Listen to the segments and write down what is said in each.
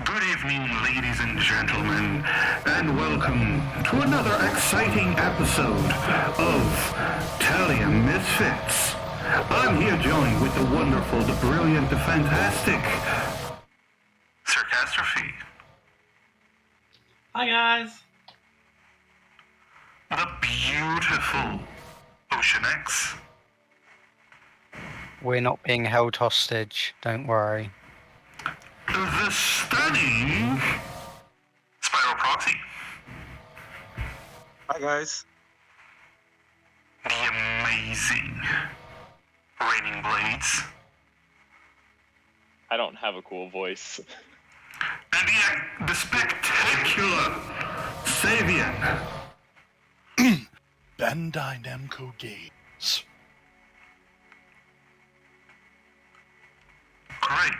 Good evening, ladies and gentlemen, and welcome to another exciting episode of Telia Misfits. I'm here joined with the wonderful, the brilliant, the fantastic Sarcastrophe. Hi guys. The beautiful Ocean X. We're not being held hostage, don't worry. The stunning Spiral Proxy. Hi guys. The amazing Raining Blades. I don't have a cool voice. And the spectacular Savian. Bandai Namco Games. Great.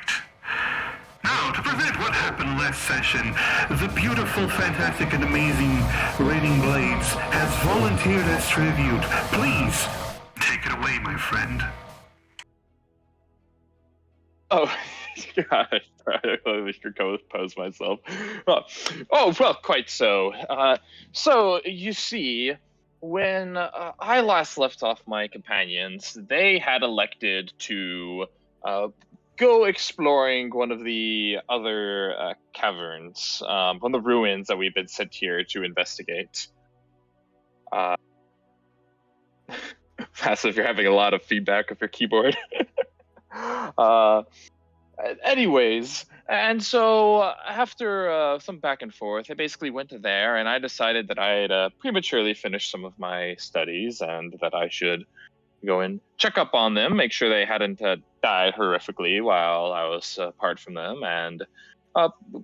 Now, to prevent what happened last session, the beautiful, fantastic, and amazing Raining Blades has volunteered as tribute. Please, take it away, my friend. Oh, God. I should compose myself. Well, quite so. So, you see, when I last left off my companions, they had elected to go exploring one of the other caverns, one of the ruins that we've been sent here to investigate. Passive, you're having a lot of feedback with your keyboard. Anyways, and so after some back and forth, I basically went to there, and I decided that I had prematurely finished some of my studies, and that I should go and check up on them, make sure they hadn't died horrifically while I was apart from them. And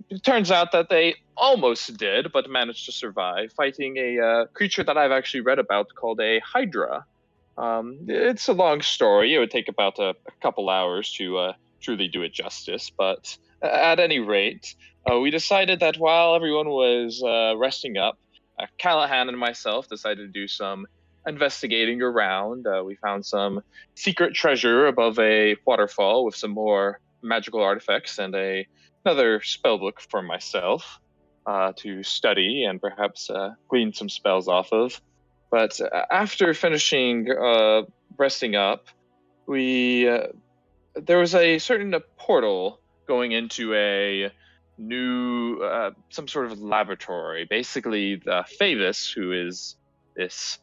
it turns out that they almost did, but managed to survive, fighting a creature that I've actually read about called a Hydra. It's a long story. It would take about a couple hours to truly do it justice. But at any rate, we decided that while everyone was resting up, Callahan and myself decided to do some investigating around. We found some secret treasure above a waterfall with some more magical artifacts and another spellbook for myself to study and perhaps glean some spells off of. But after finishing resting up, there was a certain portal going into a new, some sort of laboratory. Basically, Favis, who is this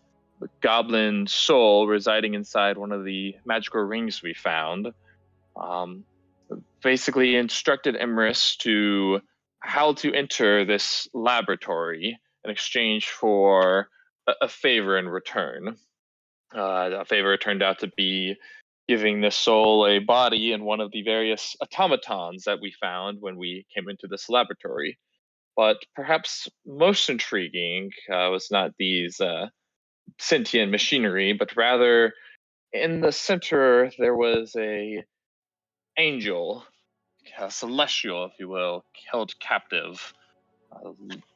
goblin soul residing inside one of the magical rings we found, basically instructed Emrys to how to enter this laboratory in exchange for a favor in return. That favor turned out to be giving this soul a body in one of the various automatons that we found when we came into this laboratory. But perhaps most intriguing was not these sentient machinery, but rather in the center there was a angel, a celestial, if you will, held captive.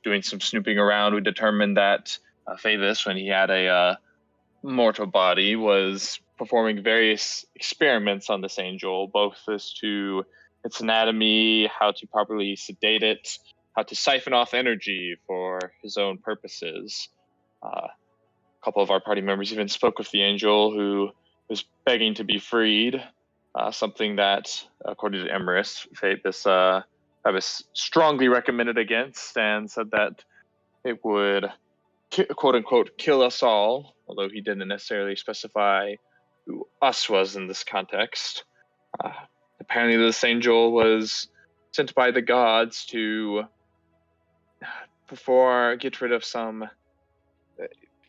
Doing some snooping around, we determined that Favis, when he had a mortal body, was performing various experiments on this angel, both as to its anatomy, how to properly sedate it, how to siphon off energy for his own purposes. A couple of our party members even spoke with the angel, who was begging to be freed, something that, according to Emrys, Favis strongly recommended against, and said that it would quote unquote kill us all, although he didn't necessarily specify who us was in this context. Apparently this angel was sent by the gods to get rid of some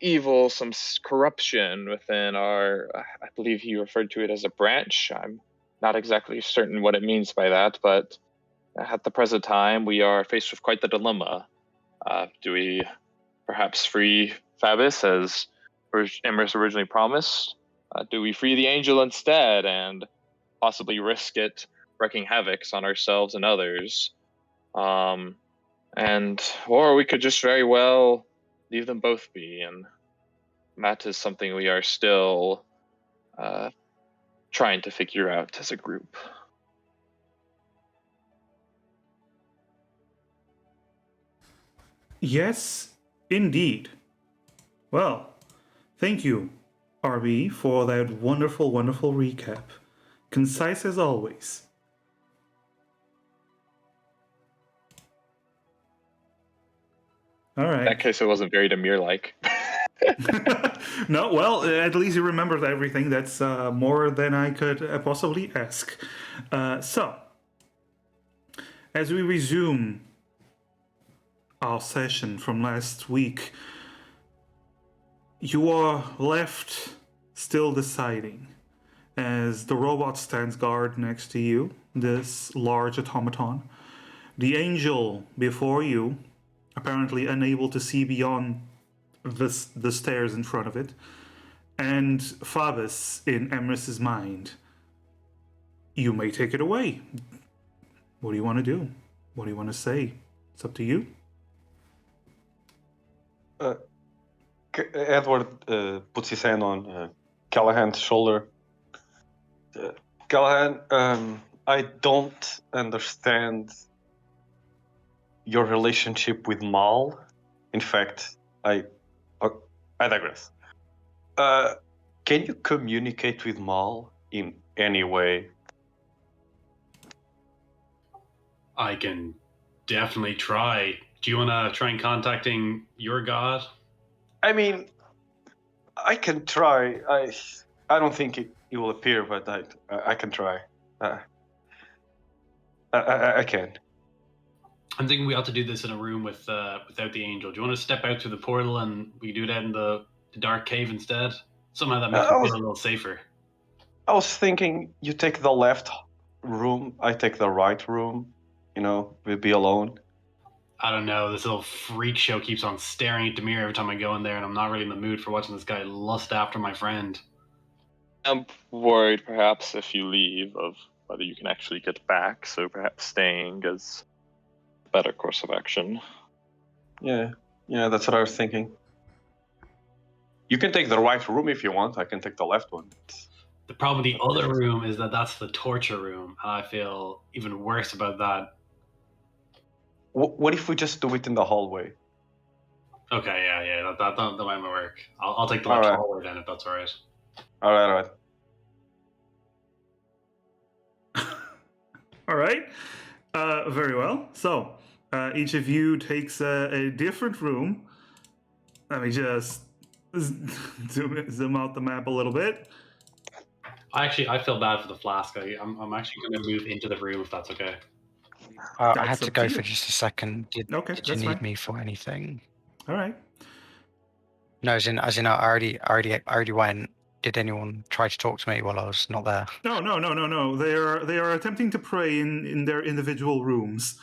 evil, some corruption within our, I believe he referred to it as a branch. I'm not exactly certain what it means by that, but at the present time we are faced with quite the dilemma. Do we perhaps free Favis as Emrys originally promised? Do we free the angel instead and possibly risk it wreaking havoc on ourselves and others? Or we could just very well leave them both be, and that is something we are still trying to figure out as a group. Yes, indeed. Well, thank you, RB, for that wonderful, wonderful recap. Concise as always. All In right. that case, it wasn't very Demir-like. No, well, at least you remembered everything. That's more than I could possibly ask. So, as we resume our session from last week, you are left still deciding as the robot stands guard next to you, this large automaton. The angel before you, apparently unable to see beyond the stairs in front of it, and Phabus in Emrys's mind. You may take it away. What do you want to do? What do you want to say? It's up to you. Edward puts his hand on Callahan's shoulder. Callahan, I don't understand your relationship with Mal. In fact, I digress. Can you communicate with Mal in any way? I can definitely try. Do you want to try and contacting your god? I mean, I can try. I don't think it will appear, but I can try. I can. I'm thinking we ought to do this in a room without the angel. Do you want to step out through the portal and we do that in the dark cave instead? Somehow that makes me feel a little safer. I was thinking you take the left room, I take the right room. You know, we'll be alone. I don't know. This little freak show keeps on staring at Demir every time I go in there, and I'm not really in the mood for watching this guy lust after my friend. I'm worried, perhaps, if you leave, of whether you can actually get back. So perhaps staying is a better course of action. Yeah, that's what I was thinking. You can take the right room if you want. I can take the left one. The problem with the other room is that that's the torture room, and I feel even worse about that. What if we just do it in the hallway? Okay, yeah, that might work. I'll take the left hallway then, if that's all right. All right. All right. Very well. So, each of you takes a different room. Let me just zoom out the map a little bit. I feel bad for the flask. I'm actually going to move into the room if that's okay. I had That's to up go to for you. just a second. Did you that's need fine. me for anything? All right. No, as in I already went. Did anyone try to talk to me while I was not there? No. They are attempting to pray in their individual rooms.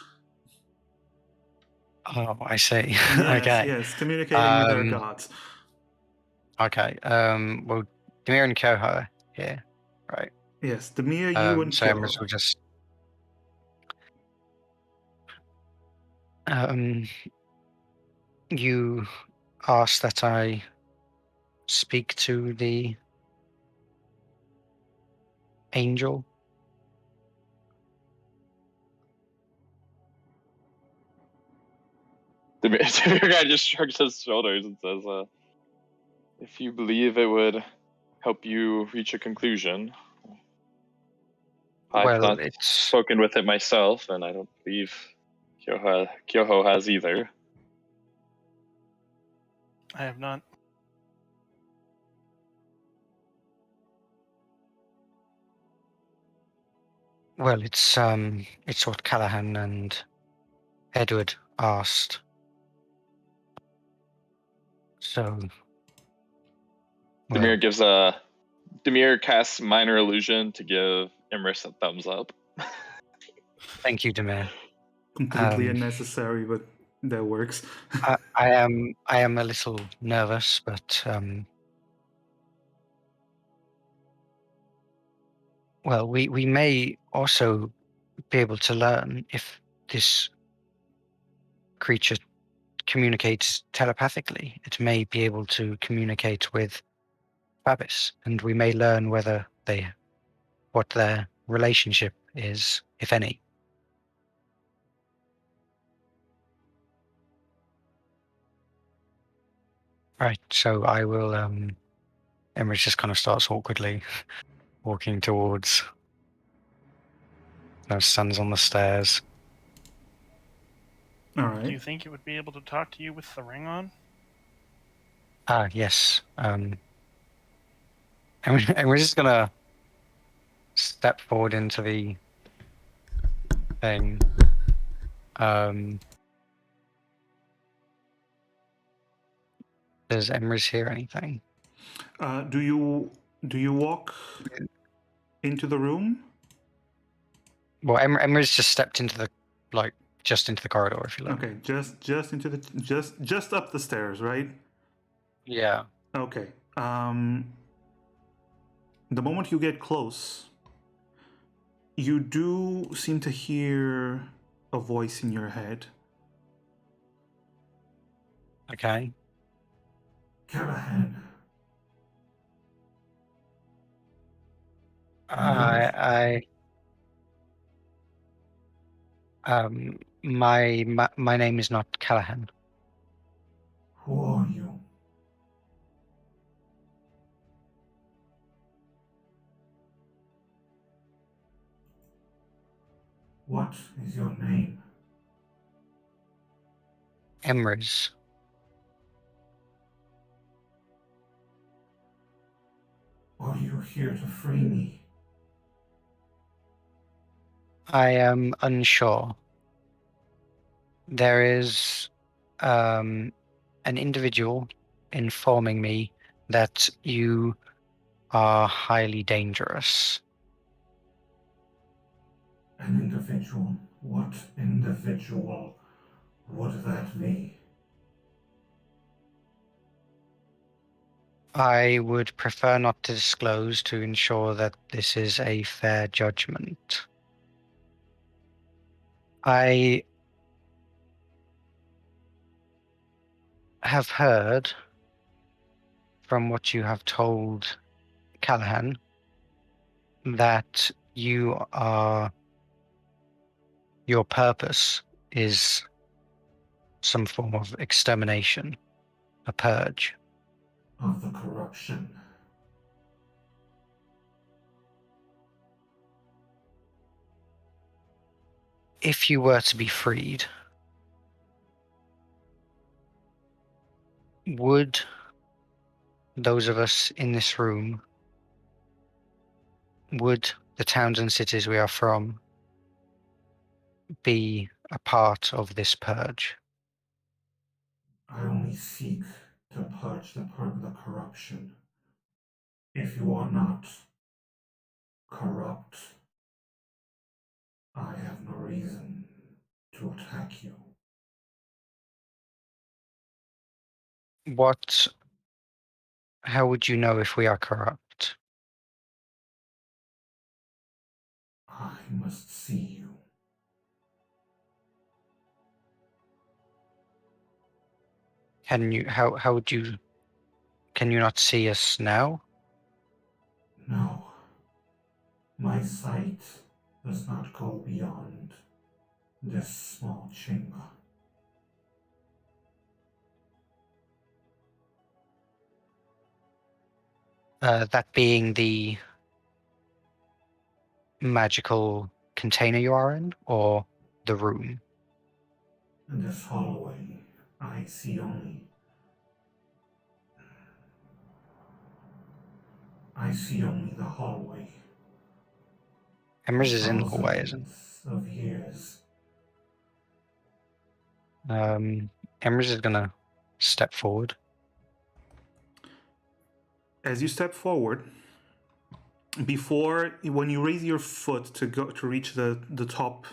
Oh, I see. Yes, Okay. yes, communicating with their gods. Okay. Well, Demir and Kyoho are here, right? Yes, Demir, you and so Kyoho. Emrys will just. You asked that I speak to the angel. The guy just shrugs his shoulders and says, if you believe it would help you reach a conclusion. I've not spoken with it myself, and I don't believe Kyoho has either. I have not. Well, it's what Callahan and Edward asked. So, well. Demir casts minor illusion to give Emrys a thumbs up. Thank you, Demir. Completely unnecessary, but that works. I am a little nervous, but well, we may also be able to learn if this creature communicates telepathically. It may be able to communicate with Babis, and we may learn what their relationship is, if any. Right, so I will. Emrys just kind of starts awkwardly walking towards. No sun's on the stairs. All Do right. you think it would be able to talk to you with the ring on? Ah, yes. Emrys is gonna step forward into the thing. Does Emrys hear anything? Do you walk into the room? Well, Emrys just stepped into the just into the corridor, if you like. Okay, just into the just up the stairs, right? Yeah. Okay. The moment you get close, you do seem to hear a voice in your head. Okay. Callahan. My name is not Callahan. Who are you? What is your name? Emrys. Are you here to free me? I am unsure. There is an individual informing me that you are highly dangerous. An individual? What individual would that be? I would prefer not to disclose to ensure that this is a fair judgment. I have heard from what you have told Callahan that your purpose is some form of extermination, a purge. Of the corruption. If you were to be freed, would those of us in this room, would the towns and cities we are from be a part of this purge? I only seek to purge the corruption. If you are not corrupt, I have no reason to attack you. How would you know if we are corrupt? I must see you. Can you, how would you, can you not see us now? No, my sight does not go beyond this small chamber. That being the magical container you are in, or the room? In this hallway, I see only the hallway. Emrys is in the hallway, isn't Thousands of years. Emrys is gonna step forward. As you step forward, when you raise your foot to reach the top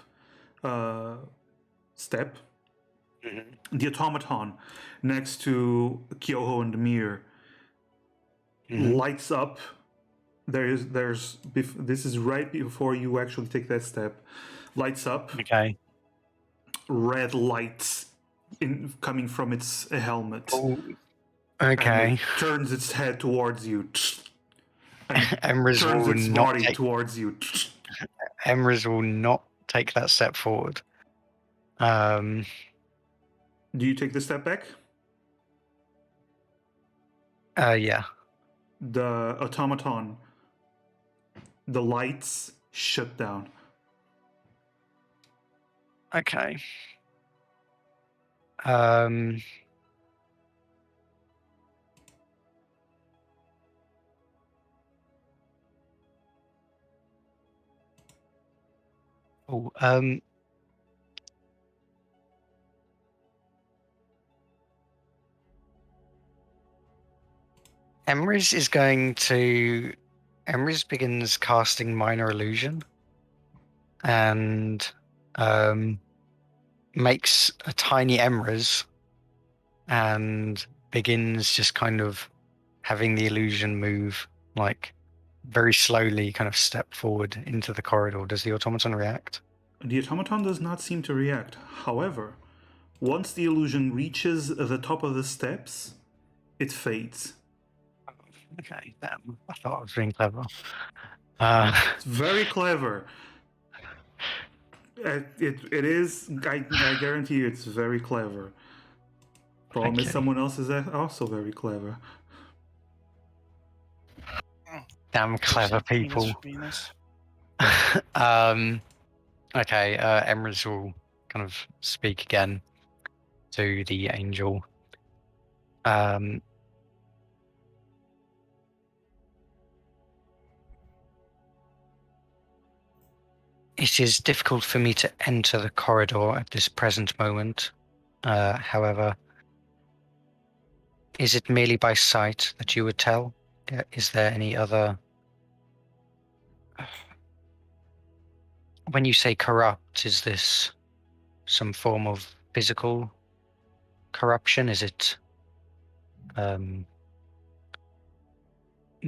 step, the automaton next to Kyoho and the mirror lights up. This is right before you actually take that step. Lights up. Okay. Red lights coming from its helmet. Oh, And okay. it turns its head towards you. And Emrys turns will its not body take. towards you. Emrys will not take that step forward. Do you take the step back? Yeah. The automaton, the lights shut down. Okay. Oh, Emrys begins casting Minor Illusion and makes a tiny Emrys and begins just kind of having the illusion move like very slowly, kind of step forward into the corridor. Does the automaton react? The automaton does not seem to react. However, once the illusion reaches the top of the steps, it fades. Okay, damn. I thought I was being clever. It's very clever. It is. I guarantee you, it's very clever. Problem is, Okay. someone else is also very clever. Damn clever people. Venus. Okay, Emrys will kind of speak again to the angel. It is difficult for me to enter the corridor at this present moment. However, is it merely by sight that you would tell? Is there any other... When you say corrupt, is this some form of physical corruption? Is it the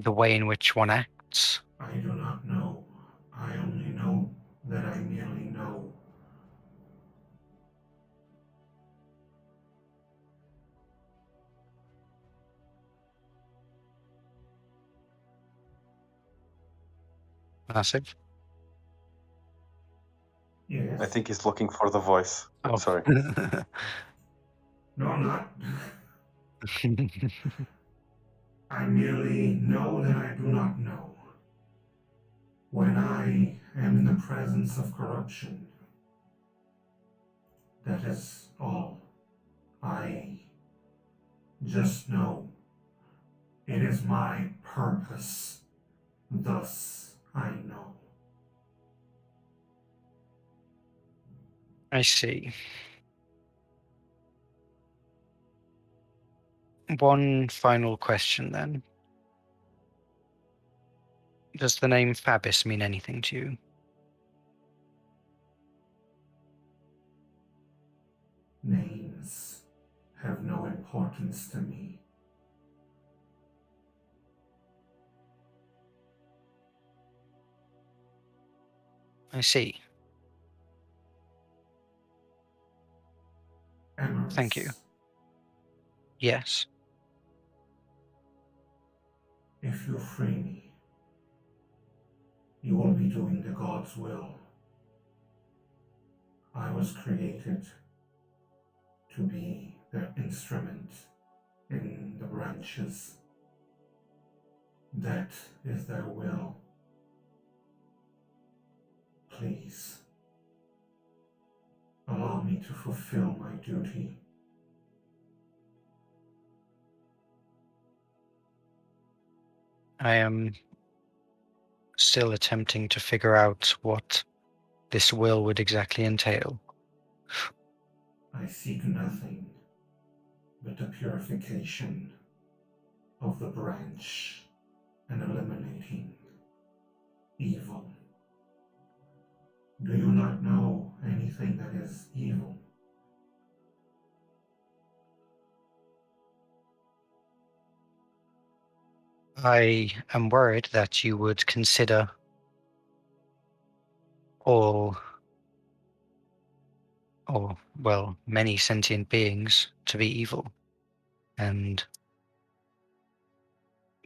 way in which one acts? I do not know. I only know that I merely know. Massive? Yes. I think he's looking for the voice. Oh. Sorry. No, I'm not. I merely know that I do not know. When I am in the presence of corruption, that is all. I just know it is my purpose. Thus, I know. I see. One final question then. Does the name Fabis mean anything to you? Names have no importance to me. I see. Emrys, Thank you. Yes. if you free me, you will be doing the God's will. I was created to be their instrument in the branches. That is their will. Please, allow me to fulfill my duty. I am still attempting to figure out what this will would exactly entail. I seek nothing but the purification of the branch and eliminating evil. Do you not know anything that is evil? I am worried that you would consider all, or, well, many sentient beings to be evil and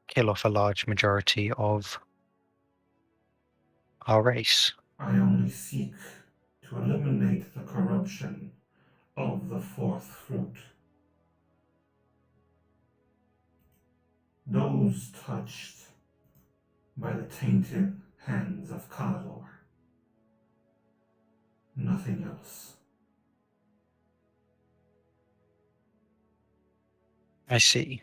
kill off a large majority of our race. I only seek to eliminate the corruption of the fourth fruit. Those touched by the tainted hands of Kalador. Nothing else. I see.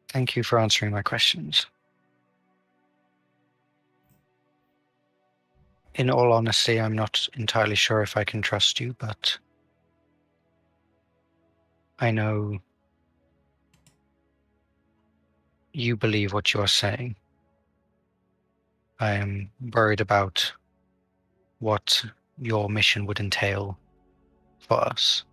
Thank you for answering my questions. In all honesty, I'm not entirely sure if I can trust you, but I know you believe what you are saying. I am worried about what your mission would entail for us.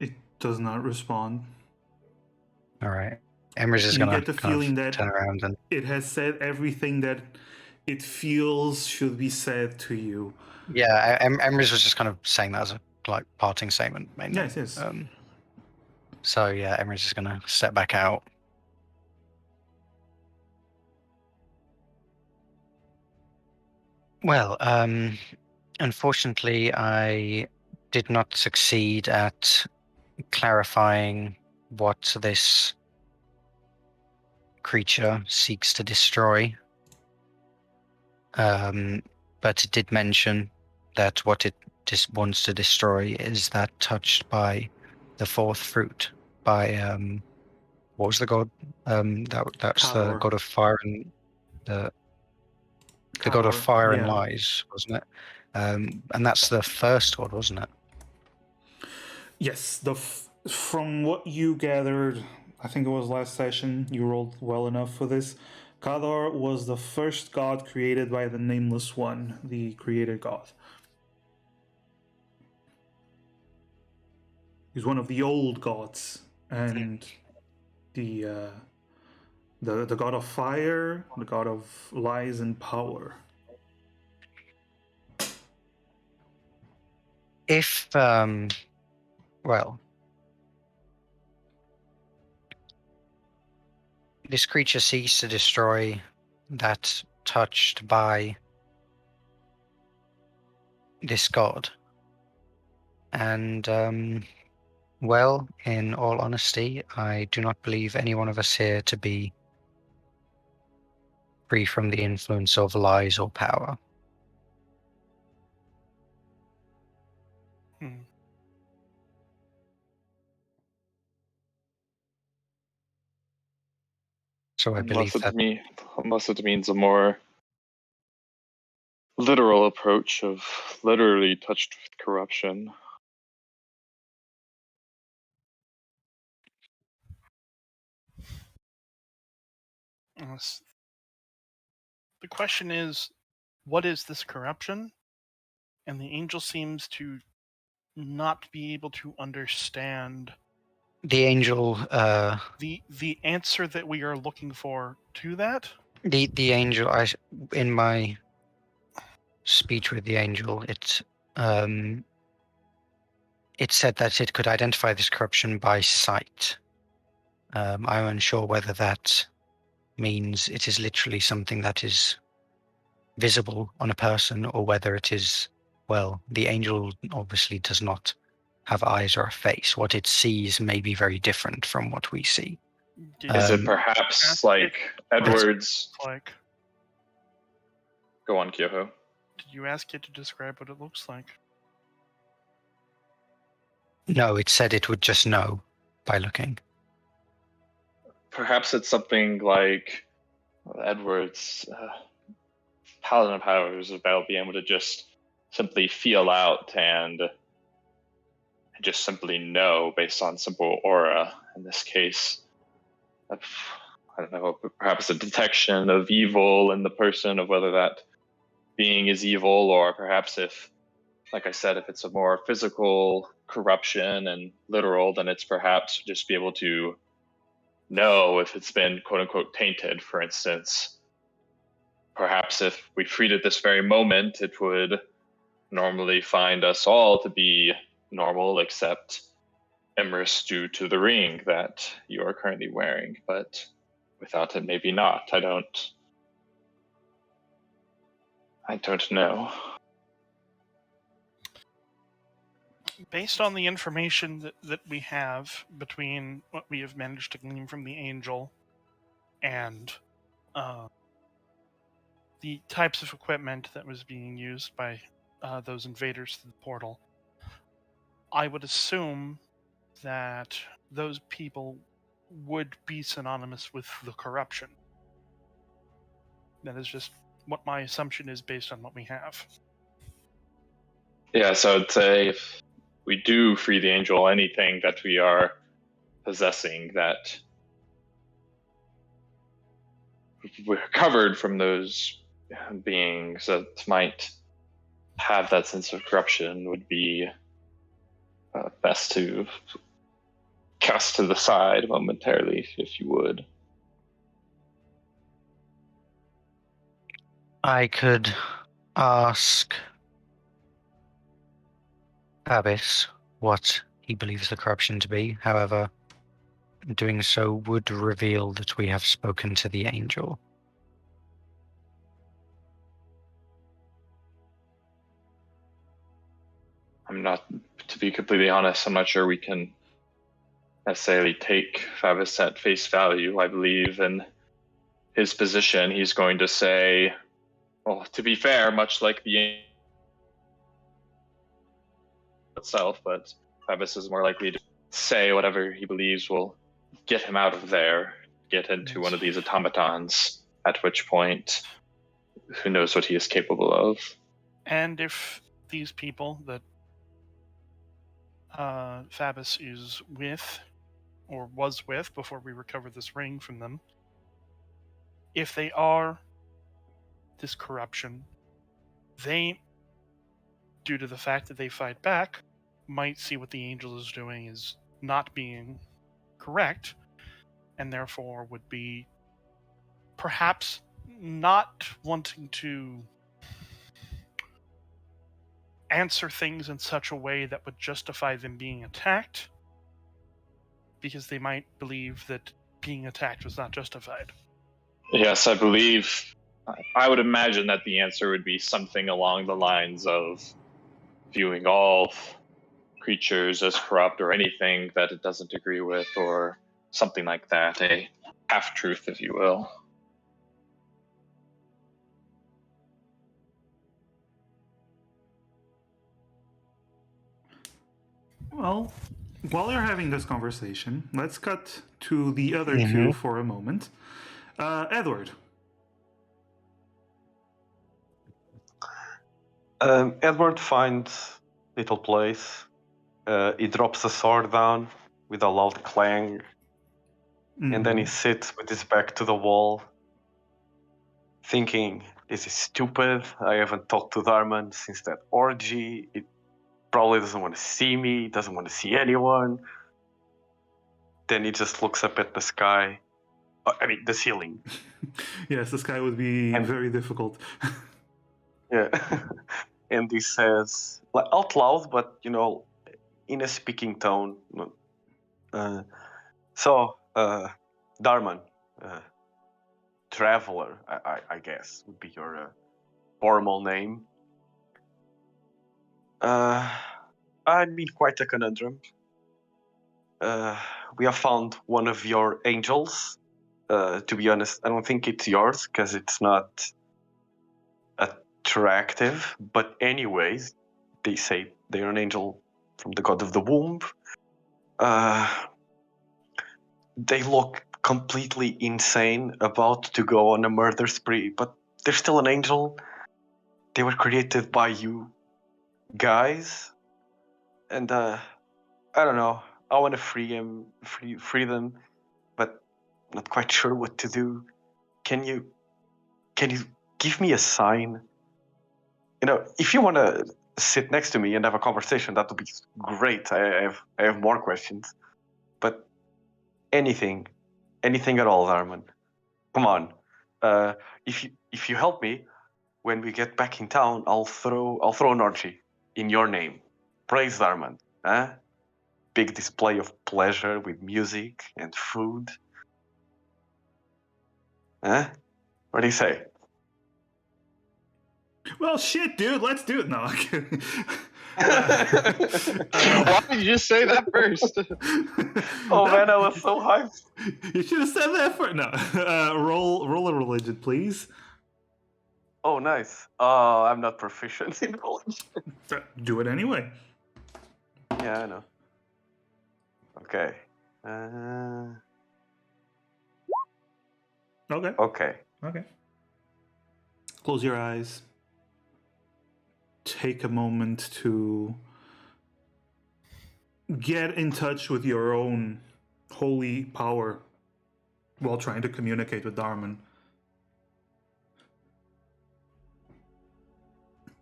It does not respond. All right. Emrys is You going get to the kind feeling of that turn around and... it has said everything that it feels should be said to you. Yeah, Emrys was just kind of saying that as a parting statement, mainly. Yes. So yeah, Emrys is going to step back out. Well, unfortunately, I did not succeed at clarifying what this creature seeks to destroy. But it did mention that what it just wants to destroy is that touched by the fourth fruit, by what was the god? That's the Kador. god of fire and the god of Kador, fire and yeah. lies, wasn't it? And that's the first god, wasn't it? Yes, from what you gathered, I think it was last session, you rolled well enough for this. Kador was the first god created by the Nameless One, the creator god. He's one of the old gods, and the god of fire, the god of lies and power. If well, this creature seeks to destroy that touched by this god. And well, in all honesty, I do not believe any one of us here to be free from the influence of lies or power. Hmm. So I believe that Unless it means a more literal approach of literally touched with corruption. Unless- The question is, what is this corruption? And the angel seems to not be able to understand the angel, the answer that we are looking for to that. the angel, in my speech with the angel, it said that it could identify this corruption by sight. I'm unsure whether that means it is literally something that is visible on a person, or whether it is, well, the angel obviously does not have eyes or a face. What it sees may be very different from what we see. Is it perhaps like Edward's? Like, go on, Kyoho. did you ask it to describe what it looks like? No, it said it would just know by looking. Perhaps it's something like Edward's paladin powers about being able to just simply feel out and just simply know based on simple aura. In this case, I don't know, perhaps a detection of evil in the person, of whether that being is evil, or perhaps if, like I said, if it's a more physical corruption and literal, then it's perhaps just be able to know if it's been quote unquote tainted, for instance. Perhaps if we freed it this very moment, it would normally find us all to be normal, except Emrys due to the ring that you are currently wearing. But without it, maybe not. I don't I don't know. Based on the information that we have between what we have managed to glean from the angel and the types of equipment that was being used by those invaders through the portal, I would assume that those people would be synonymous with the corruption. That is just what my assumption is based on what we have. Yeah, so I'd say if we do free the angel, anything that we are possessing that we're covered from those beings that might have that sense of corruption would be best to cast to the side momentarily, if you would. I could ask Abyss what he believes the corruption to be. However, doing so would reveal that we have spoken to the angel. I'm not, to be completely honest, I'm not sure we can necessarily take Favis at face value. I believe in his position, he's going to say, well, to be fair, much like the angel itself, but Favis is more likely to say whatever he believes will get him out of there, get into one of these automatons, at which point, who knows what he is capable of. And if these people that Fabus is with, or was with before we recovered this ring from them, if they are this corruption, they, due to the fact that they fight back, might see what the angel is doing as not being correct, and therefore would be perhaps not wanting to answer things in such a way that would justify them being attacked, because they might believe that being attacked was not justified. Yes, I believe, I would imagine that the answer would be something along the lines of viewing all creatures as corrupt or anything that it doesn't agree with, or something like that, a half-truth, if you will. Well, while you're having this conversation, let's cut to the other two for a moment. Edward. Edward finds little place. He drops the sword down with a loud clang, and then he sits with his back to the wall, thinking, "This is stupid. I haven't talked to Darman since that orgy. It probably doesn't want to see me, doesn't want to see anyone." Then he just looks up at the sky. I mean, the ceiling. Yes, the sky would be very difficult. Yeah. And he says, like, out loud, but, in a speaking tone. Darman, Traveler, I guess, would be your formal name. I'm in quite a conundrum. We have found one of your angels. To be honest, I don't think it's yours, because it's not attractive. But anyways, they say they're an angel from the god of the womb. They look completely insane, about to go on a murder spree, but they're still an angel. They were created by you guys, and I don't know. I want to free them, but not quite sure what to do. Can you give me a sign? If you want to sit next to me and have a conversation, that would be great. I have more questions, but anything at all, Darman. Come on. If you help me, when we get back in town, I'll throw an orgy in your name. Praise Darman. Huh? Big display of pleasure with music and food. Huh? What do you say? Well, shit, dude, let's do it. No, I'm kidding. Why did you just say that first? Oh man, I was so hyped. You should have said that for no. Roll a religion, please. Oh, nice. I'm not proficient in religion. Do it anyway. Yeah, I know. Okay. Uh, Okay. okay. Okay. Close your eyes. Take a moment to get in touch with your own holy power while trying to communicate with Darman.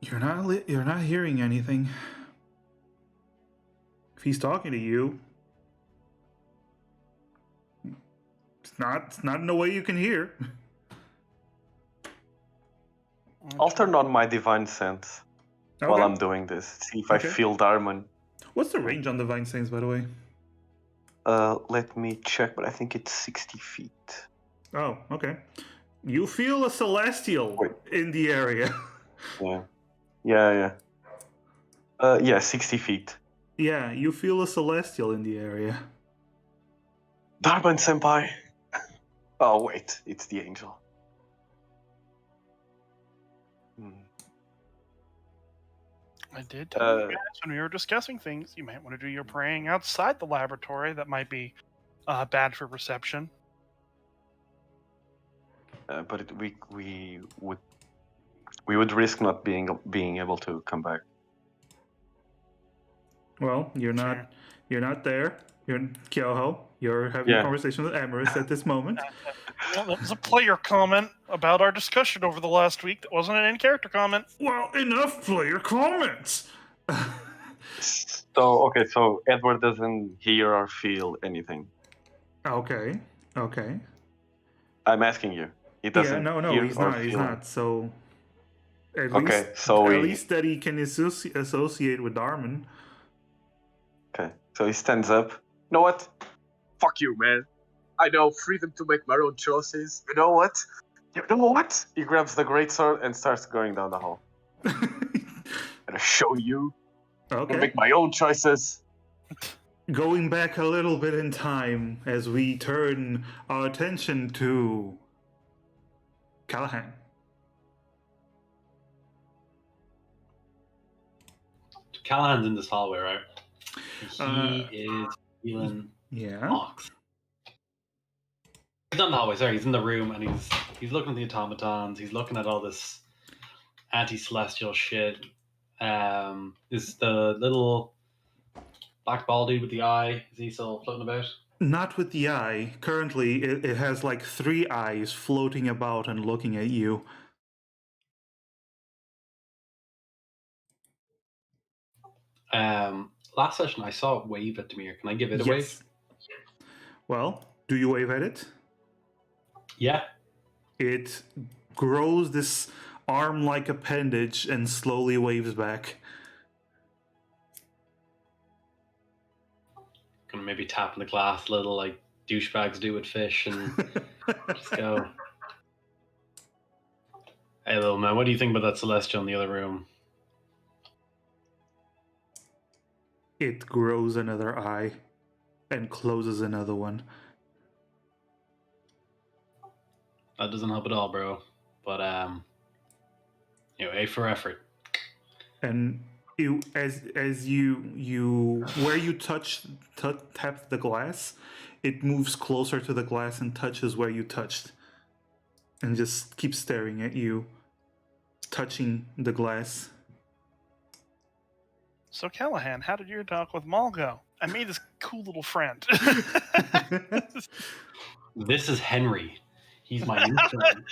You're not hearing anything. If he's talking to you, it's not in a way you can hear. I'll turn on my divine sense while Okay. I'm doing this. See if I Okay. feel Darman. What's the range on Divine Sense, by the way? Let me check, but I think it's 60 feet. Oh, okay. You feel a celestial Wait. in the area. Yeah. Yeah, 60 feet. Yeah, you feel a celestial in the area. Darman senpai. Oh wait, it's the angel. I did tell you guys when we were discussing things, you might want to do your praying outside the laboratory. That might be bad for reception. But we would risk not being able to come back. Well, you're not there. You're in Kyoho. You're having a conversation with Amaris at this moment. Well, that was a player comment about our discussion over the last week. That wasn't an in-character comment. Well, enough player comments. So Edward doesn't hear or feel anything. Okay. I'm asking you. He doesn't. No, hear he's or not. He's feel. not. So at least that he can associate with Darman. Okay, so he stands up. You know what? Fuck you, man. I know freedom to make my own choices. You know what? He grabs the greatsword and starts going down the hall. Gonna show you. Okay. Gonna make my own choices. Going back a little bit in time as we turn our attention to Callahan. Callahan's in this hallway, right? He is feeling ox. He's not in the hallway, sorry, he's in the room and he's looking at the automatons, he's looking at all this anti-celestial shit. Is the little black ball dude with the eye, is he still floating about? Not with the eye. Currently, it has like 3 eyes floating about and looking at you. Last session I saw it wave at Demir. Can I give it a wave? Well, do you wave at it? Yeah. It grows this arm-like appendage and slowly waves back. Gonna maybe tap in the glass a little like douchebags do with fish and just go. Hey little man, what do you think about that celestial in the other room? It grows another eye and closes another one. That doesn't help at all, bro. But A for effort. And as you where you tap the glass, it moves closer to the glass and touches where you touched, and just keeps staring at you, touching the glass. So Callahan, how did your talk with Maul go? I made this cool little friend. This is Henry. He's my new friend.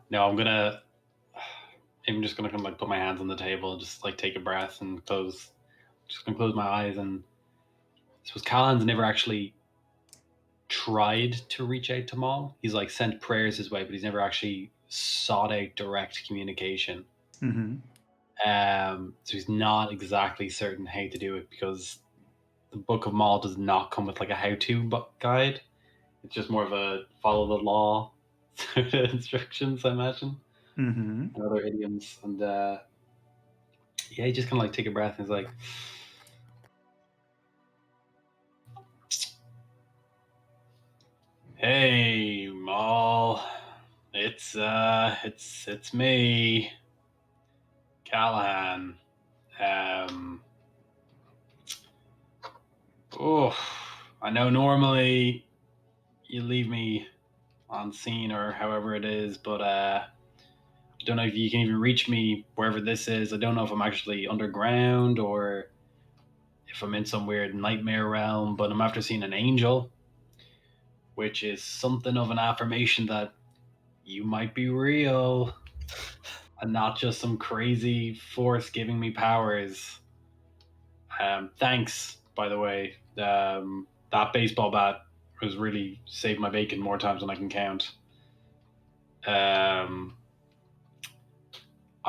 No, I'm just gonna come put my hands on the table, just take a breath and close my eyes. And I suppose Callahan's never actually tried to reach out to Maul. He's sent prayers his way, but he's never actually sought out direct communication. Mm-hmm. So he's not exactly certain how to do it, because the Book of Maul does not come with a how-to guide. It's just more of a follow the law instructions, I imagine. and other idioms. And yeah, he just kind of like take a breath and he's like, "Hey, Maul, it's me, Callahan. Oh, I know normally you leave me on scene or however it is, but I don't know if you can even reach me wherever this is. I don't know if I'm actually underground or if I'm in some weird nightmare realm, but I'm after seeing an angel, which is something of an affirmation that you might be real and not just some crazy force giving me powers. Thanks, by the way. That baseball bat has really saved my bacon more times than I can count. I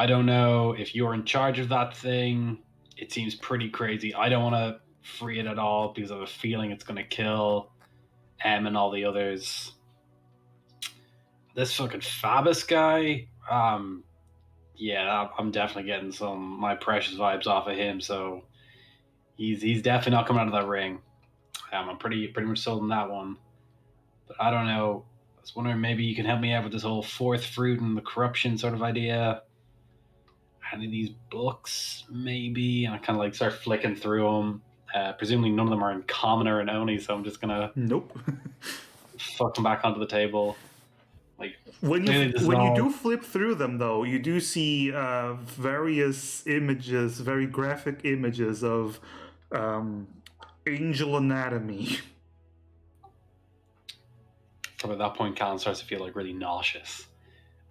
don't know if you're in charge of that thing. It seems pretty crazy. I don't want to free it at all because I have a feeling it's going to kill M and all the others. This fucking Fabus guy, yeah, I'm definitely getting some my precious vibes off of him. So he's definitely not coming out of that ring. I'm pretty much sold on that one. But I don't know. I was wondering maybe you can help me out with this whole fourth fruit and the corruption sort of idea. Any of these books, maybe? And I kind of like start flicking through them. Presumably none of them are in common or in Oni, so I'm just gonna Nope. fuck them back onto the table. Like When clearly you this is when you all. do flip through them, though, you do see various images, very graphic images of angel anatomy. From at that point, Callan starts to feel like really nauseous,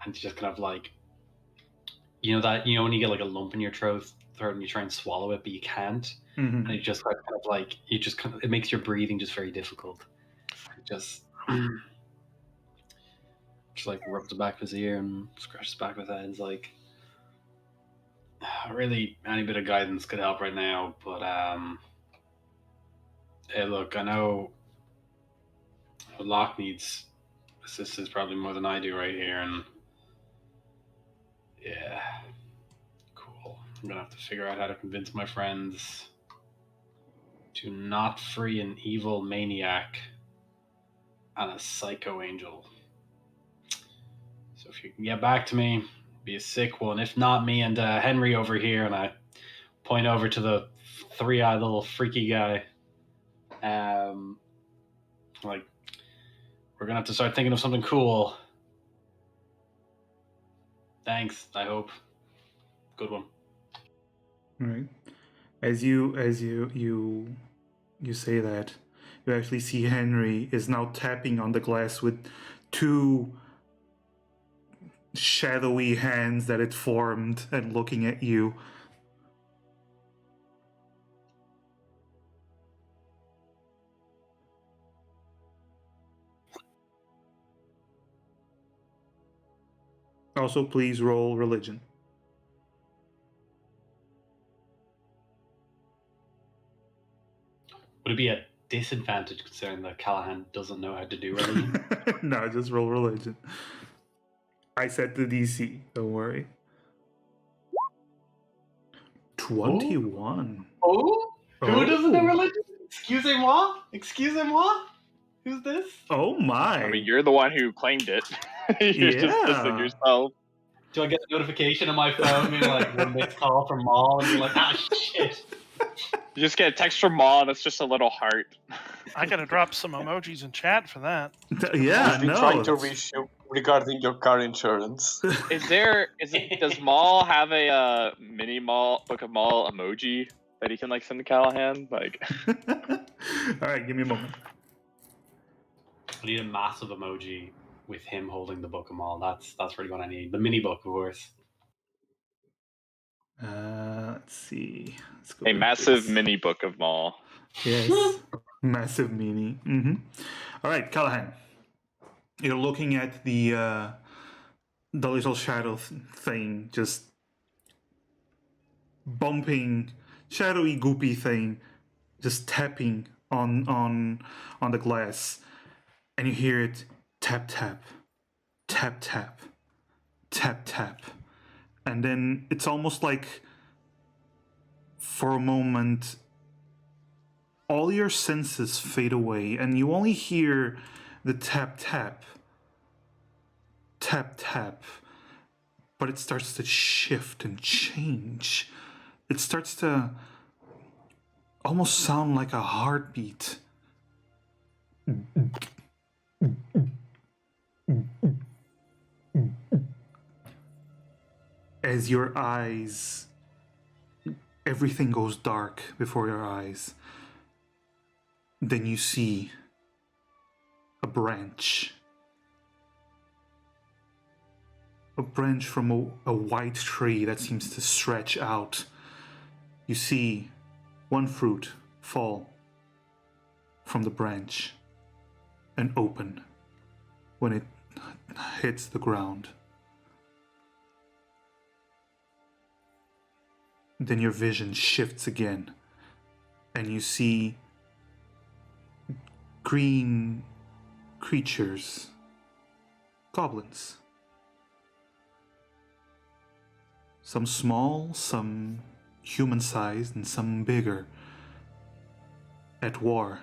and just kind of like, when you get like a lump in your throat and you try and swallow it but you can't, and it just kind of like it makes your breathing just very difficult. It just like rubs the back of his ear and scratches the back of his head. It's like, really, any bit of guidance could help right now. But hey, look, I know Locke needs assistance probably more than I do right here, and yeah, cool. I'm gonna have to figure out how to convince my friends to not free an evil maniac and a psycho angel. So if you can get back to me, be a sick one. If not, me and Henry over here, and I point over to the three-eyed little freaky guy. Like, we're gonna have to start thinking of something cool. Thanks. I hope. Good one. Right. As you say that, you actually see Henry is now tapping on the glass with two shadowy hands that it formed and looking at you. Also, please roll religion. Would it be a disadvantage considering that Callahan doesn't know how to do religion? No, just roll religion. I set the DC, don't worry. 21. Oh? Who Oh. doesn't know religion? Excusez-moi? Excusez-moi? Who's this? Oh my. I mean, you're the one who claimed it. You're just dissing Yeah. yourself. Do I get a notification on my phone being like, one missed call from Maul, and you're like, ah, shit. You just get a text from Maul, and it's just a little heart. I gotta drop some emojis in chat for that. Yeah, We've been no. trying to reach you regarding your car insurance. Does Maul have a mini Maul Book of Maul emoji that he can like send to Callahan? Like, All right, give me a moment. I need a massive emoji with him holding the book of Maul. That's really what I need. The mini book, of course. Let's see. Let's go a with massive this. mini Book of Maul. Yes, massive mini. All right, Callahan. You're looking at the little shadow thing, just bumping, shadowy, goopy thing, just tapping on the glass, and you hear it tap tap, tap tap, tap tap. And then it's almost like for a moment all your senses fade away and you only hear the tap tap, tap tap. But it starts to shift and change. It starts to almost sound like a heartbeat. As your eyes, everything goes dark before your eyes. Then you see a branch. A branch from a white tree that seems to stretch out. You see one fruit fall from the branch and open when it hits the ground. Then your vision shifts again and you see green creatures, goblins. Some small, some human-sized, and some bigger, at war.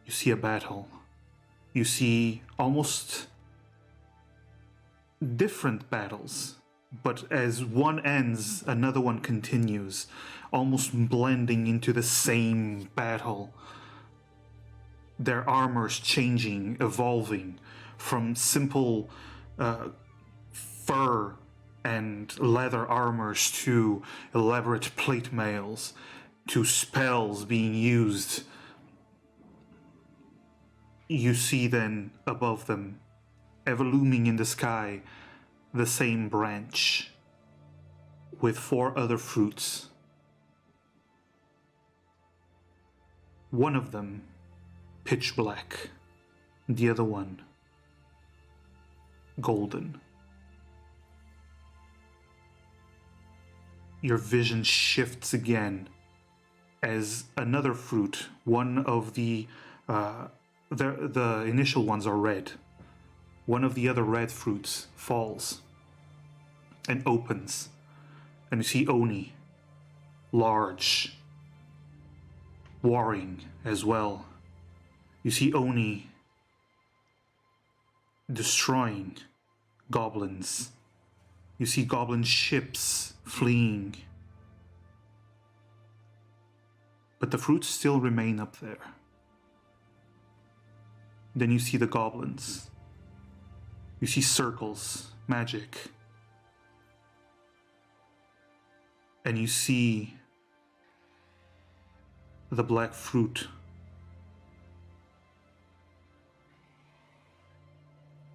You see a battle. You see almost different battles, but as one ends, another one continues, almost blending into the same battle. Their armors changing, evolving from simple fur and leather armors to elaborate plate mails, to spells being used. You see then above them, ever looming in the sky, the same branch with 4 other fruits. One of them pitch black, the other one golden. Your vision shifts again as another fruit, one of the initial ones are red. One of the other red fruits falls and opens, and you see Oni, large, warring as well. You see Oni destroying goblins. You see goblin ships fleeing. But the fruits still remain up there. Then you see the goblins. You see circles, magic. And you see the black fruit.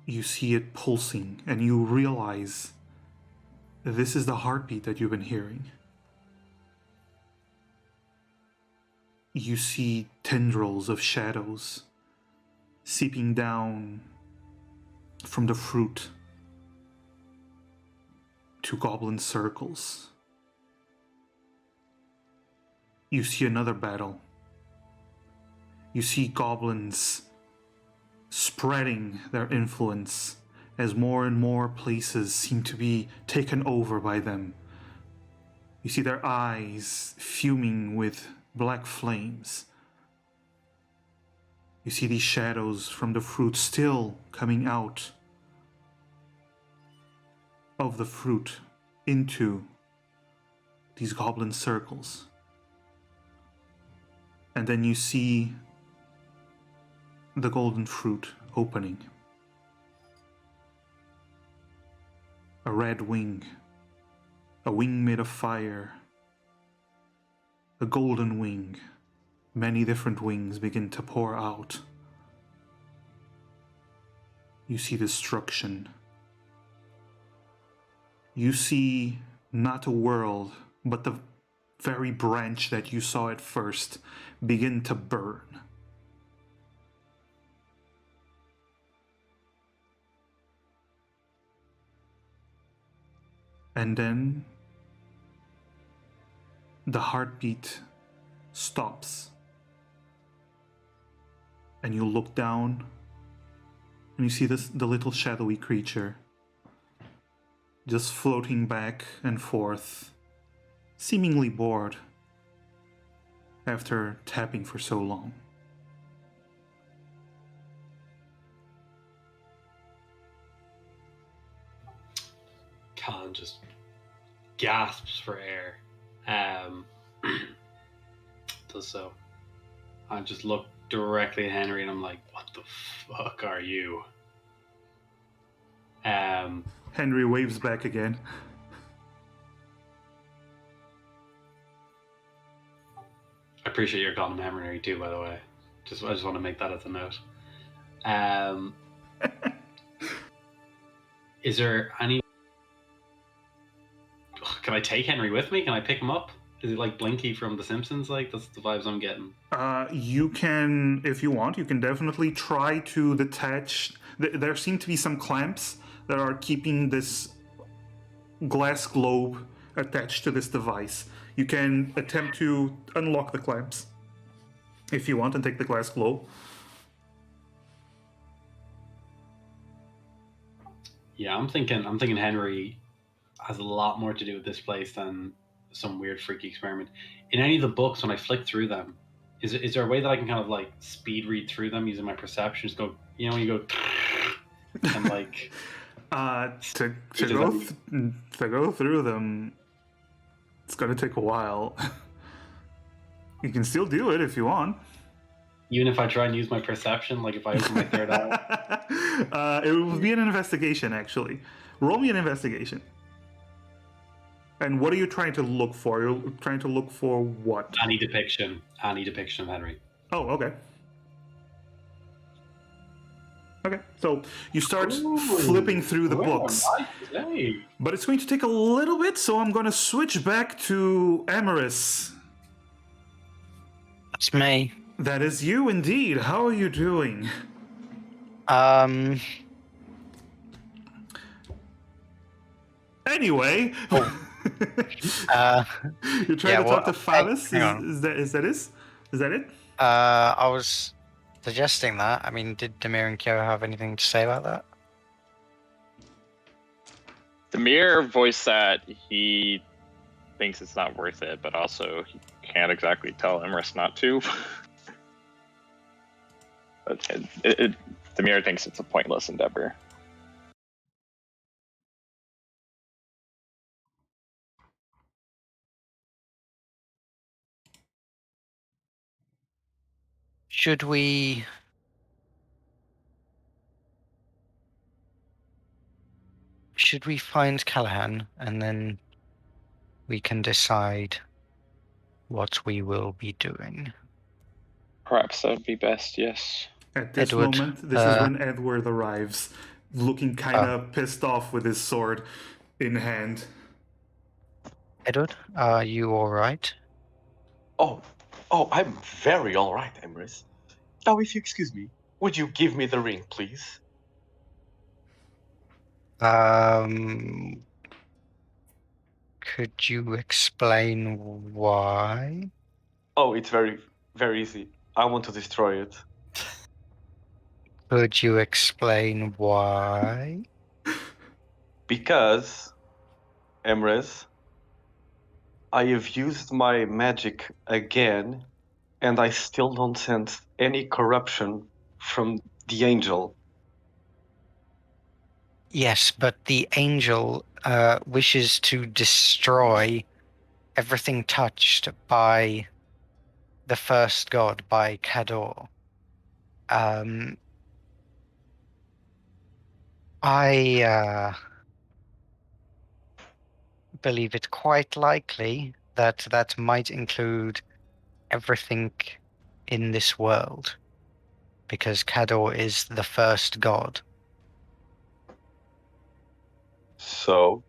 You see it pulsing, and you realize this is the heartbeat that you've been hearing. You see tendrils of shadows seeping down from the fruit to goblin circles. You see another battle. You see goblins spreading their influence as more and more places seem to be taken over by them. You see their eyes fuming with black flames. You see these shadows from the fruit still coming out of the fruit into these goblin circles. And then you see the golden fruit opening. A red wing, a wing made of fire, a golden wing. Many different wings begin to pour out. You see destruction. You see not a world, but the very branch that you saw at first begin to burn. And then the heartbeat stops. And you look down And you see the little shadowy creature just floating back and forth, seemingly bored after tapping for so long. Callan just gasps for air. Does so. I just look directly at Henry and I'm like, what the fuck are you? Henry waves back again. I appreciate your calling him Henry too, by the way. I just want to make that as a note. Is there any... Can I take Henry with me? Can I pick him up? Is it like Blinky from The Simpsons? Like, that's the vibes I'm getting. You can, if you want, you can definitely try to detach. There seem to be some clamps that are keeping this glass globe attached to this device. You can attempt to unlock the clamps if you want and take the glass globe. Yeah, I'm thinking Henry has a lot more to do with this place than some weird freaky experiment. In any of the books, when I flick through them, is there a way that I can kind of like speed read through them using my perception? Just go, you know, when you go and like to go through them, it's gonna take a while. You can still do it if you want. even if I try and use my perception, like if I open my third eye. It will be an investigation, actually. Roll me an investigation. And what are you trying to look for? You're trying to look for what? Any depiction of Henry. Oh, okay. Okay, so you start flipping through the books. Nice. But it's going to take a little bit, so I'm going to switch back to Amaris. That's me. That is you indeed. How are you doing? Anyway. You're trying to talk to Favis? Is that it? I was suggesting that. I mean, did Demir and Kyo have anything to say about that? Demir voiced that he thinks it's not worth it, but also he can't exactly tell Emrys not to. But Demir thinks it's a pointless endeavor. Should we find Callahan and then we can decide what we will be doing? Perhaps that would be best, yes. At this Edward, moment, this is when Edward arrives, looking kind of pissed off with his sword in hand. Edward, are you all right? Oh, I'm very all right, Emrys. Now, if you excuse me, would you give me the ring, please? Could you explain why? Oh, it's very, very easy. I want to destroy it. Could you explain why? Because, Emrys, I have used my magic again, and I still don't sense any corruption from the angel. Yes, but the angel wishes to destroy everything touched by the first god, by Kador. I believe it quite likely that that might include everything in this world, because Kador is the first god. So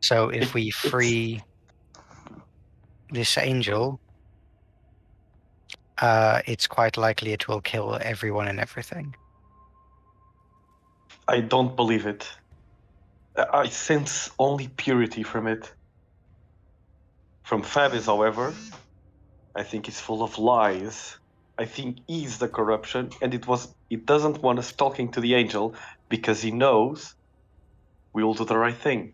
if we free this angel, it's quite likely it will kill everyone and everything. I don't believe it. I sense only purity from it. From Favis, however, I think it's full of lies I think is the corruption, and it doesn't want us talking to the angel because he knows we will do the right thing.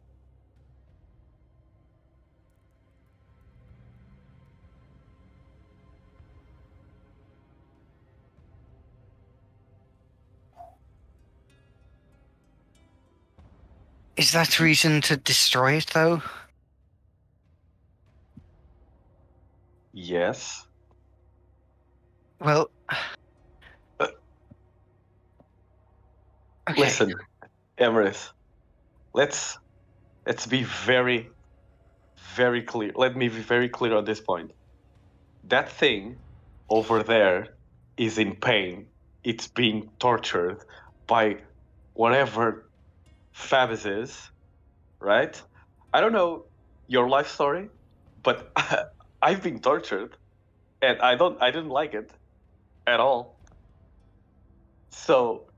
Is that reason to destroy it, though? Yes. Well, Uh, okay. Listen, Emrys, let's be very, very clear. Let me be very clear on this point. That thing over there is in pain. It's being tortured by whatever Fabs is, right? I don't know your life story, but I've been tortured and I didn't like it at all. So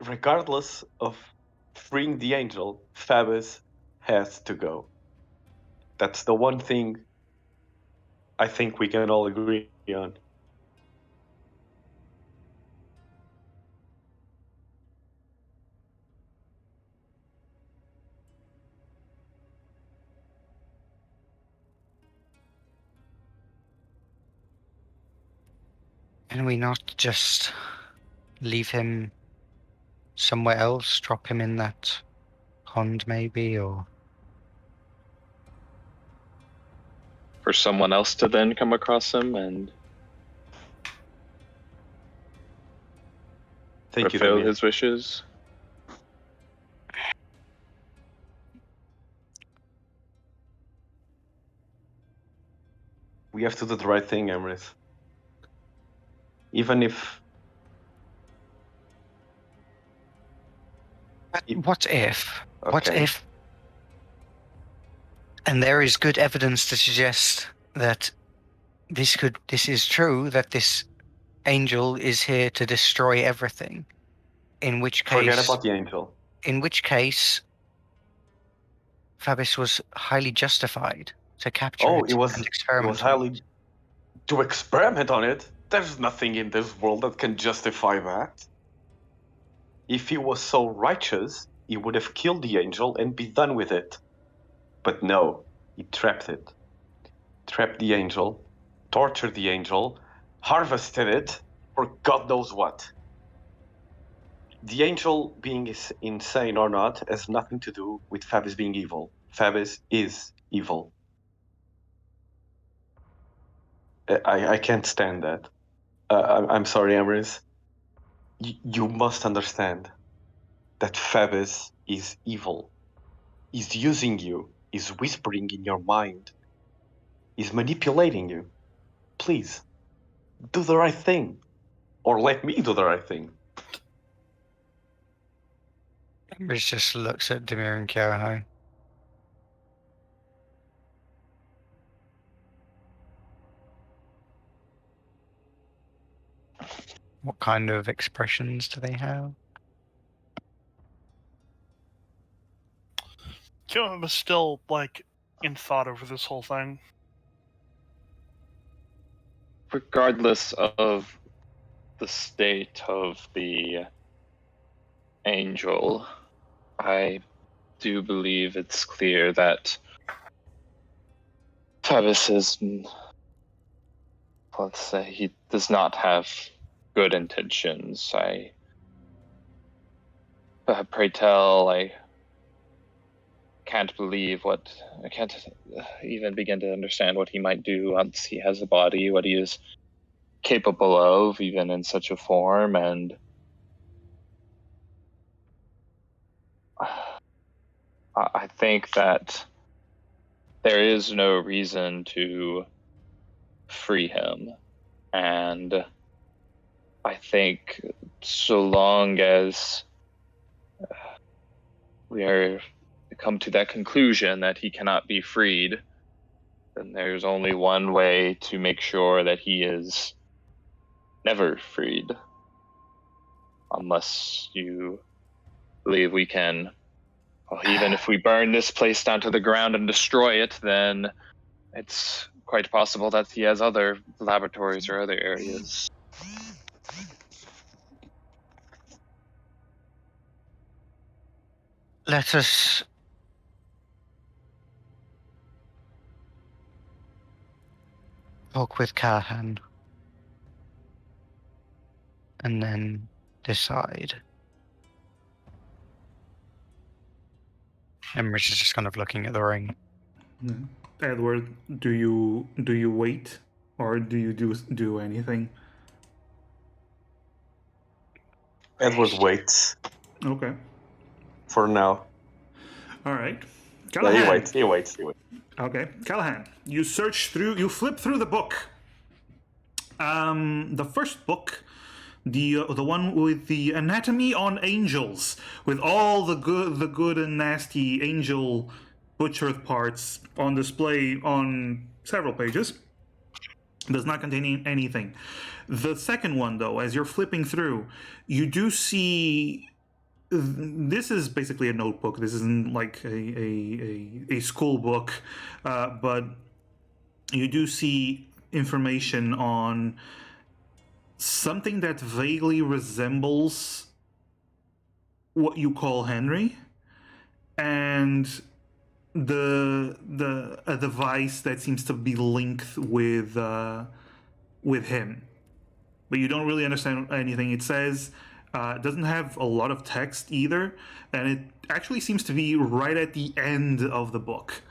regardless of freeing the angel, Fabs has to go. That's the one thing I think we can all agree on. Can we not just leave him somewhere else? Drop him in that pond, maybe, or For someone else to then come across him and Thank you, fulfill Damien. his wishes. We have to do the right thing, Emrys. Even if what if? What okay. if? And there is good evidence to suggest that this is true, that this angel is here to destroy everything. In which Forget case, about the angel. Fabius was highly justified to capture Oh, it and it was experiment on highly it. to experiment on it. There's nothing in this world that can justify that. If he was so righteous, he would have killed the angel and be done with it. But no, he trapped it. Trapped the angel, tortured the angel, harvested it for God knows what. The angel being insane or not has nothing to do with Fabius being evil. Fabius is evil. I can't stand that. I'm sorry, Emrys. You must understand that Fabius is evil. He's using you. He's whispering in your mind. He's manipulating you. Please, do the right thing. Or let me do the right thing. Rich just looks at Demir and Kiaraho. What kind of expressions do they have? Kyo was still like in thought over this whole thing. Regardless of the state of the angel, I do believe it's clear that Travis is, let's say, he does not have good intentions. Pray tell, I can't even begin to understand what he might do once he has a body, what he is capable of, even in such a form, and I think that there is no reason to free him. And I think so long as we are come to that conclusion that he cannot be freed, then there's only one way to make sure that he is never freed. Unless you believe we can, well, even if we burn this place down to the ground and destroy it, then it's quite possible that he has other laboratories or other areas. Let us talk with Callahan and then decide. Emrys is just kind of looking at the ring. Edward, do you wait or do you do anything? Edward waits Okay. for now. All right. Yeah, Callahan. he waits. Okay, Callahan, you flip through the book. The first book, the one with the anatomy on angels, with all the good and nasty angel butchered parts on display on several pages, does not contain anything. The second one, though, as you're flipping through, you do see. This is basically a notebook. This isn't like a school book, but you do see information on something that vaguely resembles what you call Henry, and a device that seems to be linked with him, but you don't really understand anything it says. It doesn't have a lot of text either, and it actually seems to be right at the end of the book.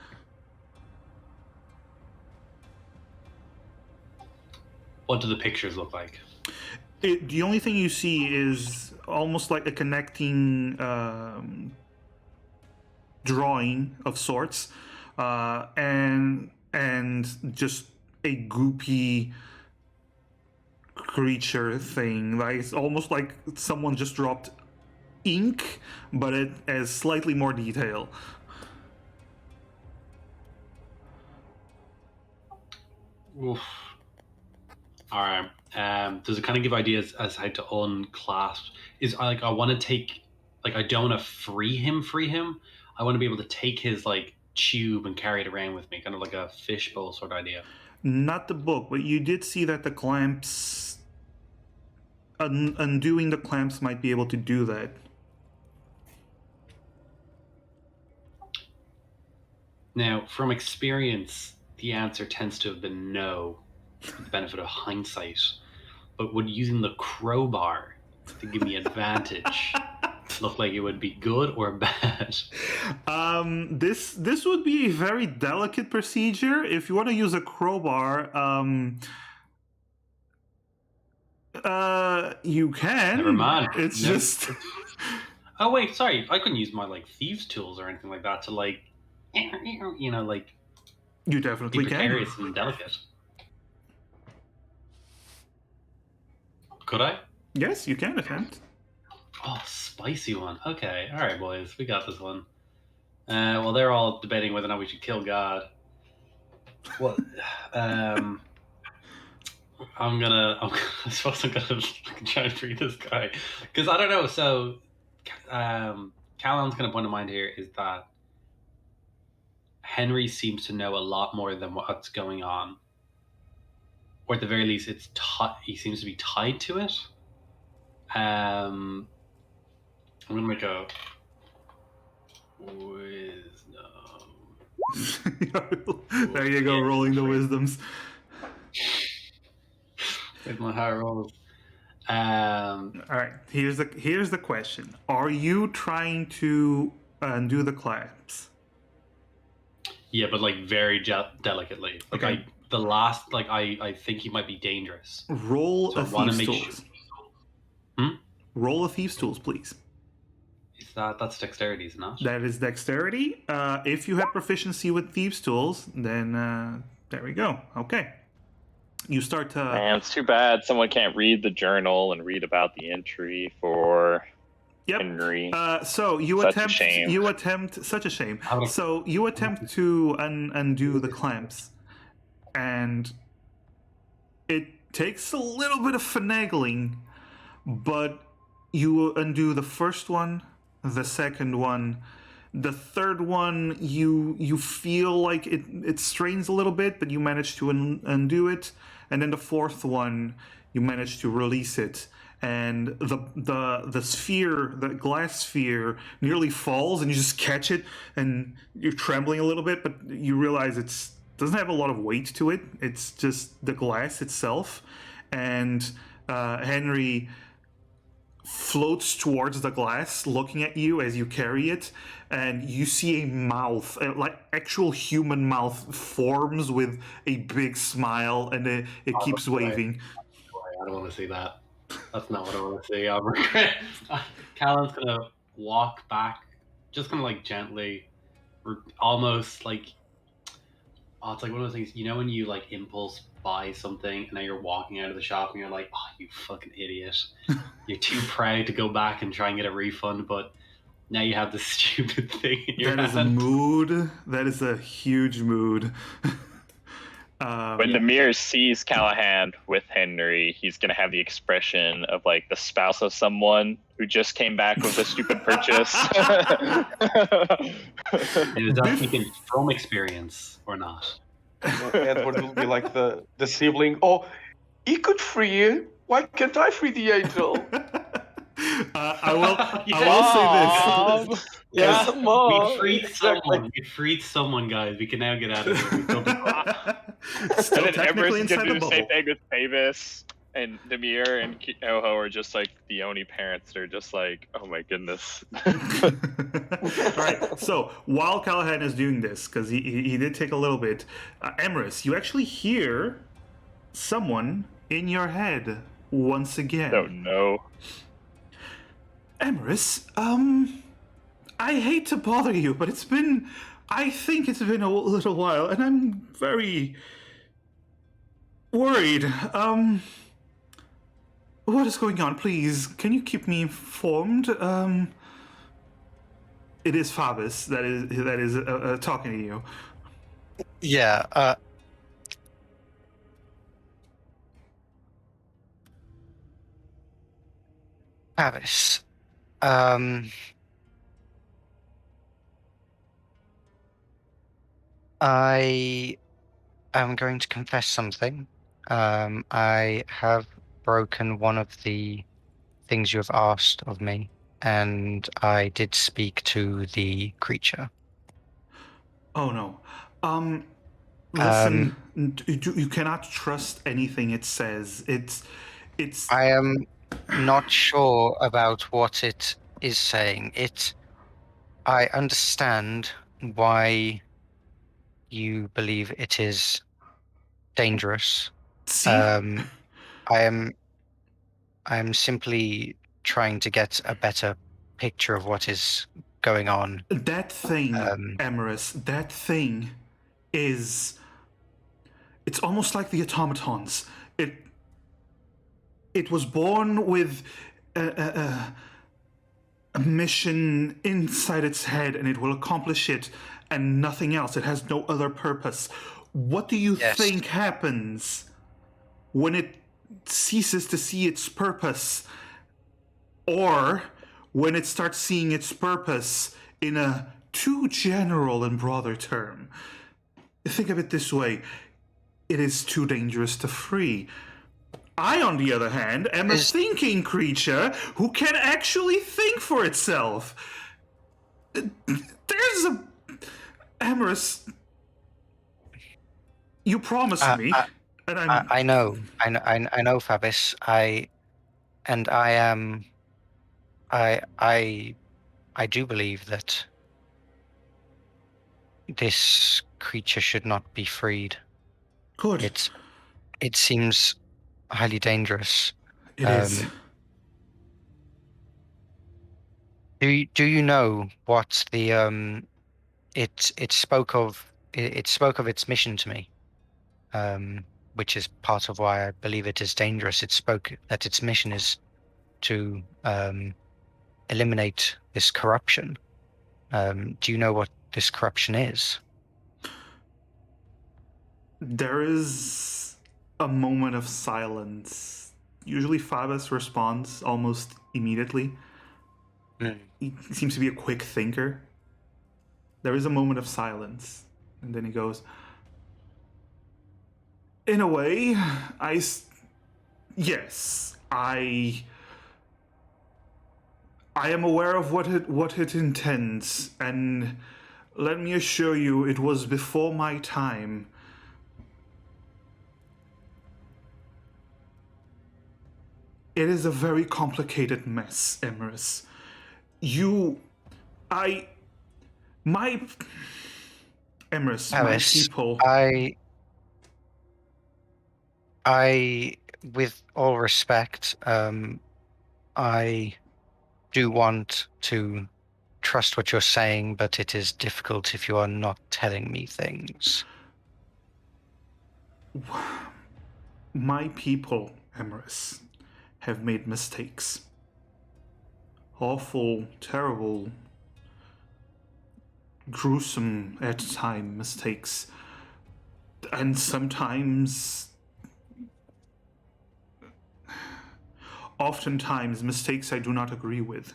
What do the pictures look like? The only thing you see is almost like a connecting drawing of sorts, and just a goopy creature thing. Like it's almost like someone just dropped ink, but it has slightly more detail. Oof. All right. Does it kind of give ideas as how to unclasp? Is like I want to take, like I don't want to free him. I want to be able to take his like tube and carry it around with me, kind of like a fishbowl sort of idea. Not the book, but you did see that the clamps, undoing the clamps might be able to do that. Now, from experience, the answer tends to have been no, with the benefit of hindsight. But would using the crowbar to give me advantage look like it would be good or bad? This would be a very delicate procedure. If you want to use a crowbar, you can. Never mind. It's No. just. Oh wait, sorry. I couldn't use my like thieves' tools or anything like that to like, like. You definitely be can. precarious and delicate. Could I? Yes, you can attempt. Oh, spicy one. Okay, all right, boys, we got this one. Well, they're all debating whether or not we should kill God. Well, I suppose I'm gonna try and free this guy because I don't know. So, Callum's kind of point of mind here is that Henry seems to know a lot more than what's going on, or at the very least, he seems to be tied to it. I'm gonna make a wisdom. There you go, rolling the wisdoms. With my high rolls. All right, here's the question: are you trying to undo the clamps? Yeah, but like very delicately. Like Okay. I think he might be dangerous. Roll So a I want to thieves' make tools. sure. Roll a thieves' tools, please. Is that's dexterity, is it not? That is dexterity. If you have proficiency with thieves' tools, then there we go. Okay. You start to. Man, it's too bad someone can't read the journal and read about the entry for Henry. So you Such a attempt. shame. You attempt. Such a shame. How- So you attempt to undo the clamps, and it takes a little bit of finagling, but you undo the first one, the second one, The third one, you feel like it strains a little bit, but you manage to undo it. And then the fourth one, you manage to release it. And the sphere, the glass sphere, nearly falls, and you just catch it, and you're trembling a little bit, but you realize it doesn't have a lot of weight to it. It's just the glass itself. And Henry floats towards the glass, looking at you as you carry it, and you see a mouth, like actual human mouth, forms with a big smile, and it keeps waving. I don't want to see that. That's not what I want to see. Callan's gonna walk back, just gonna like gently, almost like, oh, it's like one of those things. You know when you like impulse buy something and then you're walking out of the shop and you're like, oh, you fucking idiot. You're too proud to go back and try and get a refund, but now you have this stupid thing in your hand. That is a mood. That is a huge mood. When Demir sees Callahan with Henry, he's gonna have the expression of like the spouse of someone who just came back with a stupid purchase. Is that thinking from experience or not? Edward will be like the sibling. Oh, he could free you. Why can't I free the angel? I will say this. Yeah, Mom. we freed someone. We freed someone, guys. We can now get out of here. We killed the Still And then technically Everett's inside gonna the do the same bubble. thing with Mavis, and Demir and Oho are just like the Oni parents. They're just like, oh my goodness. All right. So while Callahan is doing this, because he did take a little bit, Emrys, you actually hear someone in your head once again. Oh no. Emrys, I hate to bother you, but I think it's been a little while, and I'm very worried. What is going on? Please, can you keep me informed? It is Fabus that is talking to you. Yeah. Paris. I am going to confess something. I have broken one of the things you have asked of me, and I did speak to the creature. Oh no. Listen, you cannot trust anything it says. It's. I am not sure about what it is saying. I understand why you believe it is dangerous. See? I am simply trying to get a better picture of what is going on. That thing, Emrys, that thing is. It's almost like the automatons. It was born with a mission inside its head, and it will accomplish it and nothing else. It has no other purpose. What do you think happens when it ceases to see its purpose, or when it starts seeing its purpose in a too general and broader term? Think of it this way. It is too dangerous to free. I, on the other hand, am a thinking creature who can actually think for itself. There's a... Emrys, you promised me, and I know, Fabis. I do believe that this creature should not be freed. Good. It seems highly dangerous. It is. Do you know what the it spoke of? It spoke of its mission to me, which is part of why I believe it is dangerous. It spoke that its mission is to eliminate this corruption. Do you know what this corruption is? There is a moment of silence. Usually Fabus responds almost immediately. He seems to be a quick thinker. There is a moment of silence, and then he goes, in a way, yes, I am aware of what it intends, and let me assure you, it was before my time. It is a very complicated mess, Emerus. Emerus, my Alice, people. I, with all respect, I do want to trust what you're saying, but it is difficult if you are not telling me things. My people, Emerus, have made mistakes. Awful, terrible, gruesome at time mistakes. And sometimes, oftentimes, mistakes I do not agree with.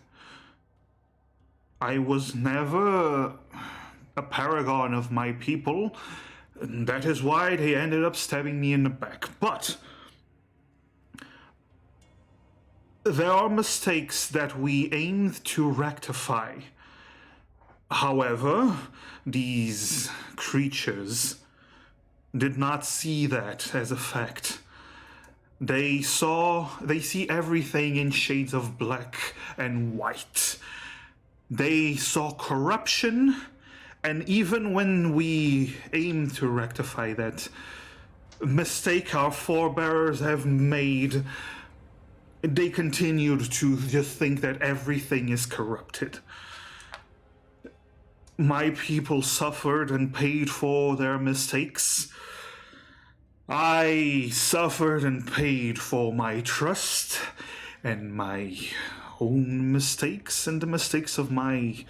I was never a paragon of my people. And that is why they ended up stabbing me in the back. But there are mistakes that we aimed to rectify. However, these creatures did not see that as a fact. They see everything in shades of black and white. They saw corruption, and even when we aim to rectify that mistake our forebears have made, they continued to just think that everything is corrupted. My people suffered and paid for their mistakes. I suffered and paid for my trust and my own mistakes and the mistakes of my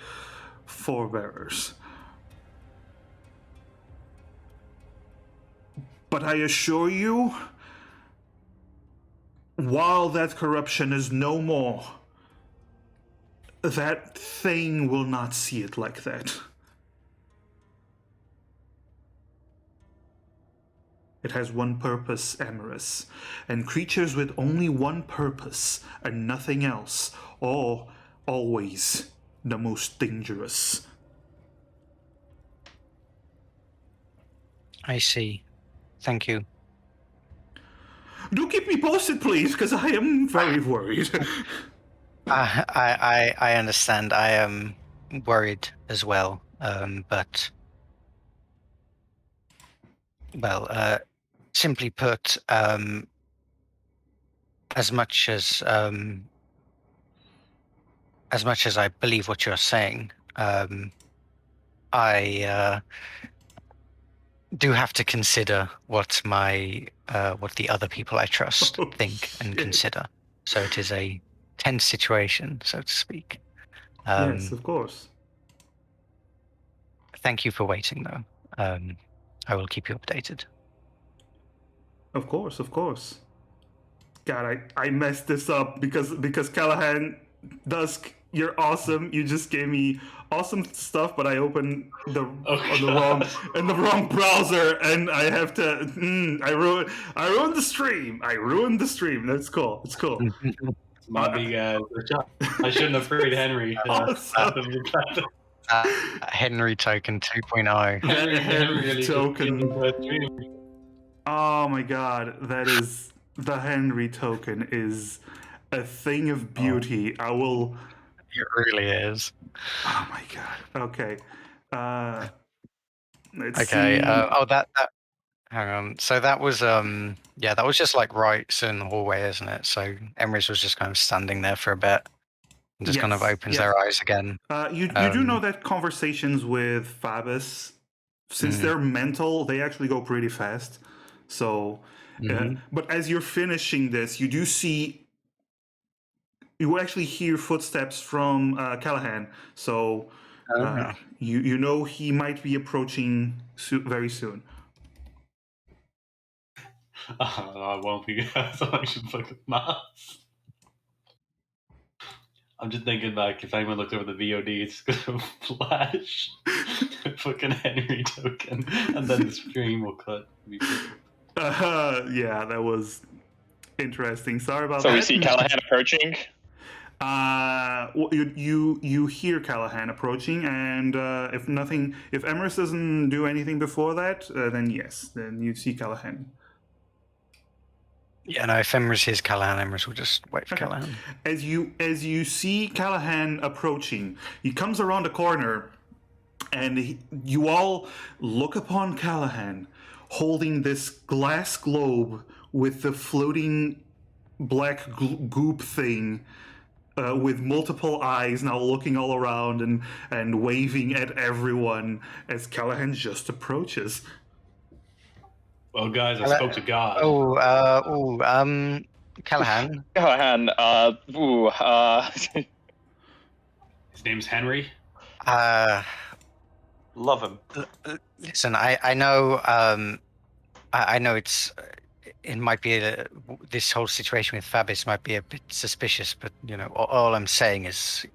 forebears. But I assure you, while that corruption is no more, that thing will not see it like that. It has one purpose, Emerus, and creatures with only one purpose and nothing else are always the most dangerous. I see. Thank you. Do keep me posted, please, because I am very worried. I understand. I am worried as well. But well, simply put, as much as I believe what you're saying, I do have to consider what what the other people I trust Oh, think and shit. consider. So it is a tense situation, so to speak. Yes, of course. Thank you for waiting, though. I will keep you updated. Of course, of course. God, I messed this up because Callahan, Dusk, you're awesome. You just gave me awesome stuff, but I opened on the wrong browser, and I have to. I ruined the stream. I ruined the stream. That's cool. It's cool. My big I shouldn't have freed Henry. Awesome. Henry token 2.0. Henry token. Oh my god, that is the Henry token is a thing of beauty. I will. It really is. Oh my god. Okay. Let's Okay. see. That. Hang on. So that was yeah, that was just like right in the hallway, isn't it? So Emrys was just kind of standing there for a bit and just kind of opens their eyes again. You do know that conversations with Phabus, since they're mental, they actually go pretty fast. So, but as you're finishing this, you do see. You actually hear footsteps from Callahan. So, you know he might be approaching very soon. I won't be. So I should fucking mask. I'm just thinking back, if anyone looked over the VOD, it's going to flash fucking Henry token, and then the stream will cut. Yeah, that was interesting. Sorry about So that. we see Callahan approaching. You hear Callahan approaching, and if Emrys doesn't do anything before that, then yes, then you see Callahan. Yeah, no, if Emrys hears Callahan, Emrys will just wait for Okay. Callahan. As you see Callahan approaching, he comes around the corner, and you all look upon Callahan holding this glass globe with the floating black goop thing. With multiple eyes now looking all around and waving at everyone as Callahan just approaches. Well, guys, I spoke to God. Callahan. Callahan, His name's Henry. Love him. Listen, I know. I know it might be this whole situation with Fabis might be a bit suspicious, but you know, all I'm saying is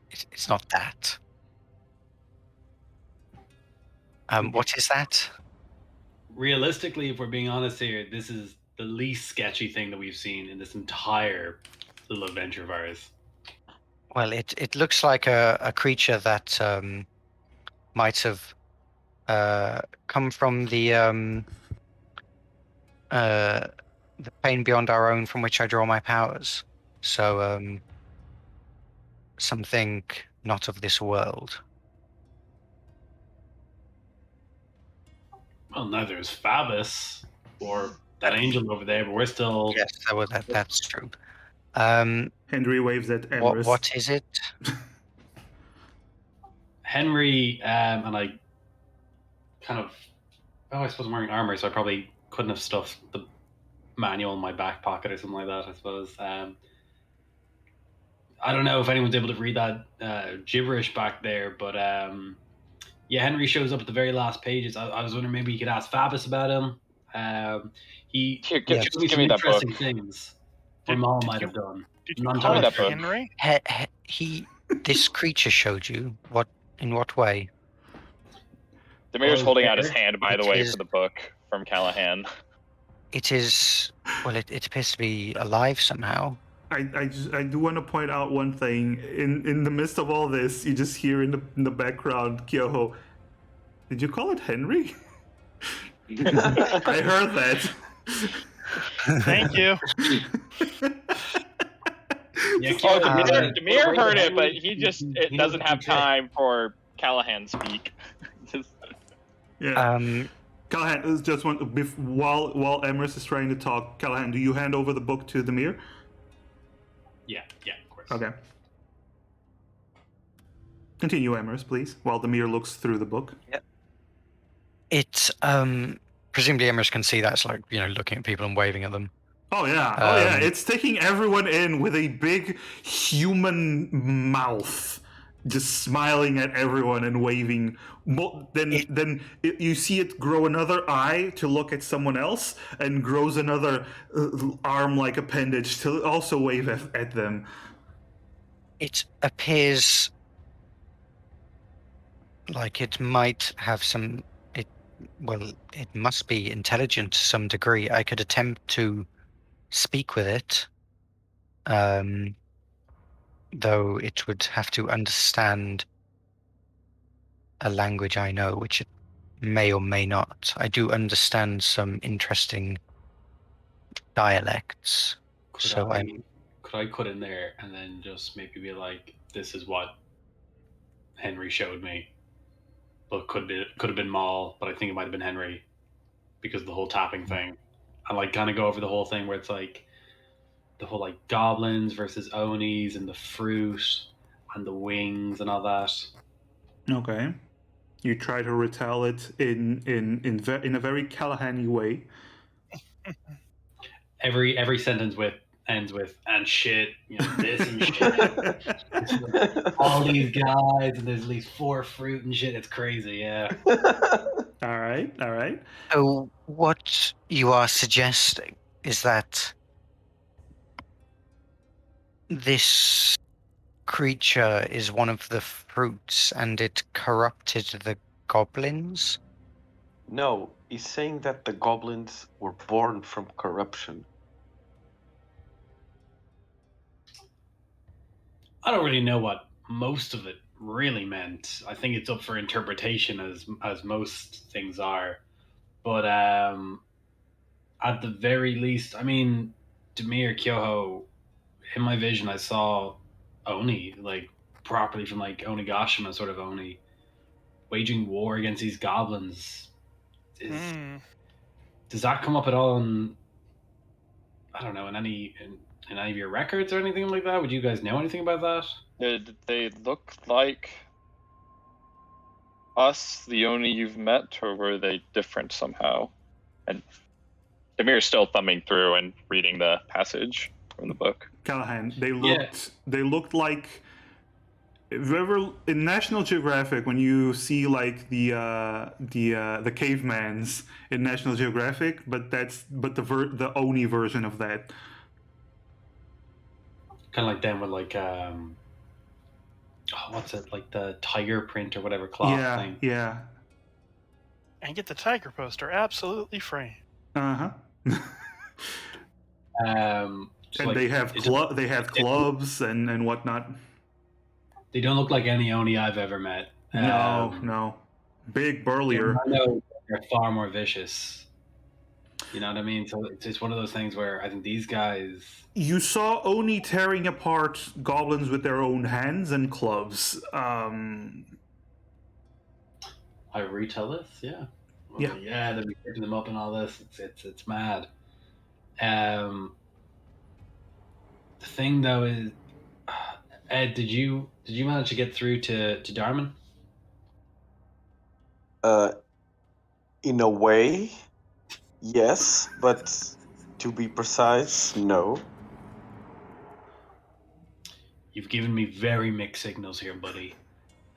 it's not that. What is that? Realistically, if we're being honest here, this is the least sketchy thing that we've seen in this entire little adventure of ours. Well, it looks like a creature that might have come from the plane beyond our own, from which I draw my powers. So something not of this world. Well, neither is Fabus or that angel over there, but we're still. Yes, that's true. Henry waves at Emrys. What is it? Henry, and I kind of. Oh, I suppose I'm wearing armor, so I probably couldn't have stuffed the manual in my back pocket or something like that, I suppose. I don't know if anyone's able to read that gibberish back there, but yeah, Henry shows up at the very last pages. I was wondering maybe you could ask Fabus about him. He Here, showed me give some me that book. interesting things my mom might have done. Did you Not call entirely it that book. Henry? This creature showed you what? In what way? Demir's Oh, holding out his there. hand, by the It way, is- for the book from Callahan. It is. Well, it appears to be alive somehow. I do want to point out one thing. In the midst of all this, you just hear in the background, Kyoho, did you call it Henry? I heard that. Thank you. Yeah, Oh, Kyoho, Demir heard it, but he knows doesn't what have you said. time for Callahan speak. Yeah. Callahan, just one while Emrys is trying to talk. Callahan, do you hand over the book to Demir? Yeah, of course. Okay. Continue, Emrys, please, while Demir looks through the book. It's presumably Emrys can see that. It's like, you know, looking at people and waving at them. Oh yeah, it's taking everyone in with a big human mouth, just smiling at everyone and waving. Then you see it grow another eye to look at someone else, and grows another arm-like appendage to also wave at them. It appears like it might have some. It must be intelligent to some degree. I could attempt to speak with it, though it would have to understand a language I know, which it may or may not. I do understand some interesting dialects. Could I cut in there and then just maybe be like, this is what Henry showed me, but could have been Maul, but I think it might have been Henry because of the whole tapping thing, and like kind of go over the whole thing where it's like the whole like goblins versus Onis and the fruit and the wings and all that. Okay. You try to retell it in a very Callahan-y way. Every sentence ends with and shit, you know, this and shit. All these guys, and there's at least 4 fruit and shit. It's crazy, yeah. All right. So what you are suggesting is that this creature is one of the fruits and it corrupted the goblins? No, he's saying that the goblins were born from corruption. I don't really know what most of it really meant. I think it's up for interpretation as most things are. But at the very least, I mean, Demir Kyoho, in my vision, I saw Oni, like, properly from, like, Onigashima sort of Oni, waging war against these goblins. Does that come up at all in, I don't know, in any of your records or anything like that? Would you guys know anything about that? Did they look like us, the Oni you've met, or were they different somehow? And Demir's still thumbing through and reading the passage from the book. Callahan, they looked like, if you ever in National Geographic, when you see like the cavemans in National Geographic, but the Oni version of that. Kind of like them with like what's it, like the tiger print or whatever cloth thing. Yeah. And get the tiger poster absolutely free. Uh-huh. So and like, they have clubs and whatnot. They don't look like any Oni I've ever met. No. Big, burlier. I know they're far more vicious. You know what I mean? So it's one of those things where I think these guys... You saw Oni tearing apart goblins with their own hands and clubs. I retell this? Yeah. Yeah, they'll be picking them up and all this. It's mad. The thing though is, Ed, did you manage to get through to Darman? In a way, yes, but to be precise, no. You've given me very mixed signals here, buddy.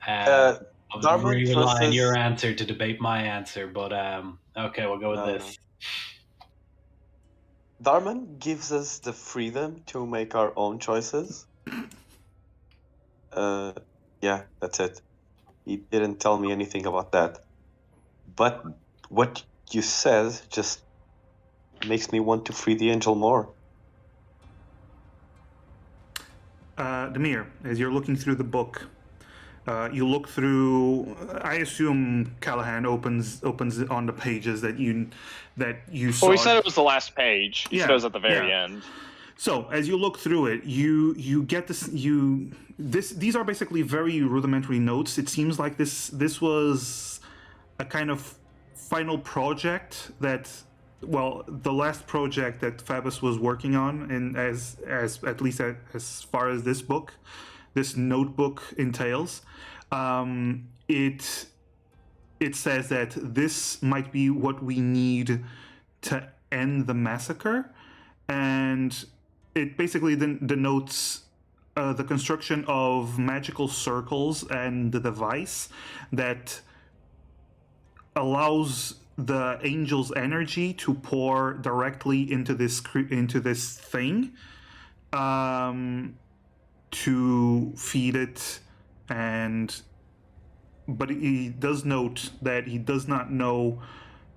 Darman I was really relying on your answer to debate my answer, but okay, we'll go with this. Darman gives us the freedom to make our own choices. Yeah, that's it. He didn't tell me anything about that. But what you said just makes me want to free the angel more. Demir, as you're looking through the book, you look through. I assume Callahan opens it on the pages that you saw. Well, he said it was the last page. He said it was at the very end. So as you look through it, you get this. These are basically very rudimentary notes. It seems like this was a kind of final project that. Well, the last project that Fabus was working on, and as at least as far as this notebook entails, it says that this might be what we need to end the massacre, and it basically denotes the construction of magical circles and the device that allows the angel's energy to pour directly into this thing, to feed it, but he does note that he does not know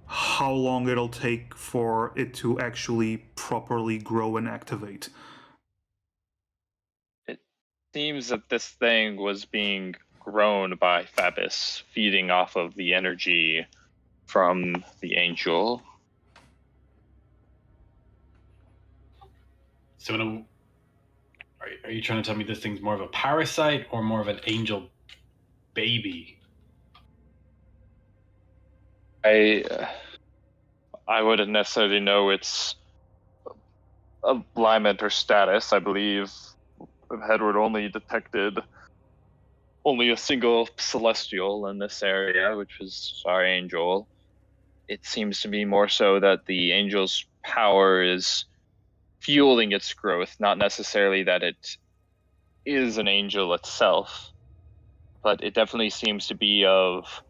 how long it'll take for it to actually properly grow and activate. It seems that this thing was being grown by Fabus, feeding off of the energy from the angel. So, are you trying to tell me this thing's more of a parasite or more of an angel baby? I wouldn't necessarily know its alignment or status. I believe Hedward only detected only a single celestial in this area, which was our angel. It seems to be more so that the angel's power is fueling its growth, not necessarily that it is an angel itself, but it definitely seems to be of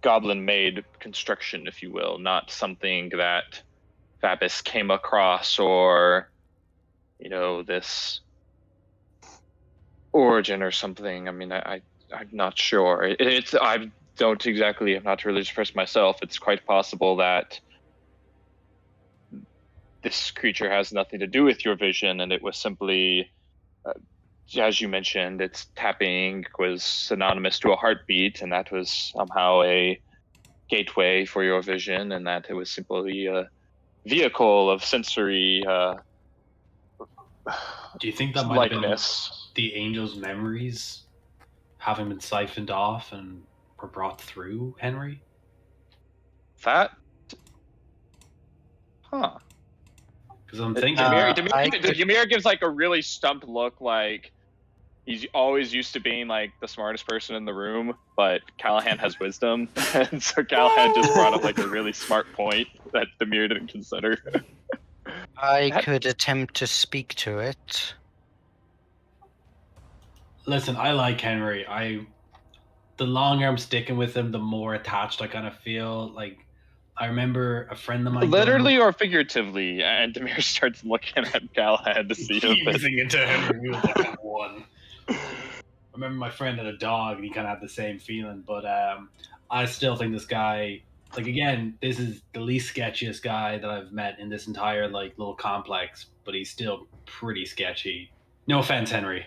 goblin-made construction, if you will, not something that Fabus came across or this origin or something. I mean, I'm not sure. I'm not a religious person myself. It's quite possible that this creature has nothing to do with your vision, and it was simply, as you mentioned, its tapping was synonymous to a heartbeat, and that was somehow a gateway for your vision, and that it was simply a vehicle of sensory Do you think that might have been likeness. the angel's memories having been siphoned off and were brought through Henry? That, huh? Because I'm thinking, Demir gives like a really stumped look, like he's always used to being like the smartest person in the room, but Callahan has wisdom, and so Callahan just brought up like a really smart point that Demir didn't consider. I could attempt to speak to it. listen, I like Henry. The longer I'm sticking with him, the more attached I kind of feel. Like, I remember a friend of mine. Literally or figuratively, and Demir starts looking at Callahan to see if it's... Easing into Henry. We was like one. I remember my friend had a dog, and he kind of had the same feeling. But I still think this guy, like, again, this is the least sketchiest guy that I've met in this entire like little complex. But he's still pretty sketchy. No offense, Henry.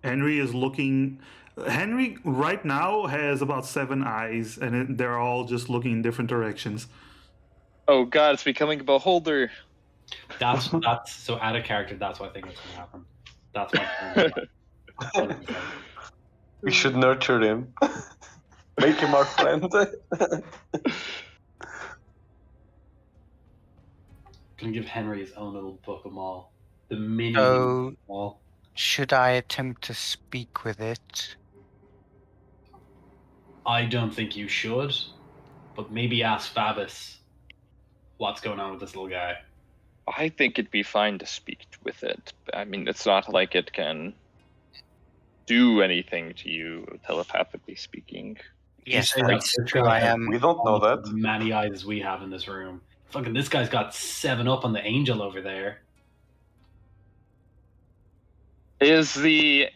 Henry is looking. Henry right now has about 7 eyes, and they're all just looking in different directions. Oh god, it's becoming a beholder. That's so out of character. That's what I think is going to happen. That's my point. We should nurture him. Make him our friend. Can give Henry his own little book of all. The mini So, all. should I attempt to speak with it? I don't think you should, but maybe ask Fabus what's going on with this little guy. I think it'd be fine to speak with it. I mean, it's not like it can do anything to you telepathically speaking. Yes, You say that's this true. guy I has am. We don't know almost that. as many eyes as we have in this room. Fucking this guy's got 7 up on the angel over there. Is the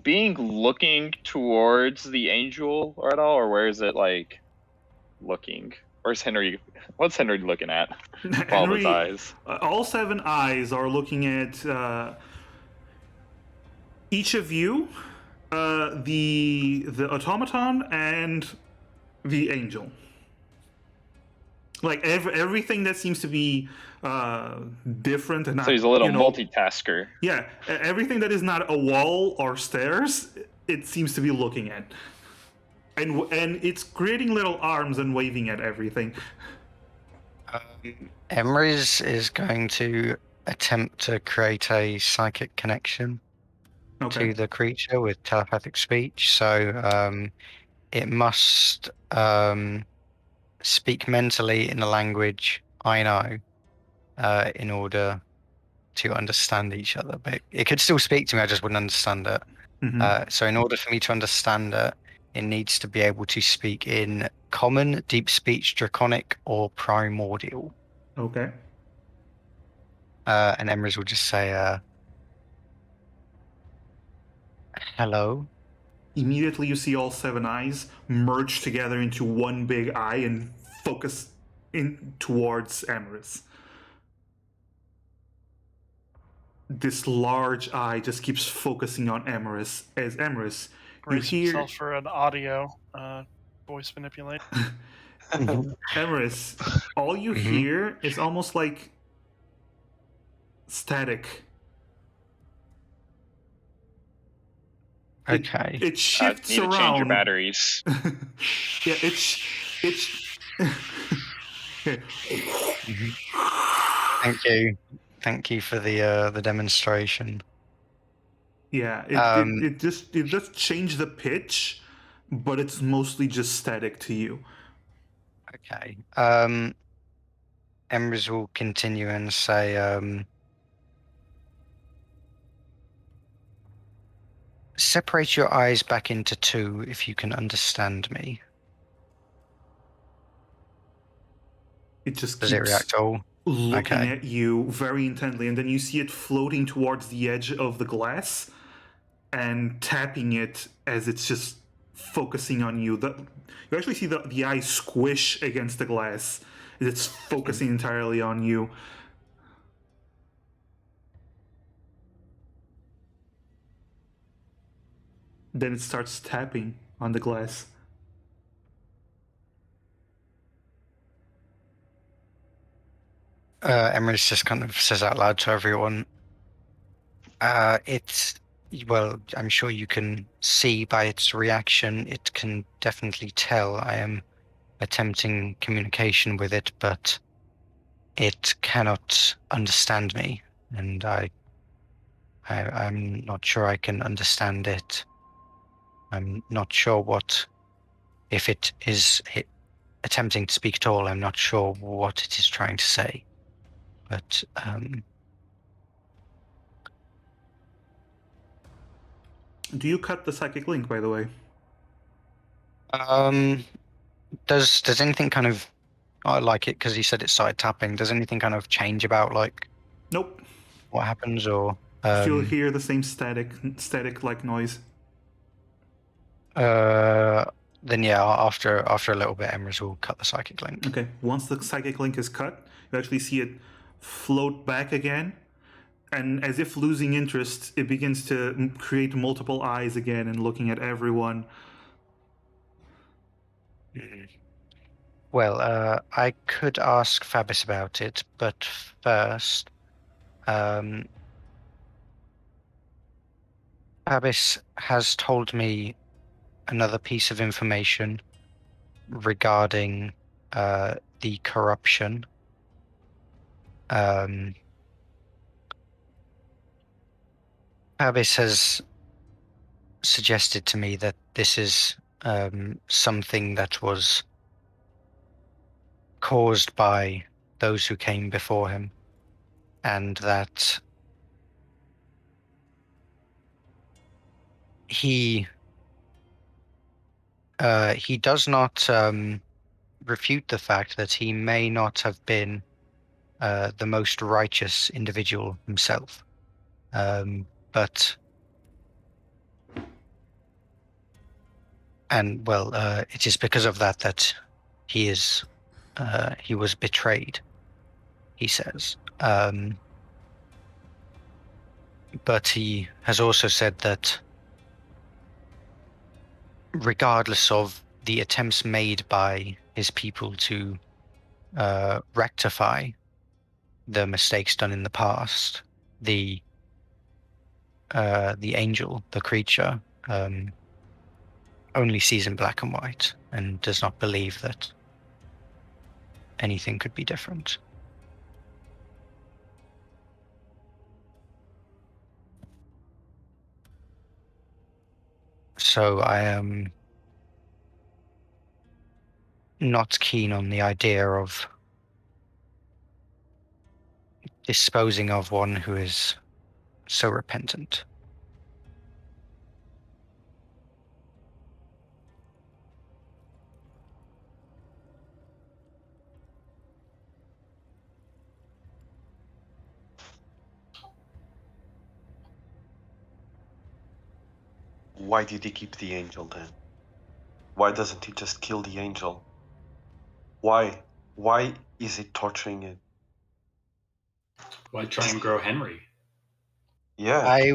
being looking towards the angel or at all, or where is it like looking? Where's Henry? What's Henry looking at? All of his eyes. All 7 eyes are looking at each of you, the automaton, and the angel. Like everything that seems to be different and not, So he's a little multitasker. Yeah, everything that is not a wall or stairs, it seems to be looking at, and it's creating little arms and waving at everything. Emrys is going to attempt to create a psychic connection to the creature with telepathic speech. So it must speak mentally in a language I know in order to understand each other. But it could still speak to me, I just wouldn't understand it. So in order for me to understand it, it needs to be able to speak in common, deep speech, draconic, or primordial. Okay. And Emrys will just say, hello. Immediately you see all 7 eyes merge together into one big eye and focus in towards Emrys. This large eye just keeps focusing on Emrys. As Emrys, Brace you hear yourself for an audio voice manipulate. Emrys, all you hear is almost like static. Okay. It shifts Need to around. change your batteries. Yeah, it's. Thank you for the demonstration. Yeah, it does change the pitch, but it's mostly just static to you. Okay. Emrys will continue and say, separate your eyes back into 2 if you can understand me. It just Does it react at all? looking Okay. at you very intently, and then you see it floating towards the edge of the glass and tapping it as it's just focusing on you. You actually see the eye squish against the glass as it's focusing entirely on you. Then it starts tapping on the glass. Emrys just kind of says out loud to everyone, it's, well, I'm sure you can see by its reaction, it can definitely tell I am attempting communication with it, but it cannot understand me, and I'm not sure I can understand it. I'm not sure if it is attempting to speak at all, I'm not sure what it is trying to say. But Do you cut the psychic link, by the way? does anything kind of, I like it because he said it started tapping. Does anything kind of change about like Nope. what happens, or Still hear the same static like noise. then yeah, after a little bit, Emrys will cut the psychic link. Okay, once the psychic link is cut, you actually see it float back again, and as if losing interest, it begins to create multiple eyes again and looking at everyone. Well, I could ask Fabis about it, but first, Fabis has told me another piece of information regarding the corruption. Fabis has suggested to me that this is something that was caused by those who came before him, and that he does not refute the fact that he may not have been the most righteous individual himself, but it is because of that he was betrayed, he says. But he has also said that regardless of the attempts made by his people to rectify the mistakes done in the past, the angel, the creature, only sees in black and white and does not believe that anything could be different. So I am not keen on the idea of disposing of one who is so repentant. Why did he keep the angel then? Why doesn't he just kill the angel? Why? Why is he torturing it? Why try and grow Henry? Yeah. I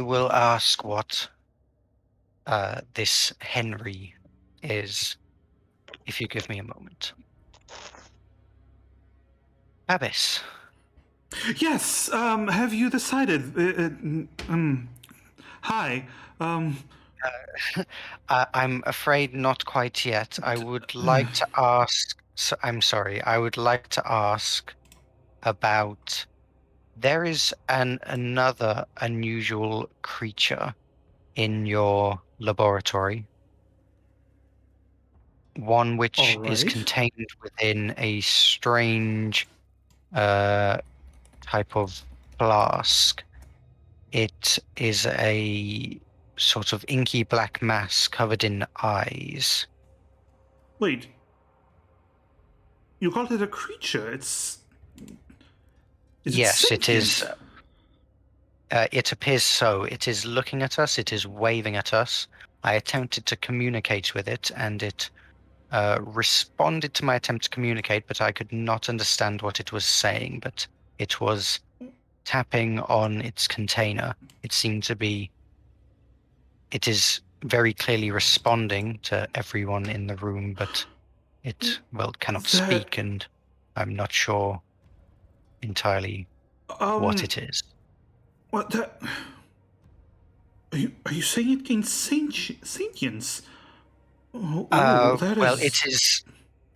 will ask what this Henry is, if you give me a moment. Abbess. Yes. Have you decided? Hi. I'm afraid not quite yet. I would like to ask. I'm sorry. I would like to ask about. There is another unusual creature in your laboratory. One which All is right. contained within a strange type of flask. It is a sort of inky black mass covered in eyes. Wait. You called it a creature. Is it Yes, it is. sentient? It appears so. It is looking at us. It is waving at us. I attempted to communicate with it, and it responded to my attempt to communicate, but I could not understand what it was saying. But it was tapping on its container. It seemed to be. It is very clearly responding to everyone in the room, but it cannot That speak, and I'm not sure entirely what it is. What that? Are you saying it gains sentience? That Well, is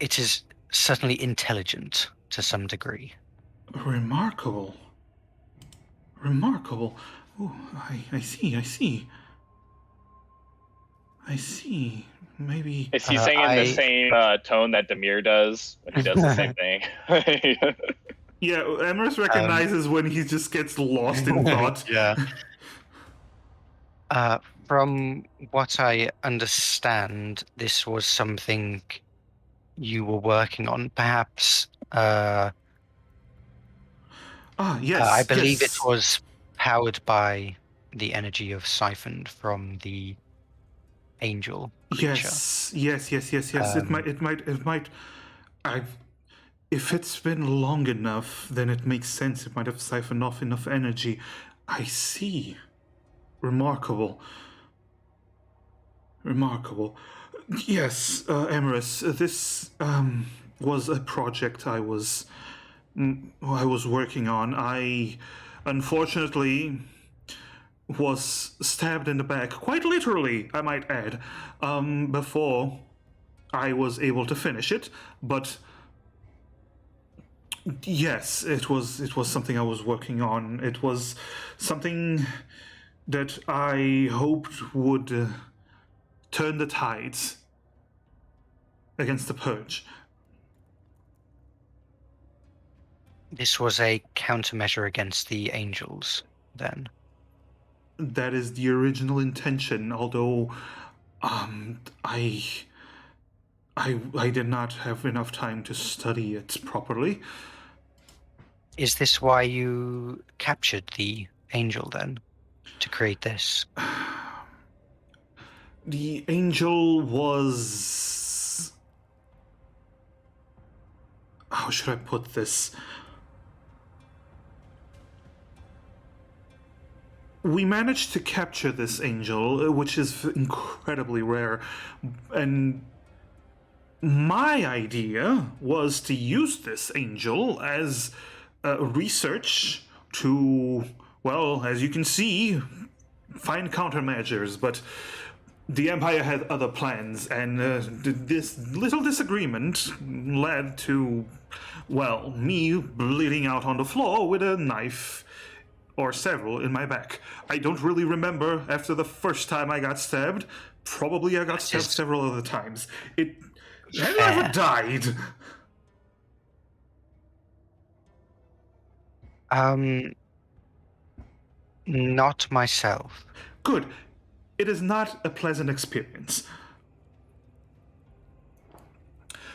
it is certainly intelligent to some degree. remarkable. Remarkable. Oh, I see. I see. Maybe. Is he saying in the same tone that Demir does when he does the same thing? Yeah, Emrys recognizes when he just gets lost in thought. Yeah. From what I understand, this was something you were working on. Perhaps Yes. I believe yes. it was powered by the energy of siphoned from the angel creature. Yes. It might. If it's been long enough, then it makes sense. It might have siphoned off enough energy. I see. Remarkable. Yes, Emrys, this was a project I was working on. I unfortunately was stabbed in the back, quite literally, I might add, before I was able to finish it. But yes, it was something I was working on. It was something that I hoped would turn the tides against the purge. This was a countermeasure against the angels, then. That is the original intention, although I did not have enough time to study it properly. Is this why you captured the angel, then, to create this? The angel was... How should I put this? We managed to capture this angel, which is incredibly rare, and my idea was to use this angel as research to, well, as you can see, find countermeasures, but the Empire had other plans, and this little disagreement led to, well, me bleeding out on the floor with a knife or several in my back. I don't really remember after the first time I got stabbed. Probably I got stabbed several other times. Have you ever died? Not myself. Good. It is not a pleasant experience.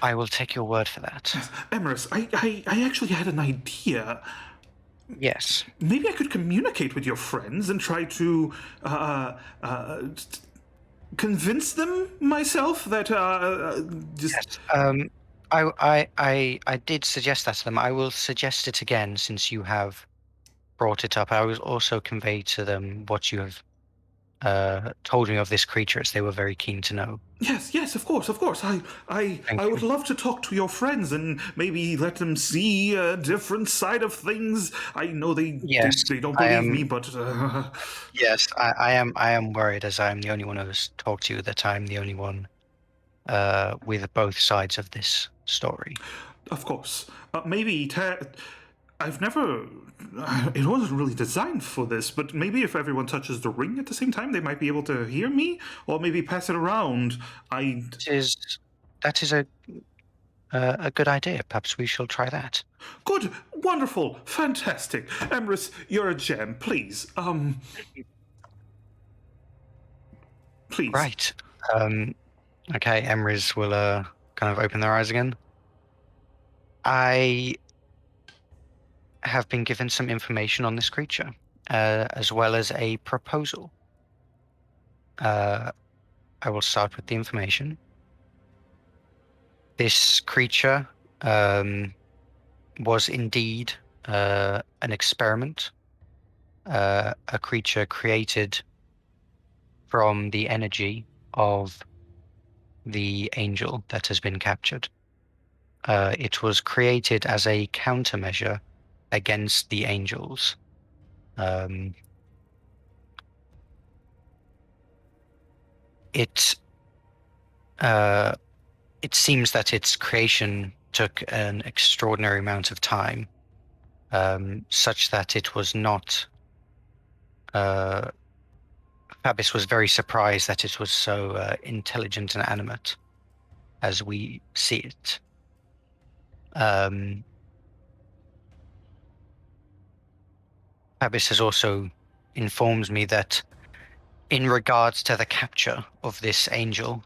I will take your word for that. Emrys, I actually had an idea. Yes. Maybe I could communicate with your friends and try to convince them myself that just. Yes. I did suggest that to them. I will suggest it again since you have brought it up. I will also convey to them what you have told me of this creature, as they were very keen to know. Yes, of course. I would love to talk to your friends and maybe let them see a different side of things. I know they don't believe me, but yes, I am worried, as I am the only one who has talked to you, that I'm the only one with both sides of this story. Of course, maybe I've never. It wasn't really designed for this, but maybe if everyone touches the ring at the same time, they might be able to hear me, or maybe pass it around. That is a good idea. Perhaps we shall try that. Good, wonderful, fantastic. Emrys, you're a gem. Please, please. Right. Okay. Emrys will kind of open their eyes again. I have been given some information on this creature, as well as a proposal. I will start with the information. This creature was indeed an experiment, a creature created from the energy of the angel that has been captured. It was created as a countermeasure against the angels. It seems that its creation took an extraordinary amount of time, such that it was not. Fabis was very surprised that it was so intelligent and animate as we see it. Fabis has also informed me that in regards to the capture of this angel,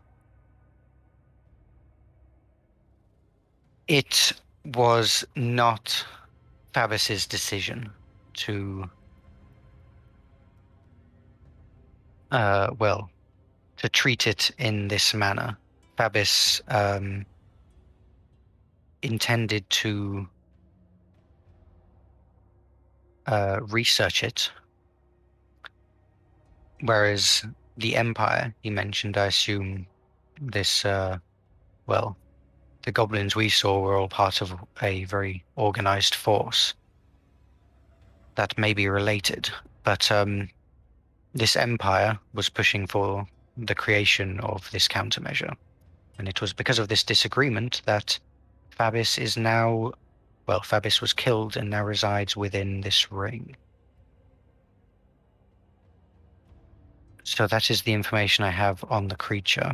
it was not Fabis's decision to, to treat it in this manner. Fabis intended to research it, whereas the Empire he mentioned, I assume this, the goblins we saw were all part of a very organized force that may be related, but this Empire was pushing for the creation of this countermeasure. And it was because of this disagreement that Fabis is now, Fabis was killed and now resides within this ring. So that is the information I have on the creature.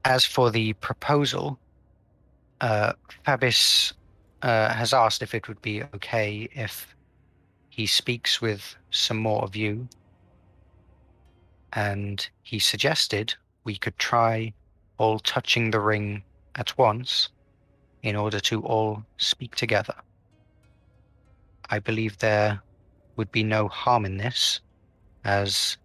As for the proposal, Fabis has asked if it would be okay if he speaks with some more of you, and he suggested we could try all touching the ring at once in order to all speak together. I believe there would be no harm in this, as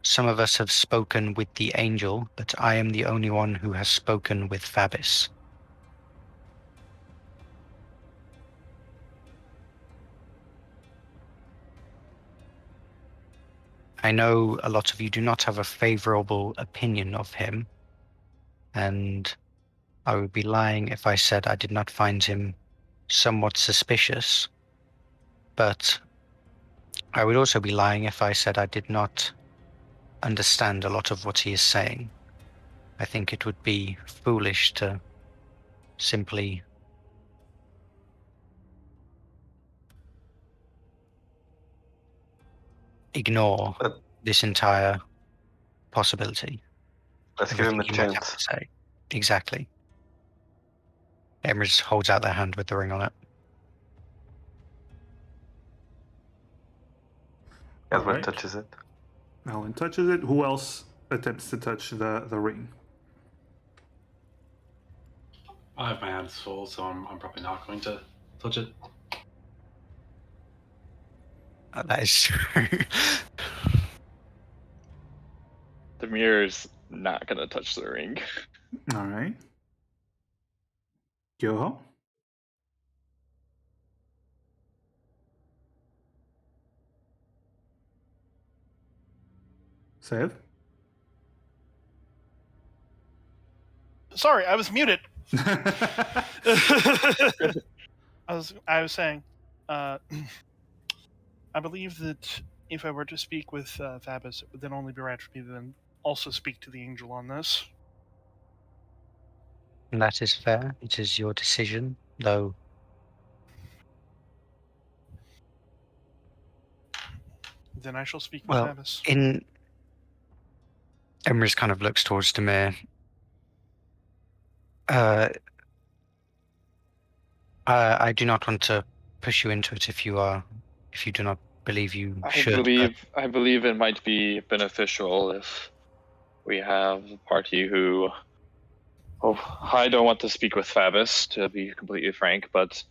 some of us have spoken with the angel, but I am the only one who has spoken with Fabis. I know a lot of you do not have a favorable opinion of him, and I would be lying if I said I did not find him somewhat suspicious, but I would also be lying if I said I did not understand a lot of what he is saying. I think it would be foolish to simply ignore But this entire possibility. let's give him Everything a he might have chance. to say. Exactly. Emrys holds out their hand with the ring on it. Edward Alright. touches it. Alan touches it. Who else attempts to touch the ring? I have my hands full, so I'm probably not going to touch it. That is true. The mirror's not gonna touch the ring. Alright. Yoho? Sev? Sorry, I was muted. I was saying, I believe that if I were to speak with Fabis, it would then only be right for me to then also speak to the angel on this. And that is fair. It is your decision, though. Then I shall speak with Well, Fabis. Emrys kind of looks towards Demir. I do not want to push you into it if you do not believe you should. I believe it might be beneficial if we have a party who... Oh, I don't want to speak with Fabus, to be completely frank, but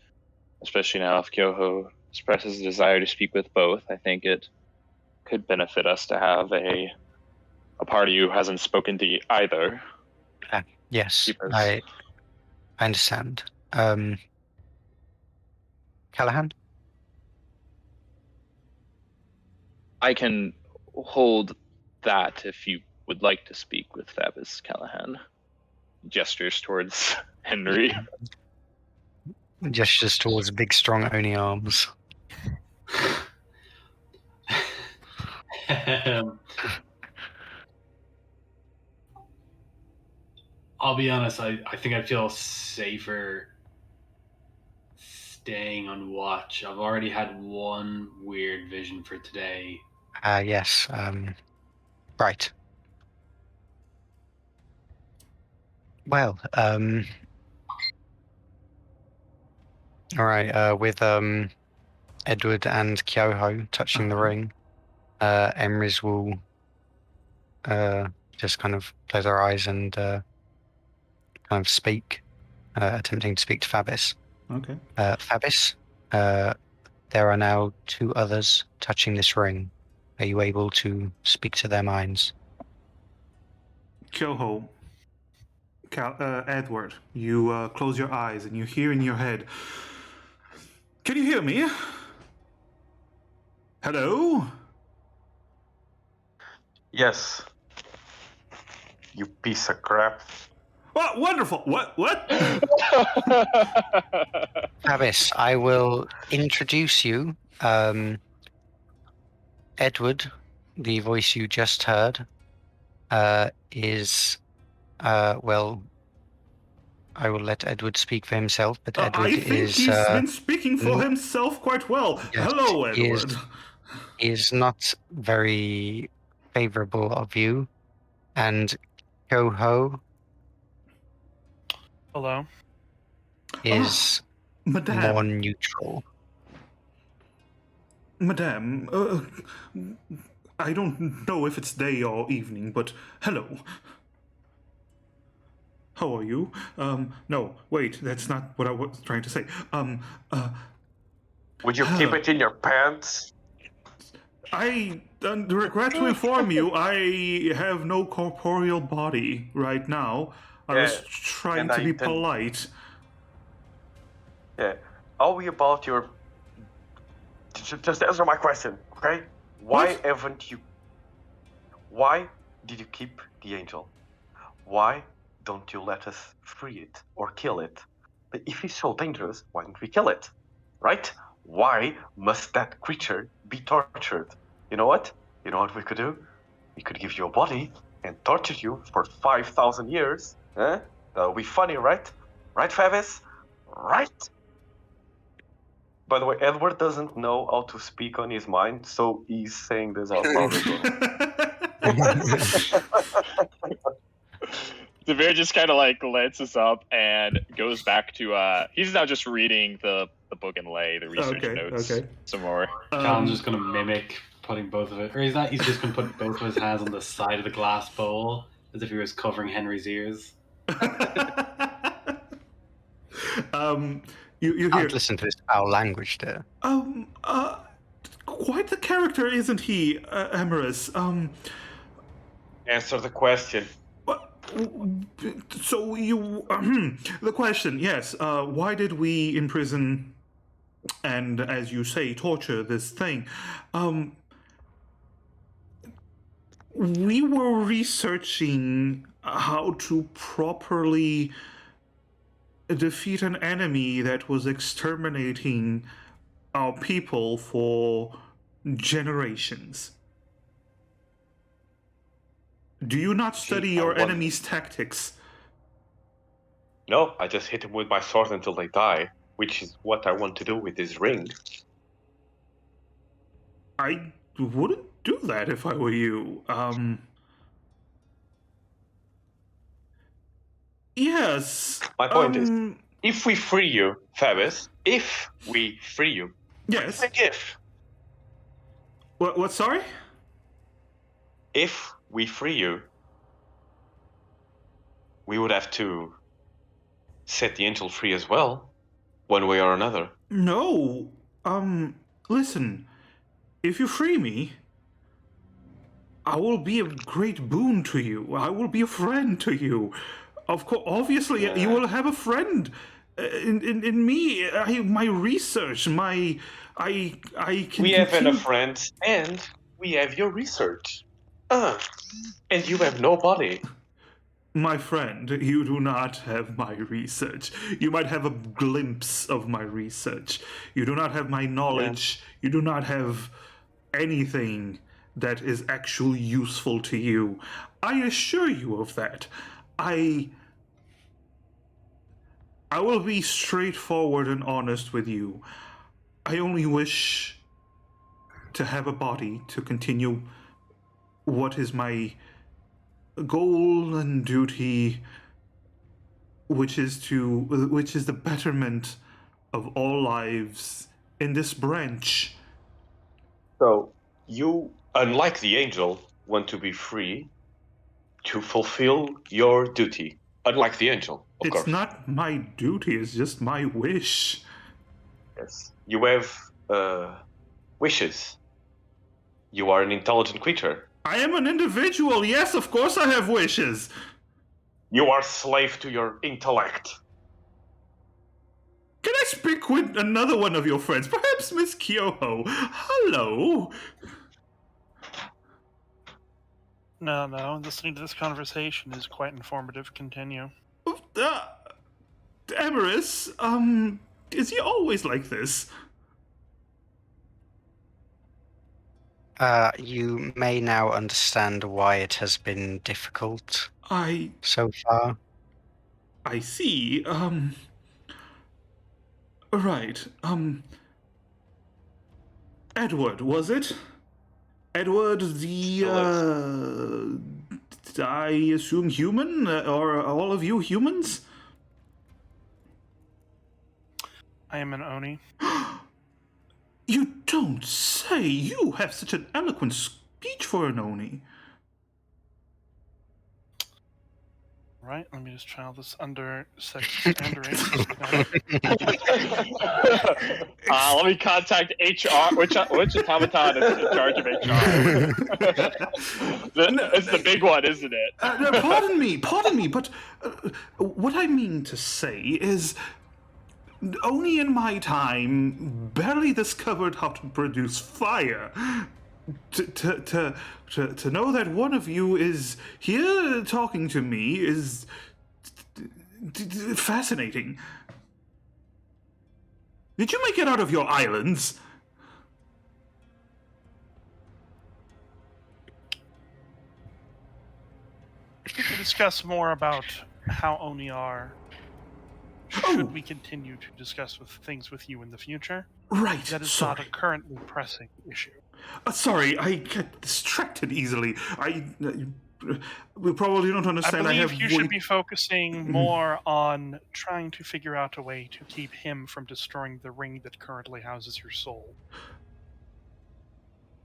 especially now if Kyoho expresses a desire to speak with both, I think it could benefit us to have a party who hasn't spoken to either. Yes, Keep us- I understand. Callahan? I can hold that if you would like to speak with Fabus, Callahan. Gestures towards Henry. Gestures towards big, strong Oni arms. I'll be honest, I think I'd feel safer staying on watch. I've already had one weird vision for today. Yes. Right. Well, all right. With Edward and Kyoho touching the ring, Emrys will just kind of close her eyes and kind of speak, attempting to speak to Fabis. Okay. Fabis, there are now 2 others touching this ring. Are you able to speak to their minds? Kyoho, Edward, you close your eyes and you hear in your head. Can you hear me? Hello? Yes. You piece of crap. Oh, wonderful! What? Fabis, I will introduce you. Edward, the voice you just heard, is, well, I will let Edward speak for himself, but Edward I think is... he's been speaking for n- himself quite well. yes, Hello, he Edward. is not very favorable of you, and Kyoho Hello. is more Madame, neutral. Madame, I don't know if it's day or evening, but hello. How are you? No, wait, that's not what I was trying to say. Would you keep it in your pants? I regret to inform you, I have no corporeal body right now. I was Yeah, trying and to I be didn't- polite. Yeah. Are we about your... Just answer my question, okay? Why What? haven't you... Why did you keep the angel? Why don't you let us free it or kill it? But if it's so dangerous, why don't we kill it? Right? Why must that creature be tortured? You know what? You know what we could do? We could give you a body and torture you for 5,000 years. Huh? That'll be funny, right? Right, Favis? Right? By the way, Edward doesn't know how to speak on his mind, so he's saying this out loud as well. The bear just kind of like glances up and goes back to he's now just reading the book and lay the research notes some more. Callum's just gonna mimic putting both of it, or he's not. He's just gonna put both of his hands on the side of the glass bowl as if he was covering Henry's ears. You Can't hear? listen to this foul language there. Quite the character, isn't he, Emerus? Answer the question. So you, the question, yes. Why did we imprison and, as you say, torture this thing? We were researching how to properly defeat an enemy that was exterminating our people for generations. Do you not study your enemy's tactics? No, I just hit him with my sword until they die, which is what I want to do with this ring. I wouldn't do that if I were you. Yes. My point is, if we free you, Fabis, if we free you, Yes. bring the gift. What? Sorry? If we free you, we would have to set the angel free as well, one way or another. No, listen. If you free me, I will be a great boon to you. I will be a friend to you. Of course, obviously, you will have a friend in me. My research, I can. We have continue- enough friends, and we have your research. And you have nobody. My friend, you do not have my research. You might have a glimpse of my research. You do not have my knowledge. You do not have anything that is actually useful to you. I assure you of that. I will be straightforward and honest with you. I only wish to have a body to continue what is my goal and duty, which is the betterment of all lives in this branch. So you, unlike the angel, want to be free to fulfill your duty. Unlike the angel, of course. It's not my duty, it's just my wish. Yes. You have wishes. You are an intelligent creature. I am an individual, yes, of course I have wishes. You are slave to your intellect. Can I speak with another one of your friends? Perhaps Miss Kyoho. Hello. No. Listening to this conversation is quite informative. Continue. Emerus, is he always like this? You may now understand why it has been difficult I so far. see. Right. Edward, was it? Edward the I assume human, or all of you humans? I am an Oni. You don't say. You have such an eloquent speech for an Oni. Right, let me just trial this under sexes and races. Let me contact HR. Which automaton is in charge of HR? It's the big one, isn't it? Pardon me, but what I mean to say is, only in my time, barely discovered how to produce fire. To know that one of you is here talking to me is fascinating. Did you make it out of your islands? We can discuss more about how Oni are. Should we continue to discuss things with you in the future? Right, That is sorry. not a currently pressing issue. Sorry, I get distracted easily. We probably don't understand. I believe have you should be focusing more on trying to figure out a way to keep him from destroying the ring that currently houses your soul.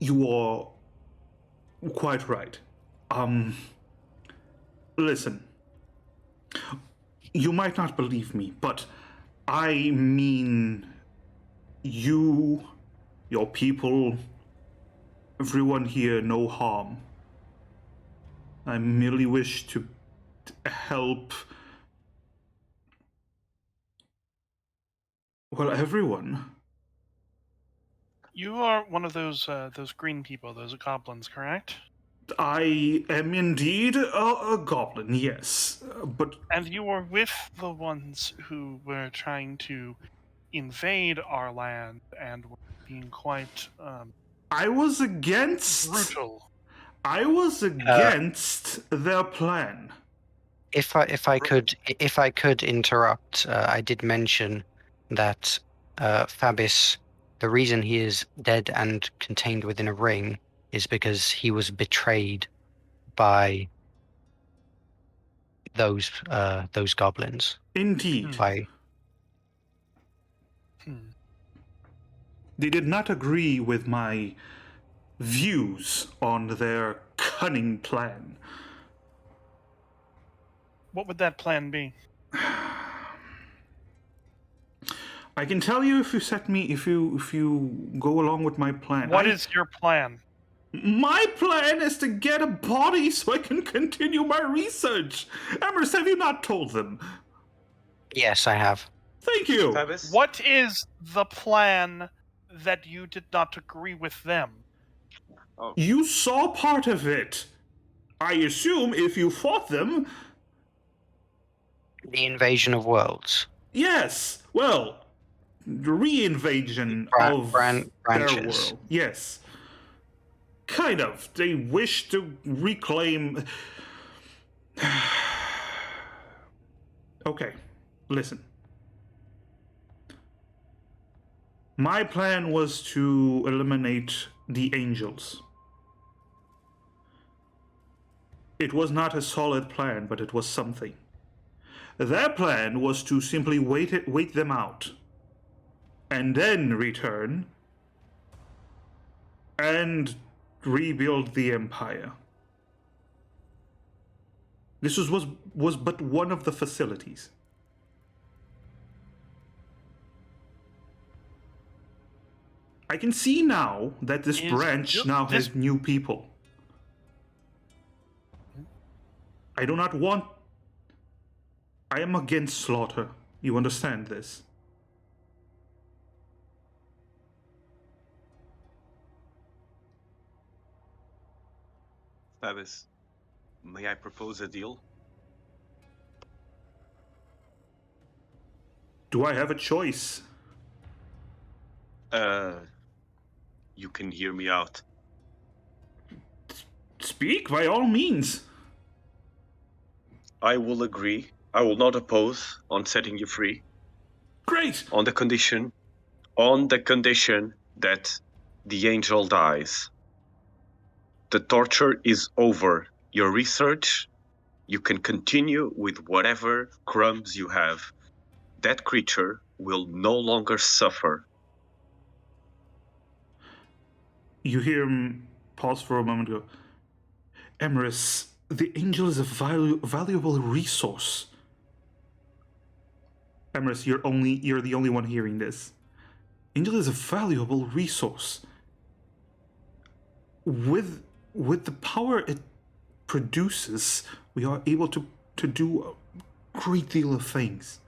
You are quite right. Listen. You might not believe me, but I mean you, your people, everyone here, no harm. I merely wish to help, well, everyone. You are one of those green people, those goblins, correct? I am indeed a goblin, yes, but... And you were with the ones who were trying to invade our land and were being quite I was against... brutal. I was against their plan. If I could interrupt, I did mention that Fabis, the reason he is dead and contained within a ring is because he was betrayed by those goblins. Indeed. By They did not agree with my views on their cunning plan. What would that plan be? I can tell you if you go along with my plan. What is your plan? My plan is to get a body so I can continue my research. Emrys, have you not told them? Yes, I have. Thank you. Fabis? What is the plan that you did not agree with them? You saw part of it. I assume if you fought them, The invasion of worlds. yes. Well, the re-invasion of their branches. world. Yes. Kind of. They wish to reclaim. Okay, listen. My plan was to eliminate the angels. It was not a solid plan, but it was something. Their plan was to simply wait them out, and then return and rebuild the empire. This was but one of the facilities. I can see now that this branch now has new people. I do not want... I am against slaughter. You understand this? Fabis, may I propose a deal? Do I have a choice? You can hear me out. Speak, by all means. I will agree. I will not oppose on setting you free. Great! On the condition that the angel dies. The torture is over. Your research, you can continue with whatever crumbs you have. That creature will no longer suffer. You hear him pause for a moment and go, Emrys, the angel is a valuable resource. Emrys, you're the only one hearing this. Angel is a valuable resource. With the power it produces, we are able to do a great deal of things.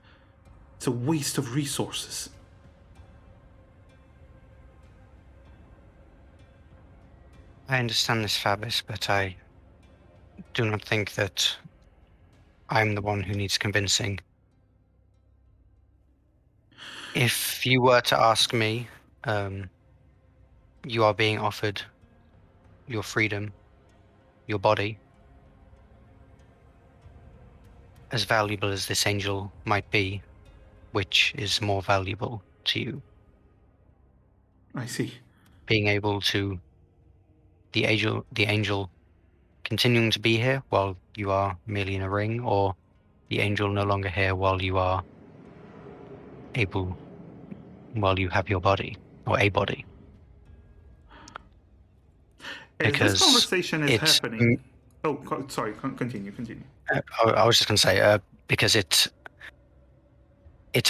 It's a waste of resources. I understand this, Fabis, but I do not think that I'm the one who needs convincing. If you were to ask me, you are being offered your freedom, your body. As valuable as this angel might be, which is more valuable to you? I see. Being able to the angel continuing to be here while you are merely in a ring, or the angel no longer here while you have your body or a body. As Because this conversation is happening... Oh, sorry, continue. I was just going to say, because it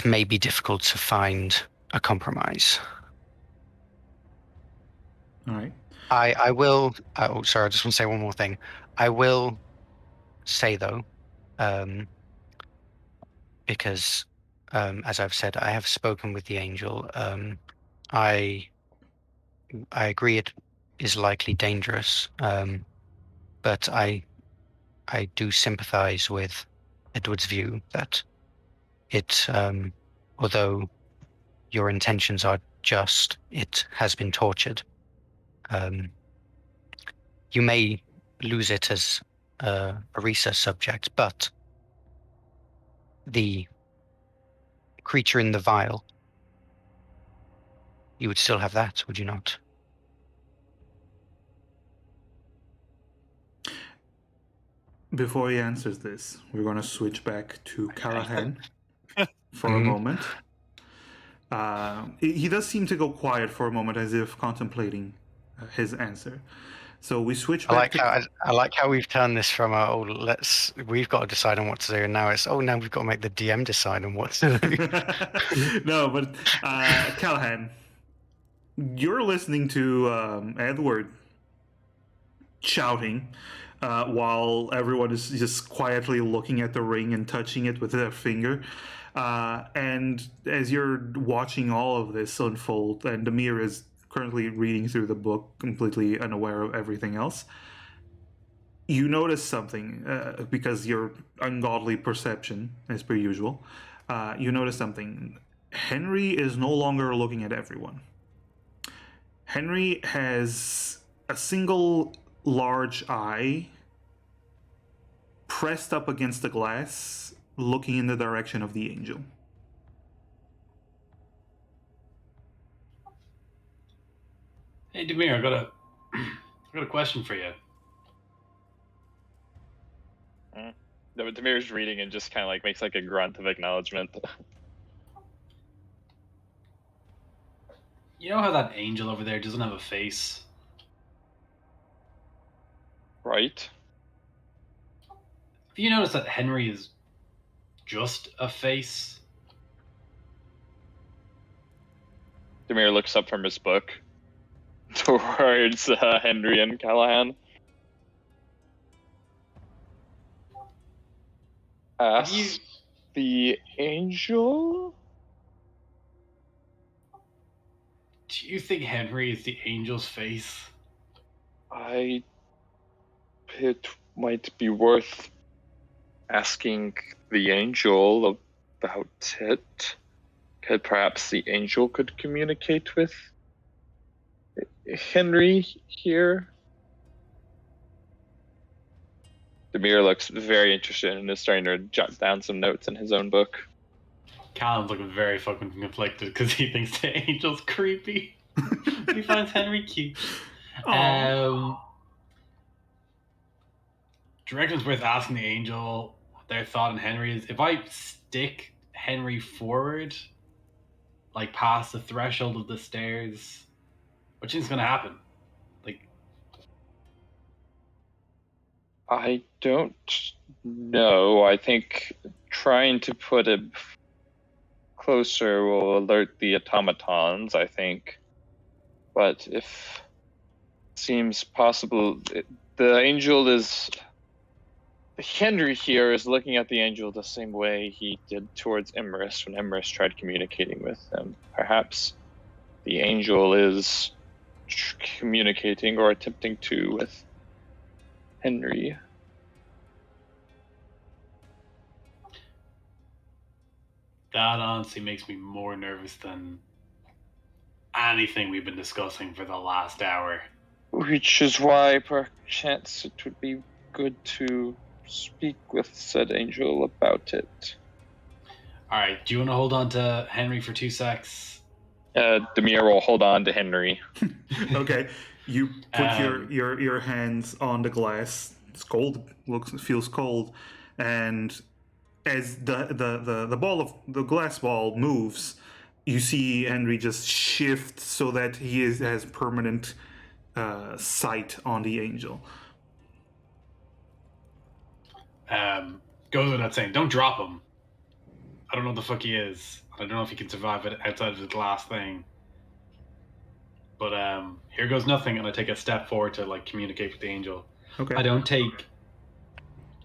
may be difficult to find a compromise. All right. I will... Oh, sorry, I just want to say one more thing. I will say, though, because, as I've said, I have spoken with the angel. I agree it is likely dangerous, but I do sympathize with Edward's view that it, although your intentions are just, it has been tortured. You may lose it as a research subject, but the creature in the vial, you would still have that, would you not? Before he answers this, we're going to switch back to Callahan for a moment. He does seem to go quiet for a moment, as if contemplating his answer. So we switch I back like to. how I like how we've turned this from we've got to decide on what to do, and now it's now we've got to make the DM decide on what to do. No, but Callahan, you're listening to Edward shouting while everyone is just quietly looking at the ring and touching it with their finger. And as you're watching all of this unfold, and Demir is currently reading through the book, completely unaware of everything else, you notice something because your ungodly perception, as per usual. You notice something. Henry is no longer looking at everyone. Henry has a single large eye pressed up against the glass, looking in the direction of the angel. Hey, Demir, I got a question for you. No, but Demir's reading and just kind of like makes like a grunt of acknowledgement. You know how that angel over there doesn't have a face? Right? Have you noticed that Henry is just a face? Demir looks up from his book towards Henry and Callahan. Asks the angel? Do you think Henry is the angel's face? It might be worth asking the angel about it. Perhaps the angel could communicate with Henry here. Demir looks very interested and is starting to jot down some notes in his own book. Callum's looking very fucking conflicted because he thinks the angel's creepy. He finds Henry cute. Do you reckon it's worth asking the angel what their thought on Henry is? If I stick Henry forward, like past the threshold of the stairs, what do you think's gonna happen? Like, I don't know. I think trying to put it closer will alert the automatons, I think. But if it seems possible, the angel is... Henry here is looking at the angel the same way he did towards Emrys when Emrys tried communicating with him. Perhaps the angel is communicating or attempting to with Henry. that honestly makes me more nervous than anything we've been discussing for the last hour. Which is why perchance it would be good to speak with said angel about it. Alright, do you want to hold on to Henry for 2 secs? Demir will hold on to Henry. Okay, you put your hands on the glass. It's cold. Feels cold, and as the ball of the glass ball moves, you see Henry just shift so that has permanent sight on the angel. Goes without saying, don't drop him. I don't know what the fuck he is. I don't know if he can survive it outside of the glass thing. But here goes nothing, and I take a step forward to like communicate with the angel. Okay. I don't take.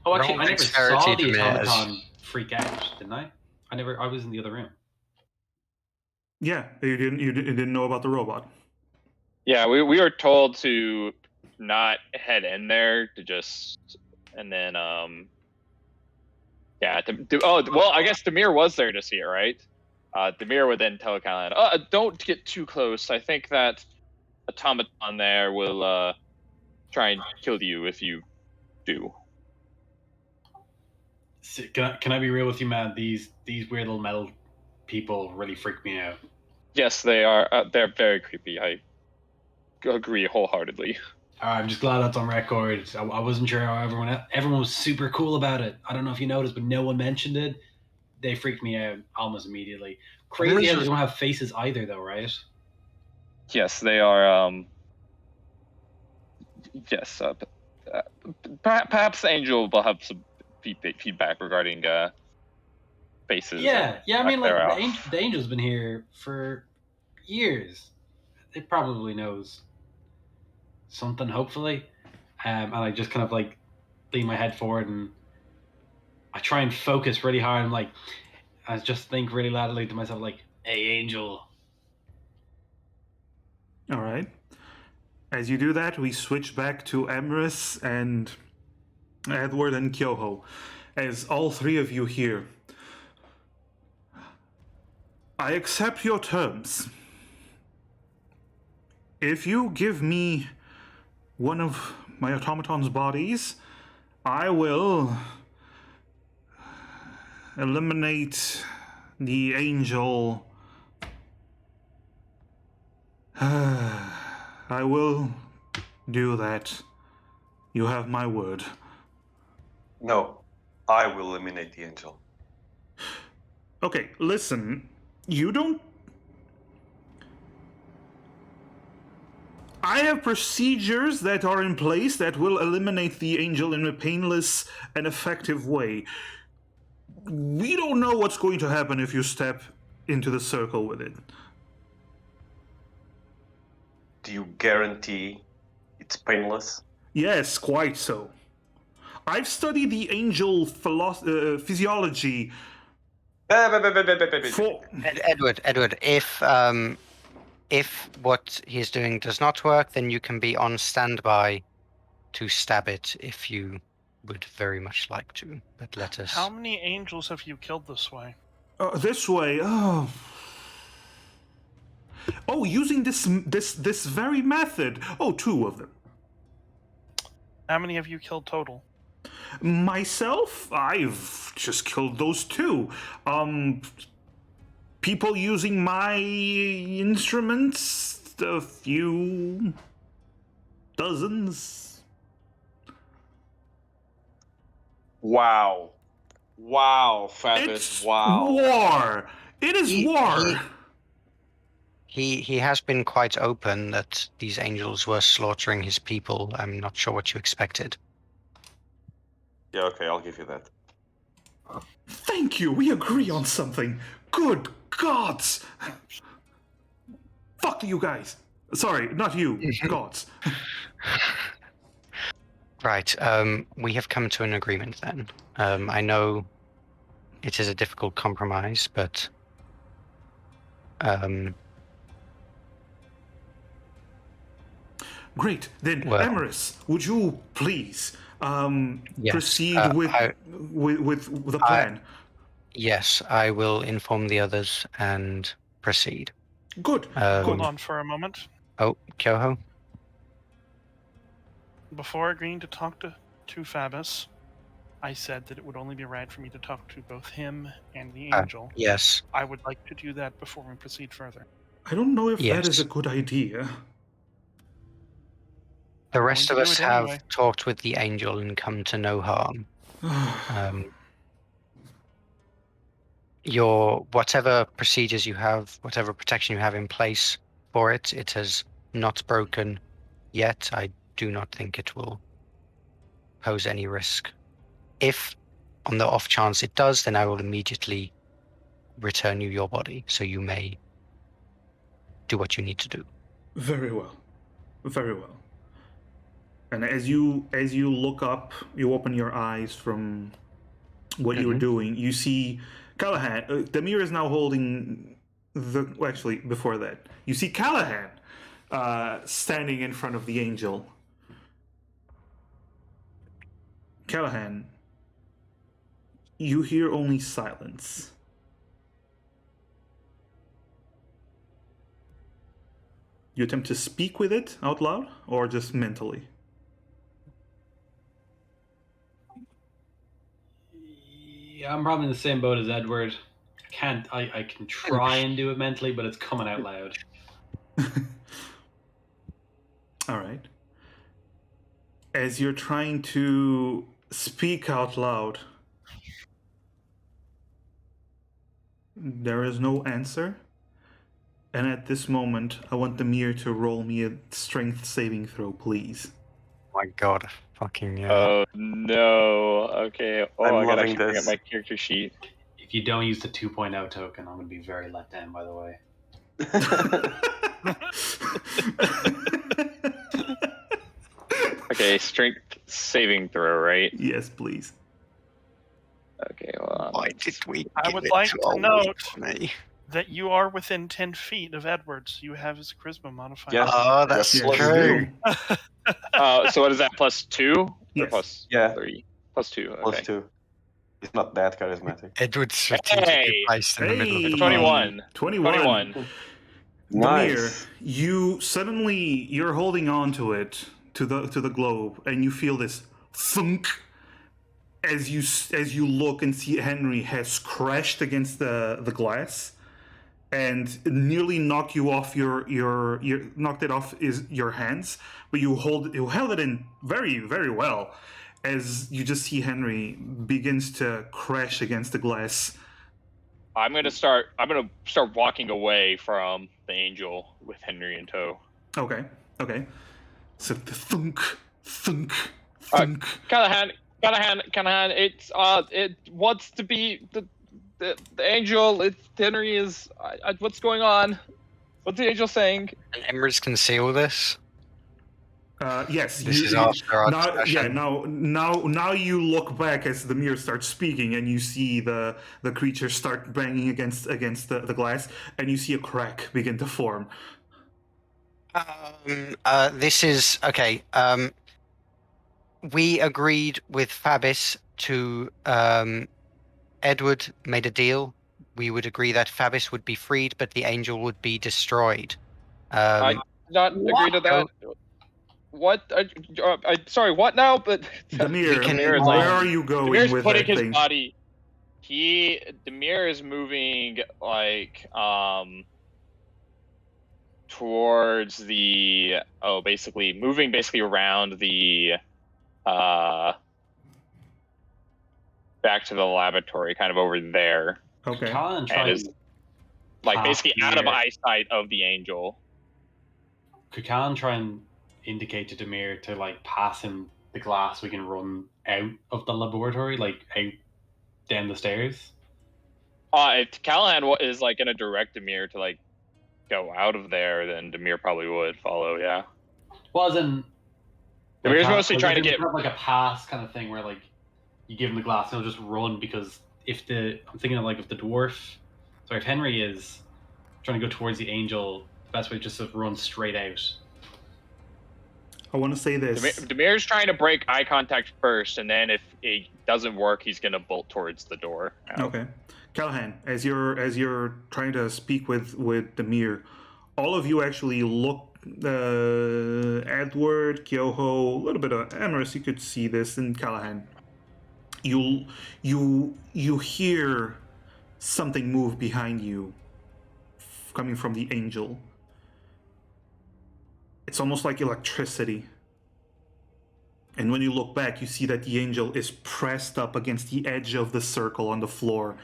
Oh, actually, Roll I never dexterity saw the to manage. automaton freak out, didn't I? I was in the other room. Yeah, you didn't know about the robot. Yeah, we were told to not head in there, to just, and then yeah. I guess Demir was there to see it, right? Demir would then tell Callahan, don't get too close. I think that automaton there will try and kill you if you do. Can I be real with you, man? These weird little metal people really freak me out. Yes, they are. They're very creepy. I agree wholeheartedly. I'm just glad that's on record. I wasn't sure how everyone was super cool about it. I don't know if you noticed, but no one mentioned it. They freaked me out almost immediately. Crazy how they don't have faces either, though, right? Yes, they are. Yes. Perhaps Angel will have some feedback regarding faces. Yeah. I mean, like They're the angel's been here for years. It probably knows something. Hopefully, and I just kind of like lean my head forward and I try and focus really hard. And like I just think really loudly to myself, like, "Hey, Angel." All right. As you do that, we switch back to Emrys and Edward and Kyoho. As all three of you here, I accept your terms. If you give me one of my automaton's bodies, I will eliminate the angel. I will do that. You have my word. No, I will eliminate the angel. Okay, listen. You don't. I have procedures that are in place that will eliminate the angel in a painless and effective way. We don't know what's going to happen if you step into the circle with it. Do you guarantee it's painless? Yes, quite so. I've studied the angel physiology for. Edward, if what he's doing does not work, then you can be on standby to stab it if you would very much like to. But let us. How many angels have you killed this way? This way. Oh, using this very method. Oh, two of them. How many have you killed total? Myself, I've just killed those two. People using my instruments, a few dozens. Wow, Fabus, It's wow. war. It is war. He has been quite open that these angels were slaughtering his people. I'm not sure what you expected. Yeah, okay, I'll give you that. Thank you. We agree on something. Good gods. Fuck you guys. Sorry, not you. Gods. Right. We have come to an agreement then. I know it is a difficult compromise, but Great. Then, well, Emrys, would you please yes, proceed with the plan? Yes, I will inform the others and proceed. Good. Hold on for a moment. Oh, Kyoho? Before agreeing to talk to Fabus, I said that it would only be right for me to talk to both him and the angel. Yes. I would like to do that before we proceed further. I don't know if that Yes. is a good idea. The rest of going to us do it have anyway. talked with the angel and come to no harm. Your whatever procedures you have, whatever protection you have in place for it, it has not broken yet. I do not think it will pose any risk. If on the off chance it does, then I will immediately return you your body, so you may do what you need to do. Very well. Very well. And as you look up, you open your eyes from what you were doing. You see Callahan. Demir is now holding the. Well, actually, before that, you see Callahan standing in front of the angel. Callahan, you hear only silence. You attempt to speak with it out loud, or just mentally? Yeah, I'm probably in the same boat as Edward. I can try and do it mentally, but it's coming out loud. All right. As you're trying to speak out loud, there is no answer. And at this moment, I want the mirror to roll me a strength saving throw, please. my god, fucking yeah. Oh no. Okay. Oh, I'm I gotta loving actually bring up this. my character sheet. If you don't use the 2.0 token, I'm going to be very let down, by the way. Okay, strength saving throw, right? Yes, please. Okay, well, Why did we I give would it like to to a note me? that you are within 10 feet of Edwards. You have his charisma modifier. Yes. Oh, that's Yes, Yes, plus you true. do. so what is that? +2 or Yes. plus Yeah. 3? +2. Okay. Plus 2. It's not that charismatic. Edward's strategically Hey! placed in the middle of it. Hey! 21. 21. 21. Demir, Nice. you're holding on to it, to the globe, and you feel this thunk as you look and see Henry has crashed against the glass and nearly knock you off your knocked it off your hands, but you held it in very, very well as you just see Henry begins to crash against the glass. I'm gonna start walking away from the angel with Henry in tow. Okay. So the thunk, thunk, thunk. Callahan, it wants to be the angel. It's Henry is. What's going on? What's the angel saying? And Emrys can see all this. Yes. This is after our now, discussion. now you look back as the mirror starts speaking, and you see the creature start banging against the glass, and you see a crack begin to form. This is okay. We agreed with Fabis to. Edward made a deal. We would agree that Fabis would be freed, but the angel would be destroyed. I not agree to that. What? Sorry. What now? But Demir, Demir is where like- are you going Demir's with putting that his thing? body. Demir is moving like towards the moving around the back to the laboratory, kind of over there, Okay. Callan and tried. is like basically out of eyesight of the angel. Could Callan try and indicate to Demir to like pass him the glass? We can run out of the laboratory, like out down the stairs. If Callahan is like gonna direct Demir to like go out of there, then Demir probably would follow. Yeah. Well, as in, Demir's Callan- mostly trying to get. have like a pass kind of thing where like you give him the glass and he'll just run, because if the if Henry is trying to go towards the angel, the best way is just to run straight out. I want to say this. Demir's trying to break eye contact first, and then if it doesn't work, he's gonna bolt towards the door. Okay. Callahan, as you're trying to speak with Demir, all of you actually look. Edward, Kyoho, a little bit of Emrys, you could see this, and Callahan. You hear something move behind you, coming from the angel. It's almost like electricity. And when you look back, you see that the angel is pressed up against the edge of the circle on the floor.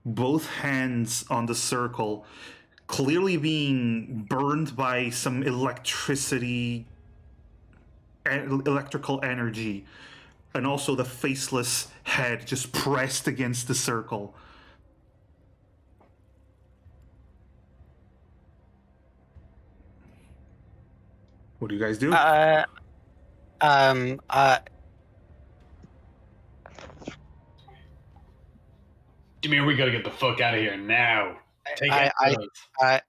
Both hands on the circle, clearly being burned by some electrical energy. And also the faceless head just pressed against the circle. What do you guys do? Demir, we gotta get the fuck out of here now. Take it.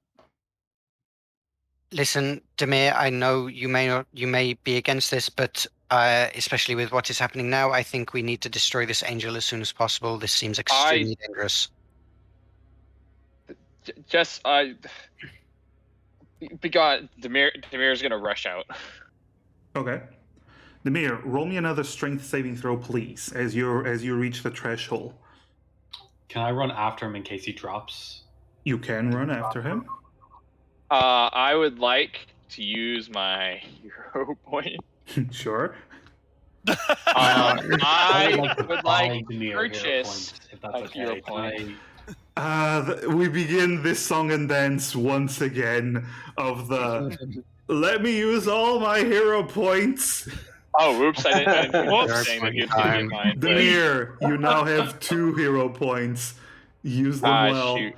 Listen, Demir, I know you may be against this, but especially with what is happening now, I think we need to destroy this angel as soon as possible. This seems extremely dangerous. Demir's gonna rush out. Okay. Demir, roll me another strength saving throw, please, as you reach the threshold. Can I run after him in case he drops? You can run after him. I would like to use my hero point. Sure. I would like buy to Demir purchase if that's a okay. hero point. We begin this song and dance once again of the let me use all my hero points. Oh, whoops! I didn't hear Whoops. you saying that he was going to get mine. but- Demir, you now have 2 hero points. Use them well. Shoot.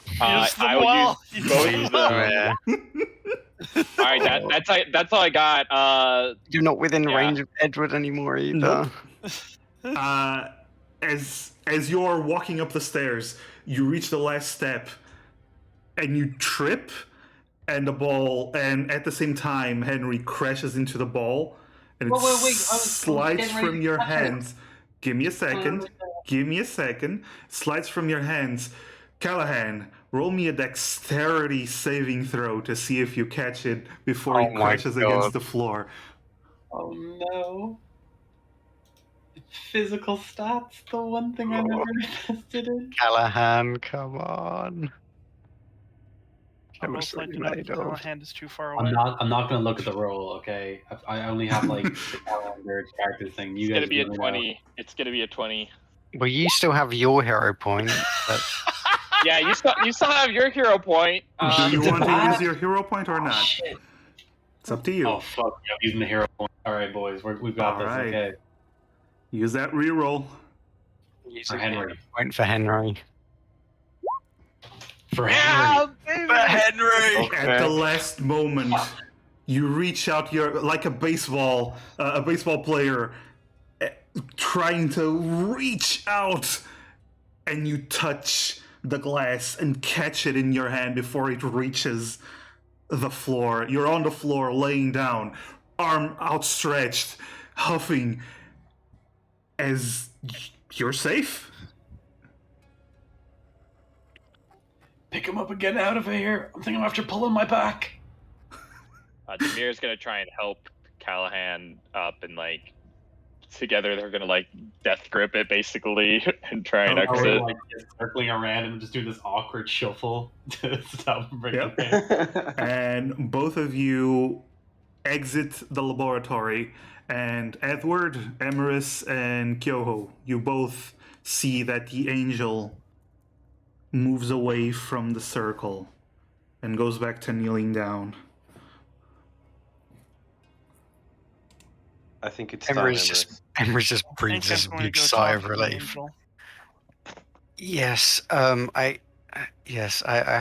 Use them I will well. use both of them. Yeah. All right, that's all I got. You're not within Yeah. range of Edward anymore either. Nope. As you're walking up the stairs, you reach the last step, and you trip, and at the same time, Henry crashes into the ball, and it Wait, I was slides getting ready from to your touch it. hands. Give me a second. Give me a second. Slides from your hands. Callahan, roll me a dexterity saving throw to see if you catch it before Oh it my crashes God. against the floor. Oh no. Physical stats, the one thing I never invested in. Callahan, come on. I That will was so like to note made that of. our hand is too far away. I'm not gonna look at the roll, okay? I only have like the calendar character thing. You It's guys gonna be a let me know. 20. It's gonna be a 20. Well, you still have your hero point, but Yeah, you still have your hero point. Do you It's a want to bad- use your hero point or not? Shit. It's up to you. Oh fuck! I'm using the hero point. All right, boys, we've got this. Alright. Okay. Use that reroll. using Henry. hero point for Henry. For Henry. Henry! At the last moment, you reach out like a baseball player, trying to reach out, and you touch the glass and catch it in your hand before it reaches the floor. You're on the floor, laying down, arm outstretched, huffing, as you're safe. Pick him up and get out of here. I'm thinking after pulling my back. Demir's gonna try and help Callahan up, and like together they're gonna like death grip it basically and try and Oh, Or exit. like just circling around and just do this awkward shuffle to stop him breaking Yep. the pain. And both of you exit the laboratory, and Edward, Emerus, and Kyoho, you both see that the angel moves away from the circle and goes back to kneeling down. I think it's time, Emrys just I breathes think this I'm going to big go sigh talk of to the relief. angel. Yes, I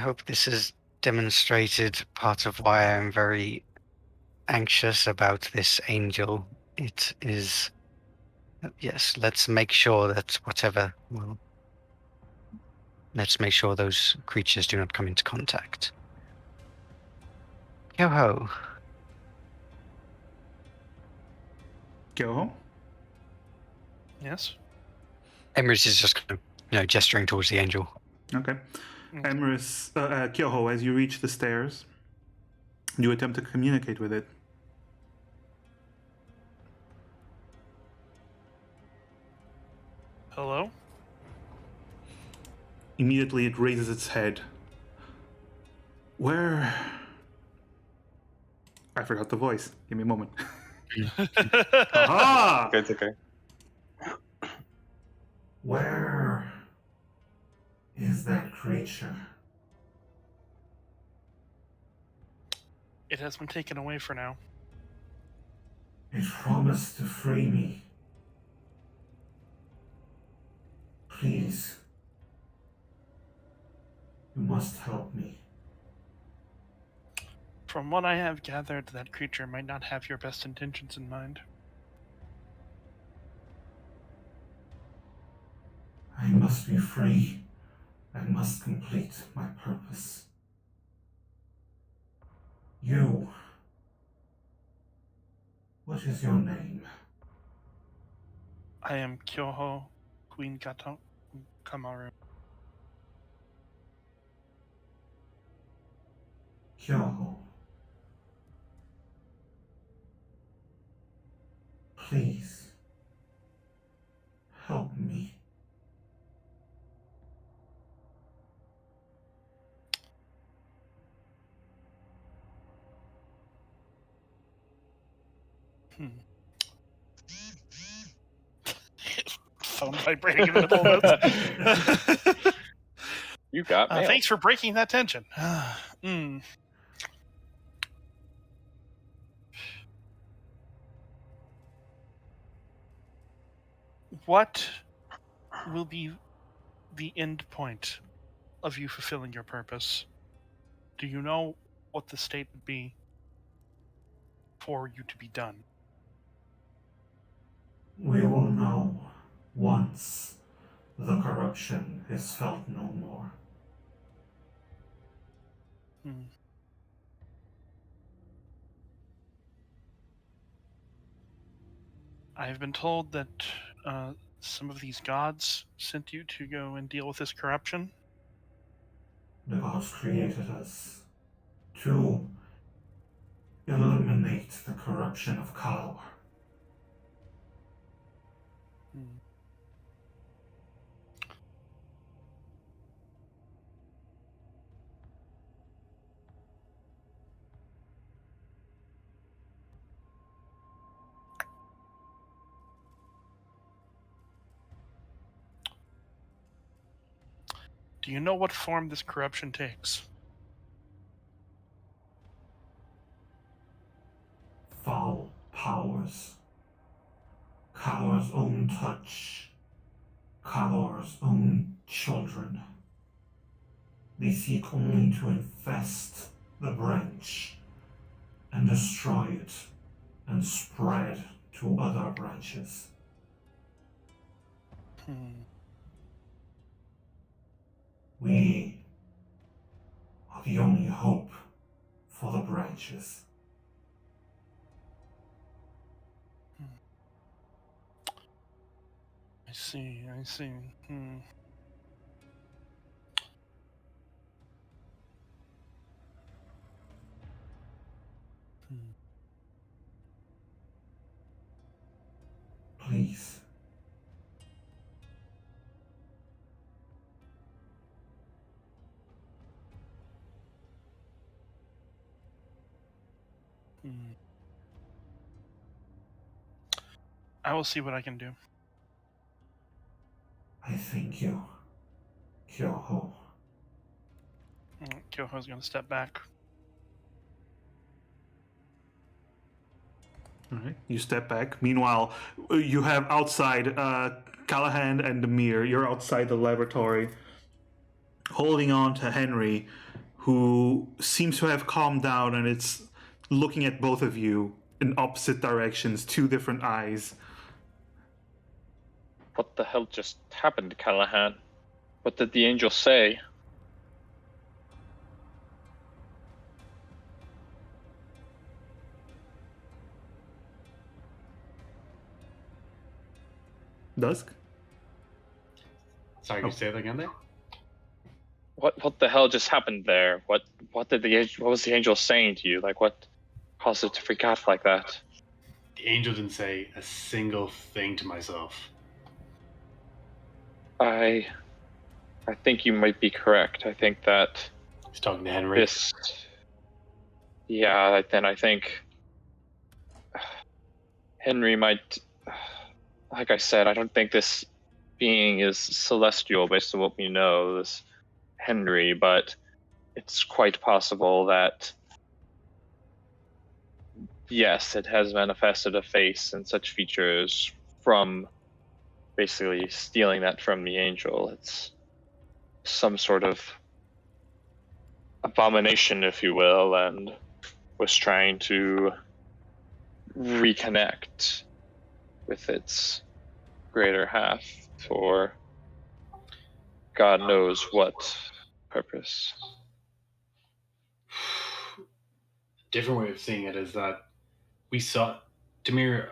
hope this has demonstrated part of why I'm very anxious about this angel. It is, yes, let's make sure that let's make sure those creatures do not come into contact. Yo ho. Kyoho? Yes. Emrys is just kind of, gesturing towards the angel. Okay. Emerus, Kyoho, as you reach the stairs, you attempt to communicate with it. Hello? Immediately it raises its head. Where? I forgot the voice. Give me a moment. Aha! Okay, it's okay. Where is that creature? It has been taken away for now. It promised to free me. Please. You must help me. From what I have gathered, that creature might not have your best intentions in mind. I must be free. I must complete my purpose. You. What is your name? I am Kyoho Queen Gato Kamaru. Kyoho. Please. Help me. Phone vibrating in the middle of notes. You got mail. Thanks for breaking that tension. What will be the end point of you fulfilling your purpose? Do you know what the state would be for you to be done? We will know once the corruption is felt no more. Hmm. I have been told that some of these gods sent you to go and deal with this corruption. The gods created us to eliminate the corruption of Kalor. Hmm. Do you know what form this corruption takes? Foul powers. Kalor's own touch. Kalor's own children. They seek only to infest the branch and destroy it and spread to other branches. Hmm. We are the only hope for the branches. I see. Hmm. Hmm. Please. Hmm. I will see what I can do. I thank you, Kyoho. Kyoho's going to step back. All right, you step back. Meanwhile, you have outside Callahan and Demir. You're outside the laboratory, holding on to Henry, who seems to have calmed down, and it's looking at both of you in opposite directions, two different eyes. What the hell just happened, Callahan? What did the angel say? Dusk? Sorry, can you say that again there? What the hell just happened there? What was the angel saying to you? Like, what caused it to freak out like that? The angel didn't say a single thing to myself. I think you might be correct. I think that He's talking to Henry. then I think Henry might, like I said, I don't think this being is celestial based on what we know, this Henry, but it's quite possible that, yes, it has manifested a face and such features from basically stealing that from the angel. It's some sort of abomination, if you will, and was trying to reconnect with its greater half for God knows what purpose. Different way of seeing it is that we saw Demir.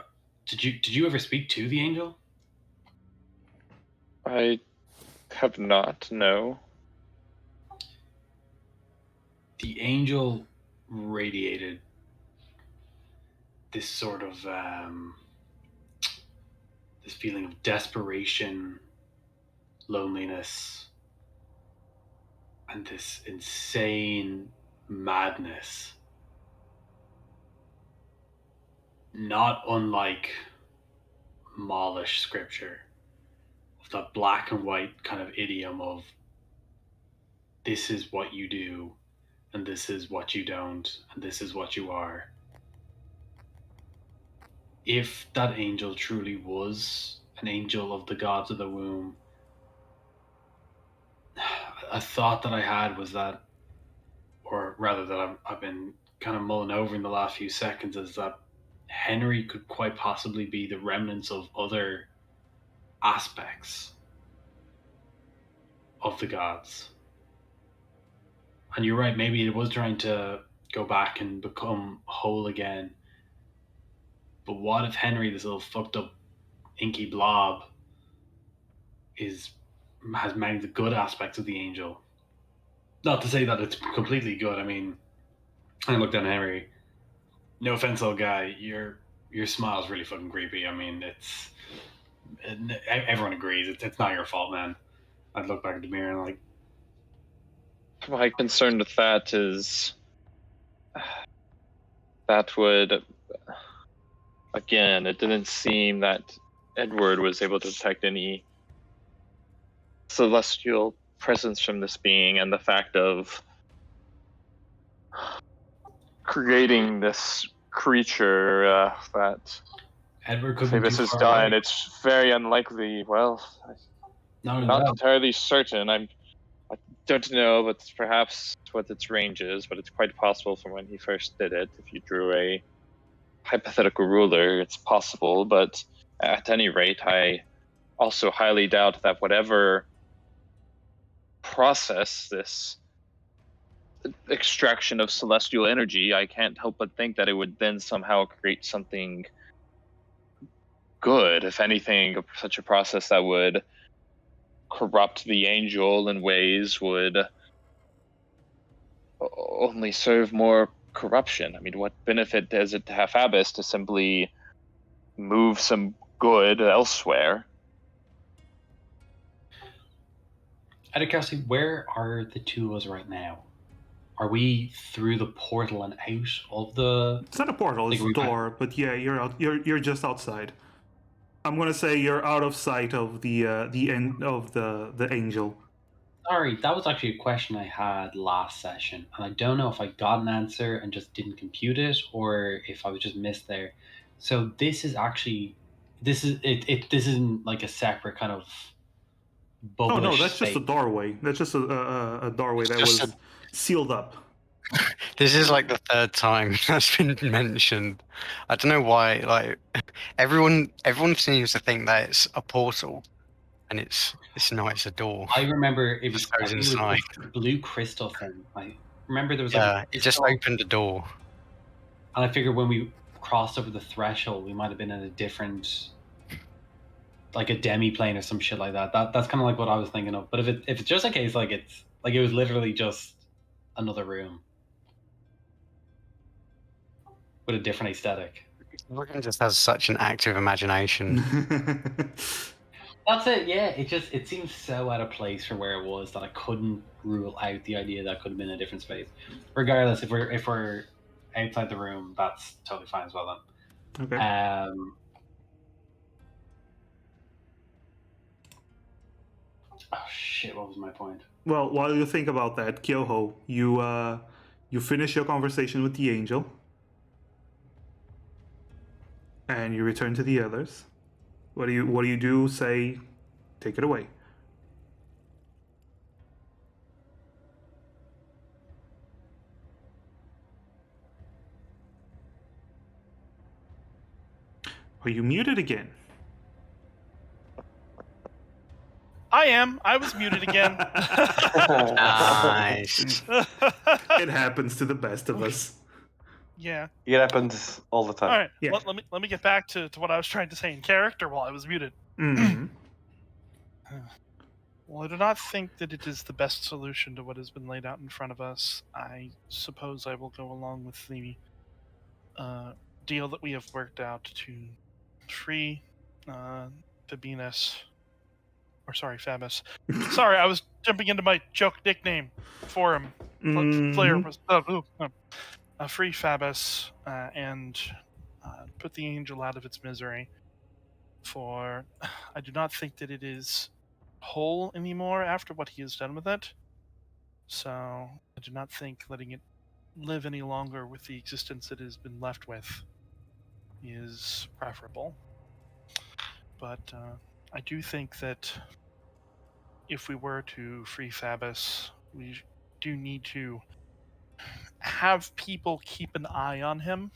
Did you ever speak to the angel? I have not, no. The angel radiated this sort of this feeling of desperation, loneliness, and this insane madness. Not unlike Malish scripture, of that black and white kind of idiom of this is what you do, and this is what you don't, and this is what you are. If that angel truly was an angel of the gods of the womb, a thought that I had was that, or rather that I've been kind of mulling over in the last few seconds, is that Henry could quite possibly be the remnants of other aspects of the gods. And you're right, maybe it was trying to go back and become whole again. But what if Henry, this little fucked up inky blob, has many of the good aspects of the angel? Not to say that it's completely good. I mean, I looked at Henry. No offense, old guy. Your smile's really fucking creepy. I mean, everyone agrees. It's not your fault, man. I'd look back at the mirror and like, My concern with that is that would, again, it didn't seem that Edward was able to detect any celestial presence from this being, and the fact of creating this creature that Edward could be Phoebus too has far done, away. it's very unlikely. Well, No, I'm no, not no. entirely certain. I don't know, but perhaps what its range is, but it's quite possible from when he first did it. If you drew a hypothetical ruler, it's possible, but at any rate, I also highly doubt that whatever process this extraction of celestial energy, I can't help but think that it would then somehow create something good. If anything, such a process that would corrupt the angel in ways would only serve more corruption. I mean, what benefit does it have Abyss to simply move some good elsewhere? Adikasi, where are the two of us right now? Are we through the portal and out of the? It's not a portal, Like, it's a we- door, but yeah, you're out. You're just outside. I'm gonna say you're out of sight of the end of the angel. Sorry, that was actually a question I had last session, and I don't know if I got an answer and just didn't compute it, or if I was just missed there. So this is actually, this is it. This isn't like a separate kind of bubblish Oh no, that's just a state. doorway. That's just a doorway that just was sealed up. This is like the third time that's been mentioned. I don't know why. Like everyone seems to think that it's a portal, and it's not. It's a door. I remember it was, Just goes I think it was inside. the blue crystal thing. I remember there was like Yeah, a it just crystal, opened a door. and I figured when we crossed over the threshold, we might have been in a different, like a demi plane or some shit like that. That's kind of like what I was thinking of. But if it's just a case like it's like it was literally just another room with a different aesthetic. Logan just has such an active imagination. That's it. Yeah, it seems so out of place for where it was that I couldn't rule out the idea that could have been a different space. Regardless, if we're outside the room, that's totally fine as well then. Okay. Oh shit! What was my point? Well, while you think about that, Kyoho, you finish your conversation with the angel, and you return to the others. What do you do? Say, take it away. Are you muted again? I am. I was muted again. Nice. It happens to the best of us. Yeah. It happens all the time. All right. Yeah. Let me get back to what I was trying to say in character while I was muted. Mm-hmm. Well, I do not think that it is the best solution to what has been laid out in front of us. I suppose I will go along with the deal that we have worked out to free Fabinus. Or sorry, Fabus. Sorry, I was jumping into my joke nickname for him. Flair was free Fabus and put the angel out of its misery. For I do not think that it is whole anymore after what he has done with it. So I do not think letting it live any longer with the existence it has been left with is preferable. But I do think that if we were to free Fabus, we do need to have people keep an eye on him,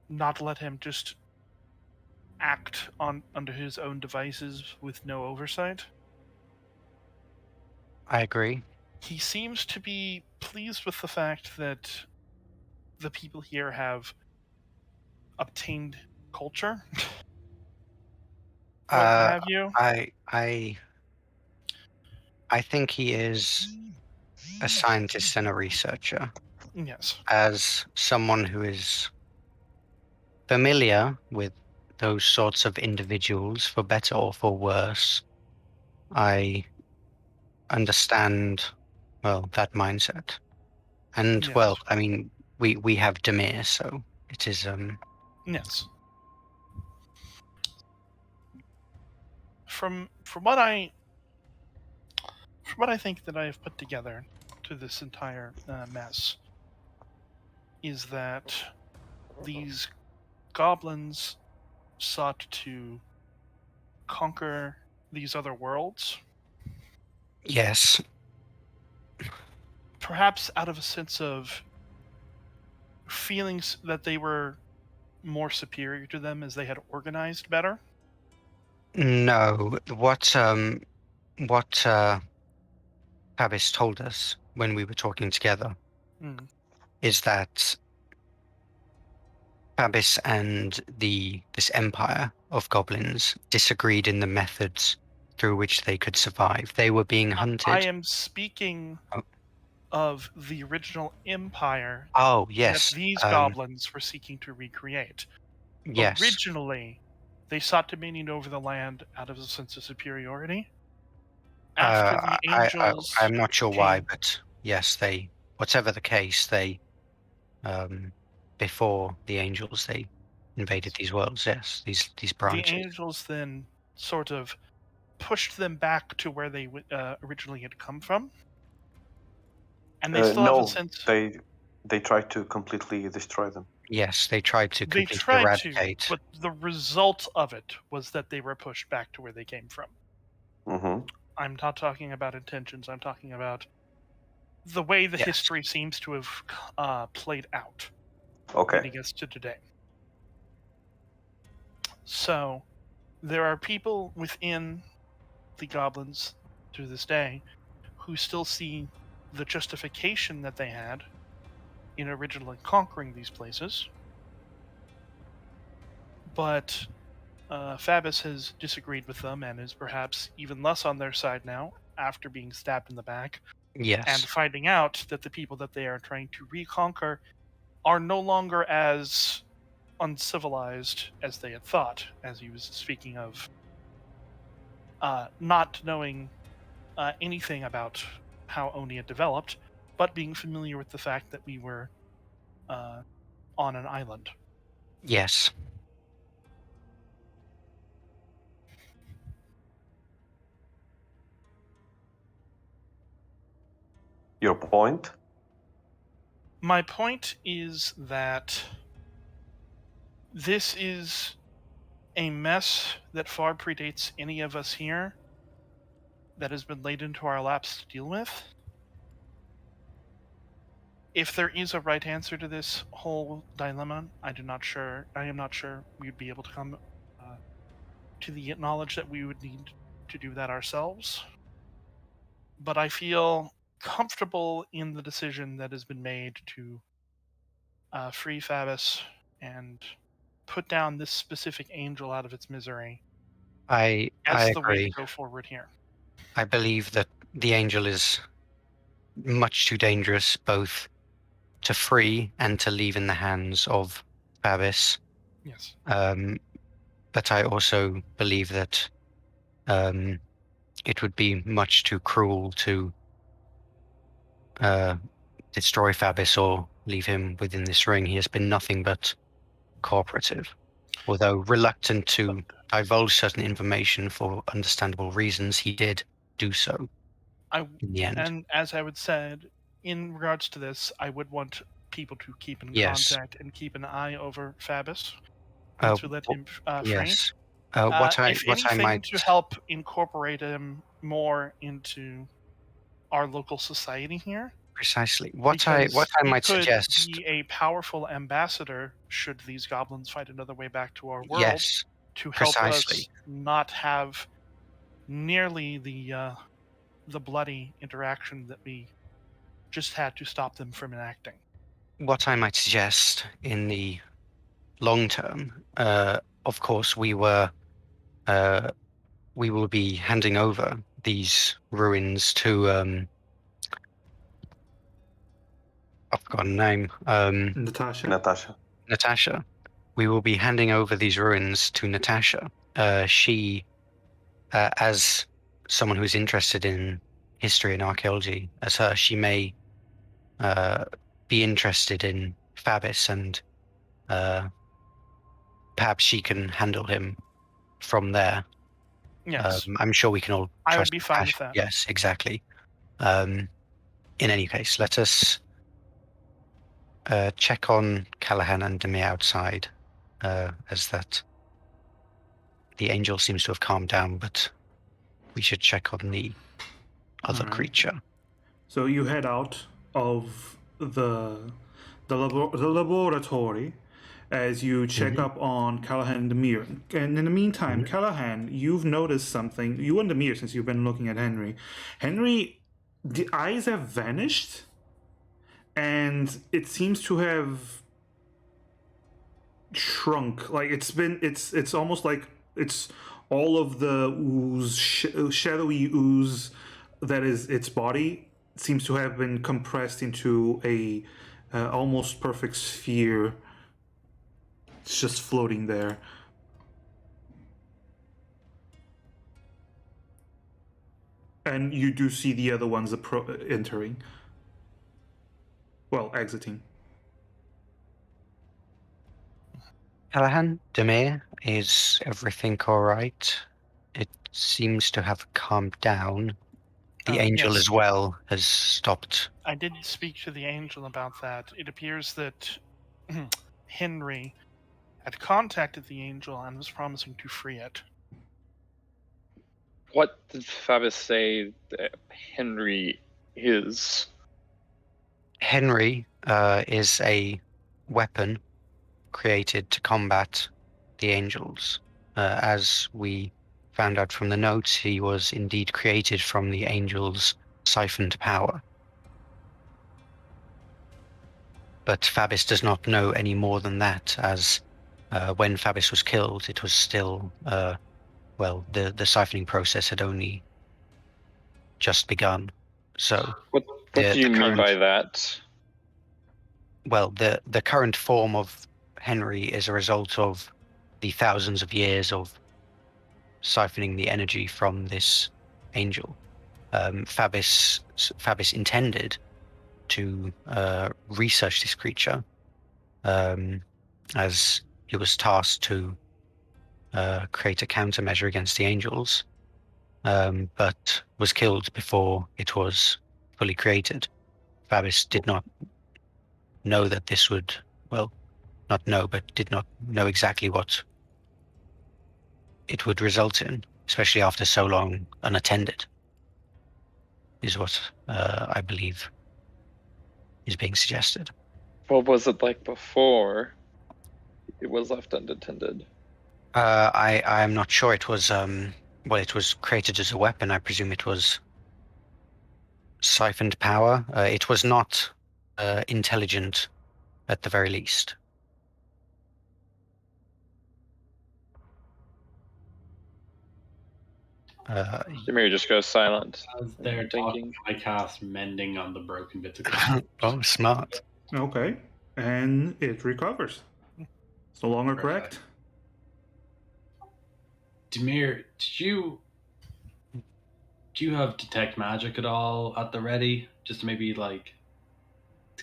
not let him just act under his own devices with no oversight. I agree. He seems to be pleased with the fact that the people here have obtained culture. What have you? I think he is a scientist and a researcher. Yes. As someone who is familiar with those sorts of individuals, for better or for worse, I understand, well, that mindset. And, Yes. well, I mean, we have Demir, so it is, Yes. From what I think that I have put together to this entire mess is that these goblins sought to conquer these other worlds, yes, perhaps out of a sense of feelings that they were more superior to them as they had organized better. no, what Pavis told us when we were talking together Mm. is that Pavis and this empire of goblins disagreed in the methods through which they could survive. They were being I hunted. am speaking Oh, of the original empire oh, that yes, these goblins were seeking to recreate. yes. Originally, they sought dominion over the land out of a sense of superiority. After the angels I'm not sure why, came, but yes, whatever the case, before the angels, they invaded these worlds. Yes, these the branches. angels then sort of pushed them back to where they originally had come from, and they still have a No, sense. they tried to completely destroy them. Yes, they tried to They completely tried to, eradicate. but the result of it was that they were pushed back to where they came from. Mm-hmm. I'm not talking about intentions. I'm talking about the way the Yes. history seems to have played out, Okay. leading us to today. So, there are people within the goblins to this day who still see the justification that they had in originally conquering these places, but Fabus has disagreed with them and is perhaps even less on their side now after being stabbed in the back and Yes. finding out that the people that they are trying to reconquer are no longer as uncivilized as they had thought, as he was speaking of not knowing anything about how Oni had developed, but being familiar with the fact that we were on an island. Yes. Your point? My point is that this is a mess that far predates any of us here that has been laid into our laps to deal with. If there is a right answer to this whole dilemma, I am not sure we'd be able to come to the knowledge that we would need to do that ourselves. But I feel comfortable in the decision that has been made to free Fabus and put down this specific angel out of its misery I as the way to agree. go forward here. I believe that the angel is much too dangerous both to free and to leave in the hands of Pavis. Yes. But I also believe that it would be much too cruel to destroy Fabis or leave him within this ring. He has been nothing but cooperative, although reluctant to divulge certain information for understandable reasons. He did do so in the end. And as I would said, in regards to this, I would want people to keep in Yes. contact and keep an eye over Fabus once we let him free. Yes. What I if anything, might to help incorporate him more into our local society here, precisely what I because he might could suggest. be a powerful ambassador should these goblins find another way back to our world, Yes, to help precisely. us not have nearly the bloody interaction that we just had to stop them from enacting. What I might suggest in the long term, of course, we will be handing over these ruins to I've forgotten the name. Natasha. Natasha. We will be handing over these ruins to Natasha. She, as someone who's interested in history and archaeology, as her, she may be interested in Fabis, and perhaps she can handle him from there. Yes, I'm sure we can all I would trust be fine Natasha. with that. Yes, exactly. In any case, let us check on Callahan and Demir outside, as that the angel seems to have calmed down, but we should check on the other All right. creature. So you head out of the laboratory as you check up on Callahan and Demir. And in the meantime, Callahan, you've noticed something. You and Demir, since you've been looking at Henry. Henry, the eyes have vanished, and it seems to have shrunk. Like it's almost like it's all of the ooze, shadowy ooze that is its body seems to have been compressed into a almost perfect sphere. It's just floating there. And you do see the other ones entering. Well, exiting. Callahan, Demir, is everything all right? It seems to have calmed down. The angel Yes. as well has stopped. I did speak to the angel about that. It appears that Henry had contacted the angel and was promising to free it. What did Fabis say that Henry is? Henry is a weapon created to combat the angels. As we found out from the notes, he was indeed created from the angels' siphoned power. But Fabis does not know any more than that, as when Fabis was killed, it was still, the siphoning process had only just begun. So What do you mean by that? Well, the current form of Henry is a result of the thousands of years of siphoning the energy from this angel. Fabis intended to research this creature, as he was tasked to create a countermeasure against the angels, but was killed before it was fully created. Fabis did not know that this would, well, not know, but did not know exactly what it would result in, especially after so long unattended, is what I believe is being suggested. What was it like before it was left unattended? I am not sure. It was it was created as a weapon. I presume it was siphoned power. It was not intelligent, at the very least. Demir just goes silent. As they're talking, I cast Mending on the broken bits of Oh, smart. Okay. And it recovers. It's no longer cracked. Demir, do you have detect magic at all at the ready? Just to maybe to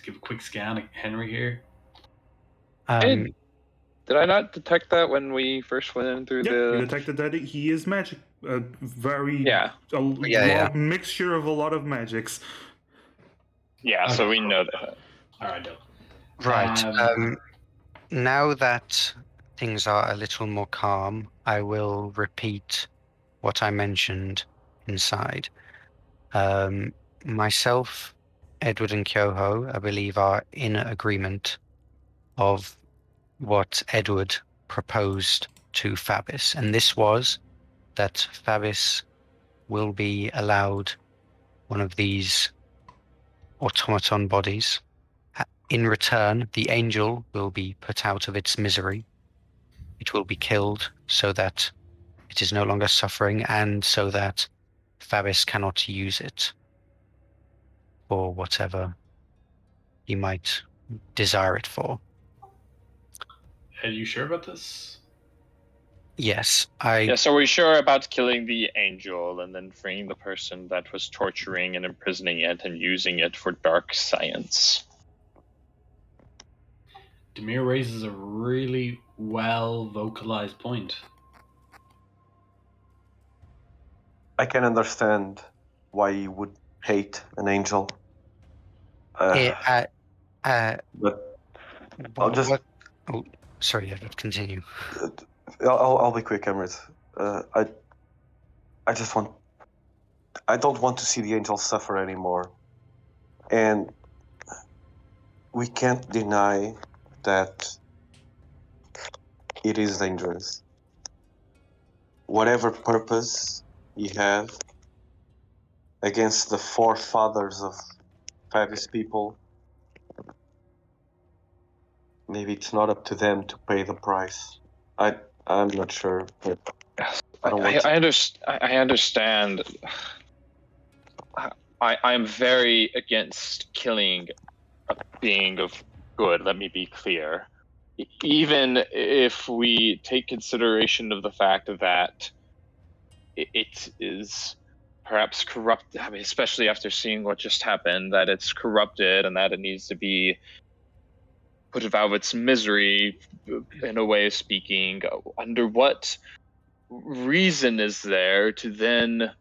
give a quick scan at Henry here. Did I not detect that when we first went in through You detected that he is magic. A mixture of a lot of magics. Yeah, so we know that. All right, dope. Right. Now that things are a little more calm, I will repeat what I mentioned inside. Myself, Edward, and Kyoho, I believe, are in agreement of what Edward proposed to Fabis, and this was that Fabis will be allowed one of these automaton bodies. In return, the angel will be put out of its misery. It will be killed so that it is no longer suffering, and so that Fabis cannot use it for whatever he might desire it for. Are you sure about this? Yes, Yes, are we sure about killing the angel and then freeing the person that was torturing and imprisoning it and using it for dark science? Demir raises a really well vocalized point. I can understand why you would hate an angel. but But I'll just what? Oh, sorry, Edward. Continue. I'll be quick, Emirates. I don't want to see the angels suffer anymore, and we can't deny that it is dangerous. Whatever purpose you have against the forefathers of Fabius people, maybe it's not up to them to pay the price. I'm not sure, but I don't want to. I understand. I'm very against killing a being of good, let me be clear. Even if we take consideration of the fact that it is perhaps corrupt, I mean, especially after seeing what just happened, that it's corrupted and that it needs to be put out of its misery, in a way of speaking. Under what reason is there to then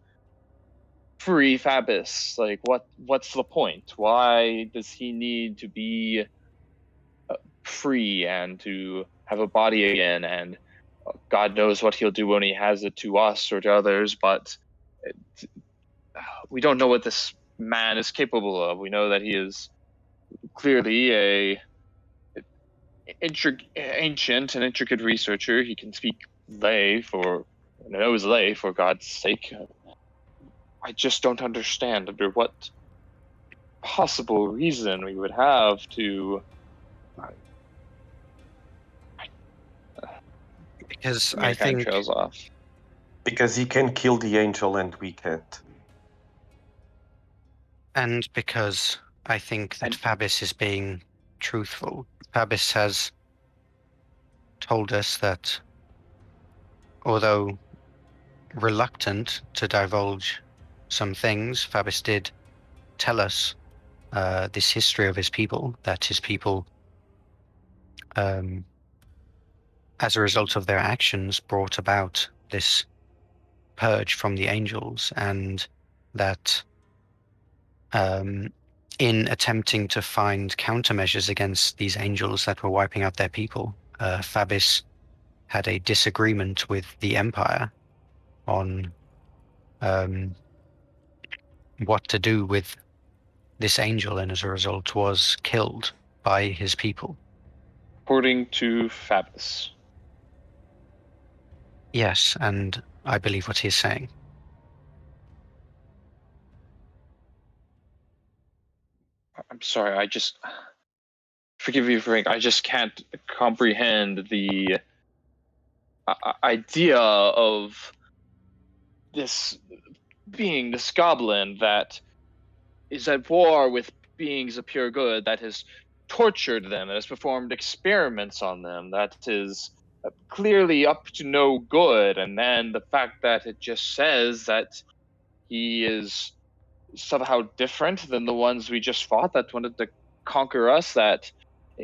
free Fabis? Like, what's the point? Why does he need to be free and to have a body again? And God knows what he'll do when he has it to us or to others, but we don't know what this man is capable of. We know that he is clearly a ancient and intricate researcher. He can speak lay for, knows lay for God's sake. I just don't understand under what possible reason we would have to. Because Mir I kind of think, trails off. Because he can kill the angel and we can't. and because I think that And- Fabis is being truthful. Fabis has told us that, although reluctant to divulge some things, Fabis did tell us this history of his people, that his people, as a result of their actions, brought about this purge from the angels, and that in attempting to find countermeasures against these angels that were wiping out their people, Fabis had a disagreement with the Empire on what to do with this angel, and as a result was killed by his people. According to Fabis. Yes, and I believe what he is saying. I'm sorry, I just, forgive me, Frank, I just can't comprehend the idea of this being, this goblin that is at war with beings of pure good, that has tortured them, that has performed experiments on them, that is clearly up to no good. And then the fact that it just says that he is somehow different than the ones we just fought that wanted to conquer us, that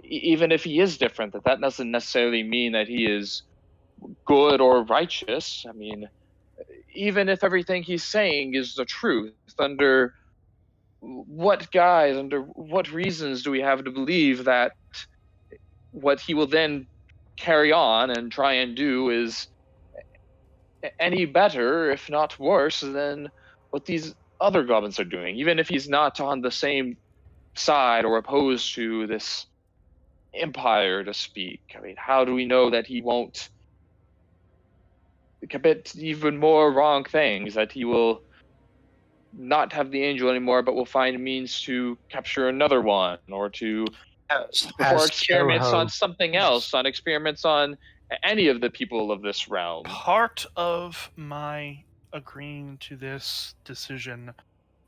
even if he is different, that doesn't necessarily mean that he is good or righteous. I mean, even if everything he's saying is the truth, under what guise, under what reasons do we have to believe that what he will then carry on and try and do is any better, if not worse, than what these other goblins are doing. Even if he's not on the same side or opposed to this empire, to speak. I mean, how do we know that he won't commit even more wrong things? That he will not have the angel anymore, but will find a means to capture another one, or to perform As experiments on Kyoho, something Yes. else, on experiments on any of the people of this realm. Part of my agreeing to this decision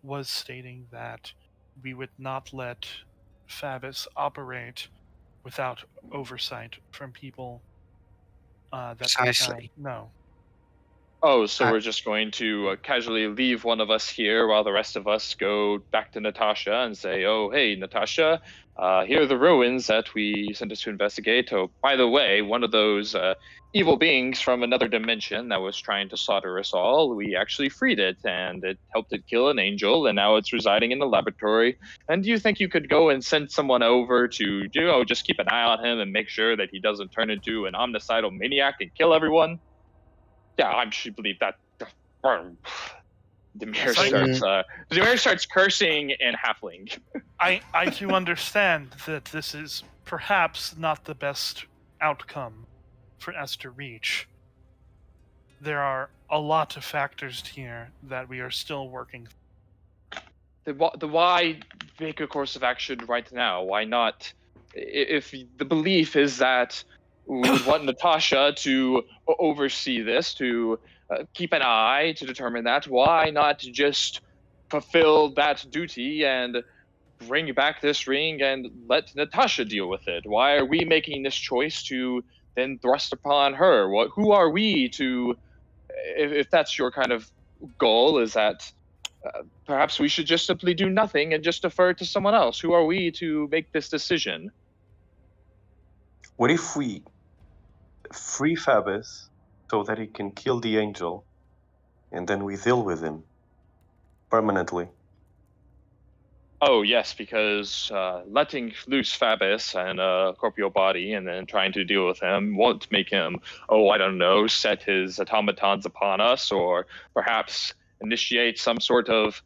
was stating that we would not let Fabus operate without oversight from people that Precisely. no. Oh, so I- we're just going to casually leave one of us here while the rest of us go back to Natasha and say, "Oh, hey, Natasha, here are the ruins that we sent us to investigate. Oh, by the way, one of those evil beings from another dimension that was trying to slaughter us all, we actually freed it, and it helped it kill an angel, and now it's residing in the laboratory. And do you think you could go and send someone over to, just keep an eye on him and make sure that he doesn't turn into an omnicidal maniac and kill everyone?" Yeah, I should believe that. Demir So- starts. Demir starts cursing in halfling. I do understand that this is perhaps not the best outcome for us to reach. There are a lot of factors here that we are still working through. The why make a course of action right now? Why not? If the belief is that we would want Natasha to oversee this, to keep an eye to determine that, why not just fulfill that duty and bring back this ring and let Natasha deal with it? Why are we making this choice to then thrust upon her? Who are we to, if that's your kind of goal, is that perhaps we should just simply do nothing and just defer to someone else? Who are we to make this decision? What if we free Fabus so that he can kill the angel, and then we deal with him permanently? Oh, yes, because letting loose Fabus and a corporeal body and then trying to deal with him won't make him, I don't know, set his automatons upon us, or perhaps initiate some sort of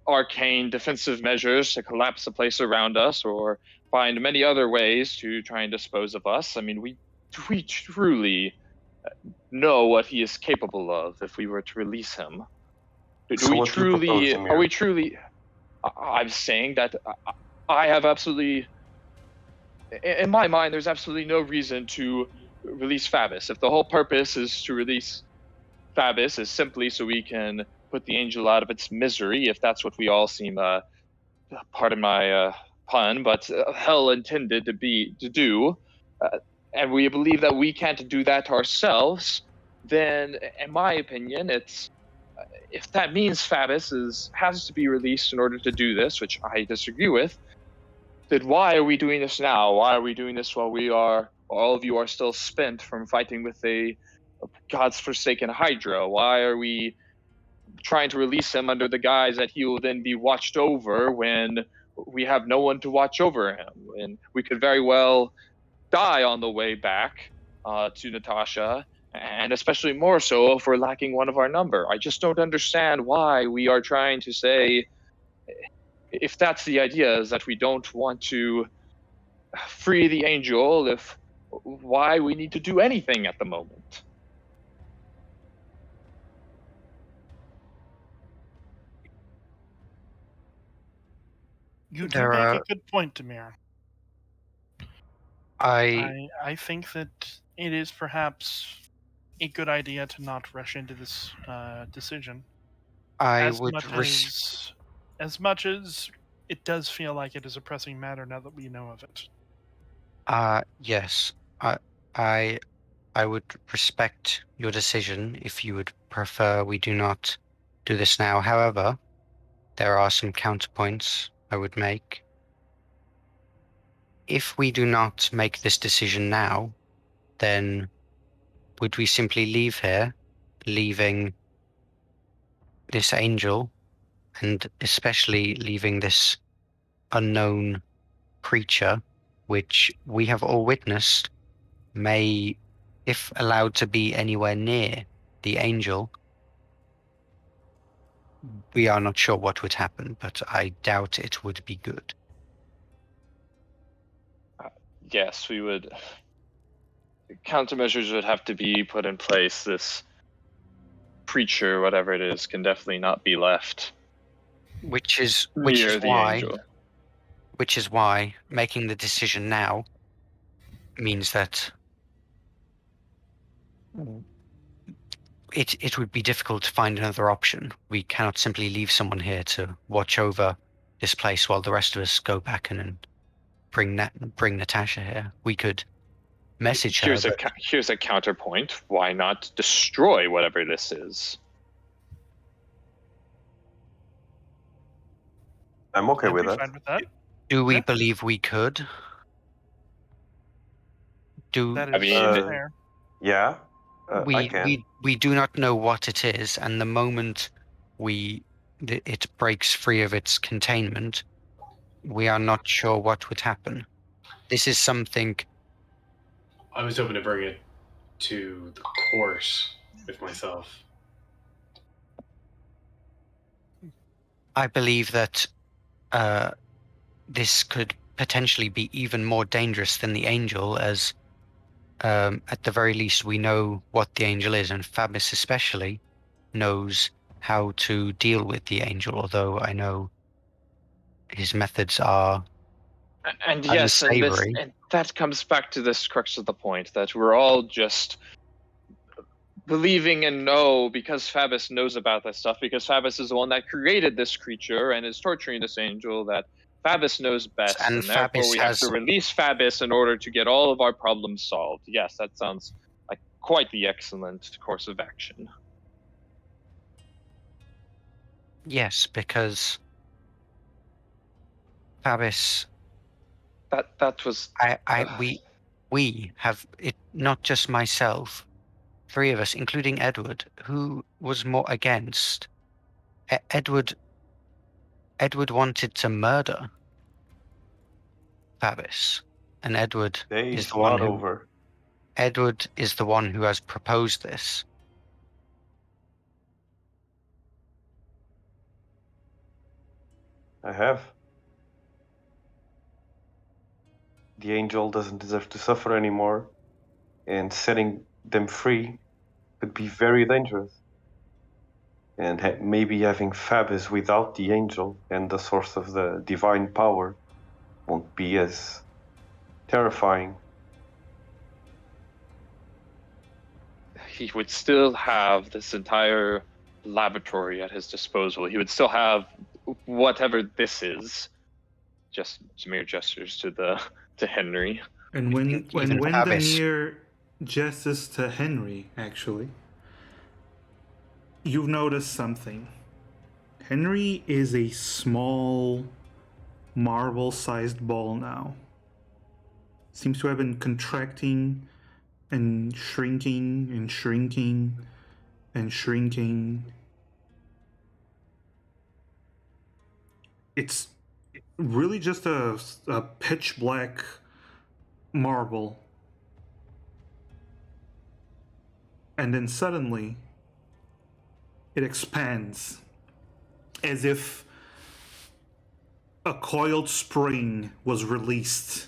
arcane defensive measures to collapse the place around us, or find many other ways to try and dispose of us. I mean, we truly know what he is capable of if we were to release him. So what do you propose, Are Demir? we truly? I'm saying that I have absolutely, in my mind, there's absolutely no reason to release Fabus. If the whole purpose is to release Fabus, is simply so we can put the angel out of its misery, if that's what we all seem, pardon my pun, but hell intended to do, and we believe that we can't do that ourselves, then, in my opinion, it's if that means Fabus has to be released in order to do this, which I disagree with, then why are we doing this now? Why are we doing this while all of you are still spent from fighting with a God's forsaken Hydra? Why are we trying to release him under the guise that he will then be watched over when we have no one to watch over him? And we could very well die on the way back to Natasha, and especially more so if we're lacking one of our number. I just don't understand why we are trying to say, if that's the idea, is that we don't want to free the angel, if why we need to do anything at the moment. You do There make a are. good point, Demir. I think that it is perhaps a good idea to not rush into this decision. I As would as much as it does feel like it is a pressing matter now that we know of it. yes. I I would respect your decision if you would prefer we do not do this now. However, there are some counterpoints I would make. If we do not make this decision now, then would we simply leave here, leaving this angel, and especially leaving this unknown creature, which we have all witnessed may, if allowed to be anywhere near the angel, we are not sure what would happen, but I doubt it would be good. Yes, we would. Countermeasures would have to be put in place. This creature, whatever it is, can definitely not be left Which is near the angel. Which is why making the decision now means that it would be difficult to find another option. We cannot simply leave someone here to watch over this place while the rest of us go back and bring Natasha here. We could message her. Here's a counterpoint. Why not destroy whatever this is? I'm okay I'd with be that. fine with that. Do we Yeah. believe we could? That is mean- fair. Yeah, I can. we do not know what it is, and the moment it breaks free of its containment, we are not sure what would happen. This is something. I was hoping to bring it to the course with myself. I believe that this could potentially be even more dangerous than the angel, as at the very least we know what the angel is, and Fabus especially knows how to deal with the angel, although I know his methods are And yes, unsavory. and that comes back to this crux of the point that we're all just believing and know because Fabus knows about that stuff, because Fabus is the one that created this creature and is torturing this angel, that Fabus knows best, And and therefore Fabus we have to release Fabus in order to get all of our problems solved. Yes, that sounds like quite the excellent course of action. Yes, because Fabus, That was we have it, not just myself, 3 of us, including Edward, who was more against. Edward wanted to murder Fabus, and Edward is Days the one not who over. Edward is the one who has proposed this. I have. The angel doesn't deserve to suffer anymore, and setting them free could be very dangerous. And maybe having Fabus without the angel and the source of the divine power won't be as terrifying. he would still have this entire laboratory at his disposal. He would still have whatever this is. Just mere gestures to Henry. And when even the Fabus- mere gestures to Henry, actually, you've noticed something. Henry is a small, marble-sized ball now. Seems to have been contracting and shrinking and shrinking and shrinking. It's really just a pitch black marble. And then suddenly it expands as if a coiled spring was released.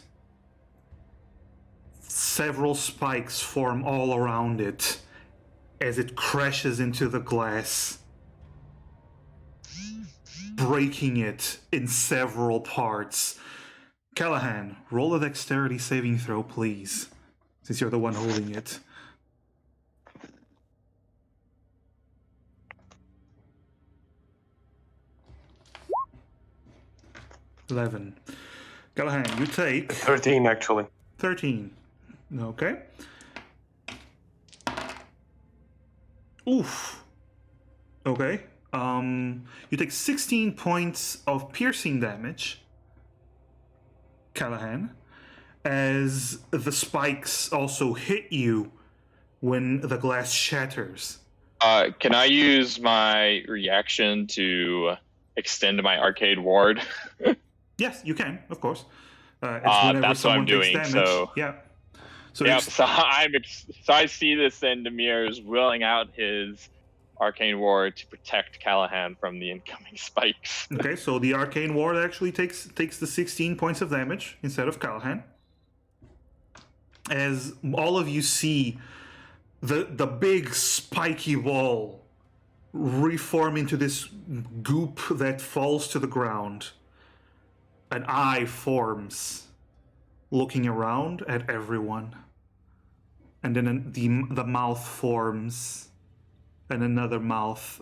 Several spikes form all around it as it crashes into the glass, breaking it in several parts. Callahan, roll a dexterity saving throw, please, since you're the one holding it. $11. Callahan, you take 13, actually. 13. Okay. Oof. Okay. You take 16 points of piercing damage, Callahan, as the spikes also hit you when the glass shatters. Can I use my reaction to extend my arcade ward? Yes, you can, of course. It's That's what I'm doing, damage. so- Yeah. So Yep. you- So so I see this, and Demir is willing out his arcane ward to protect Callahan from the incoming spikes. okay, so the arcane ward actually takes the 16 points of damage instead of Callahan. As all of you see the big spiky wall reform into this goop that falls to the ground. An eye forms, looking around at everyone. And then the mouth forms, and another mouth,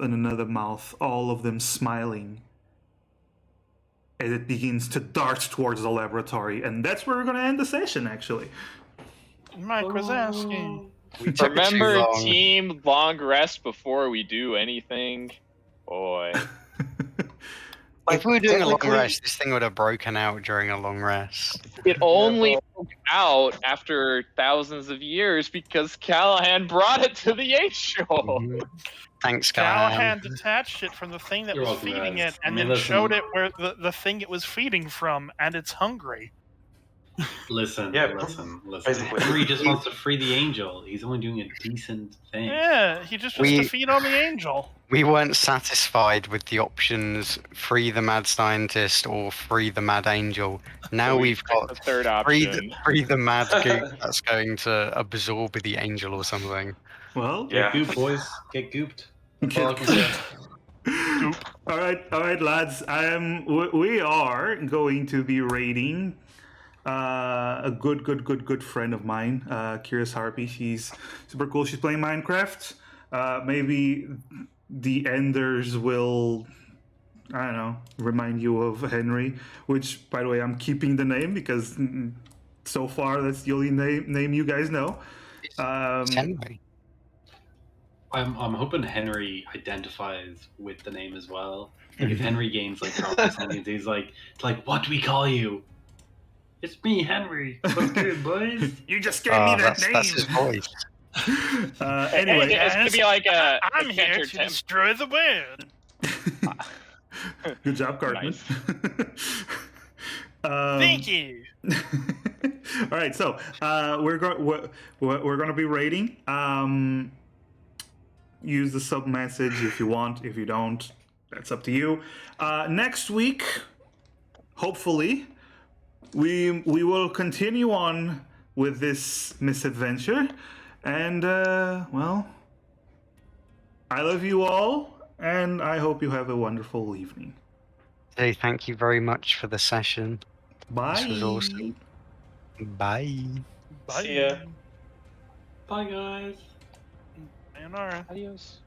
all of them smiling. As it begins to dart towards the laboratory. And that's where we're going to end the session, actually. Mike Wazowski. We took too Remember, long. team, long rest before we do anything. Boy. If we were doing a long technically- rest, this thing would have broken out during a long rest. It only broke out after thousands of years because Callahan brought it to the angel. Mhm. Thanks, Callahan. Callahan detached it from the thing that You're was welcome, feeding guys. it, I and mean, then listen. showed it where the thing it was feeding from, and it's hungry. Listen. Yeah, basically. Henry just wants to free the angel. He's only doing a decent thing. Yeah, he just wants to We- feed on the angel. We weren't satisfied with the options free the mad scientist or free the mad angel. Now So we've got the third free option. the mad goop that's going to absorb the angel or something. Well, Yeah. Get gooped, boys. Get gooped. That's all I can say. all right, lads. We are going to be raiding a good friend of mine, Curious Harpy. She's super cool. She's playing Minecraft. Maybe the Enders will, I don't know, remind you of Henry. Which, by the way, I'm keeping the name because so far that's the only name you guys know. Anyway, I'm hoping Henry identifies with the name as well. Like if Henry gains like proper sentience, he's like, it's like, what do we call you? It's me, Henry. What's good, boys? You just gave me that name. that's his voice. Anyway, It's gonna be like a. I'm a here Cantor to Temp- destroy the world. good job, Cartman. Nice. Thank you. All right, so we're going to be rating. Use the sub message if you want. If you don't, that's up to you. Next week, hopefully, we will continue on with this misadventure, and well, I love you all, and I hope you have a wonderful evening. Hey, thank you very much for the session. Bye. This was awesome. Bye. Bye. See ya. Bye, guys. Sayonara. Adios.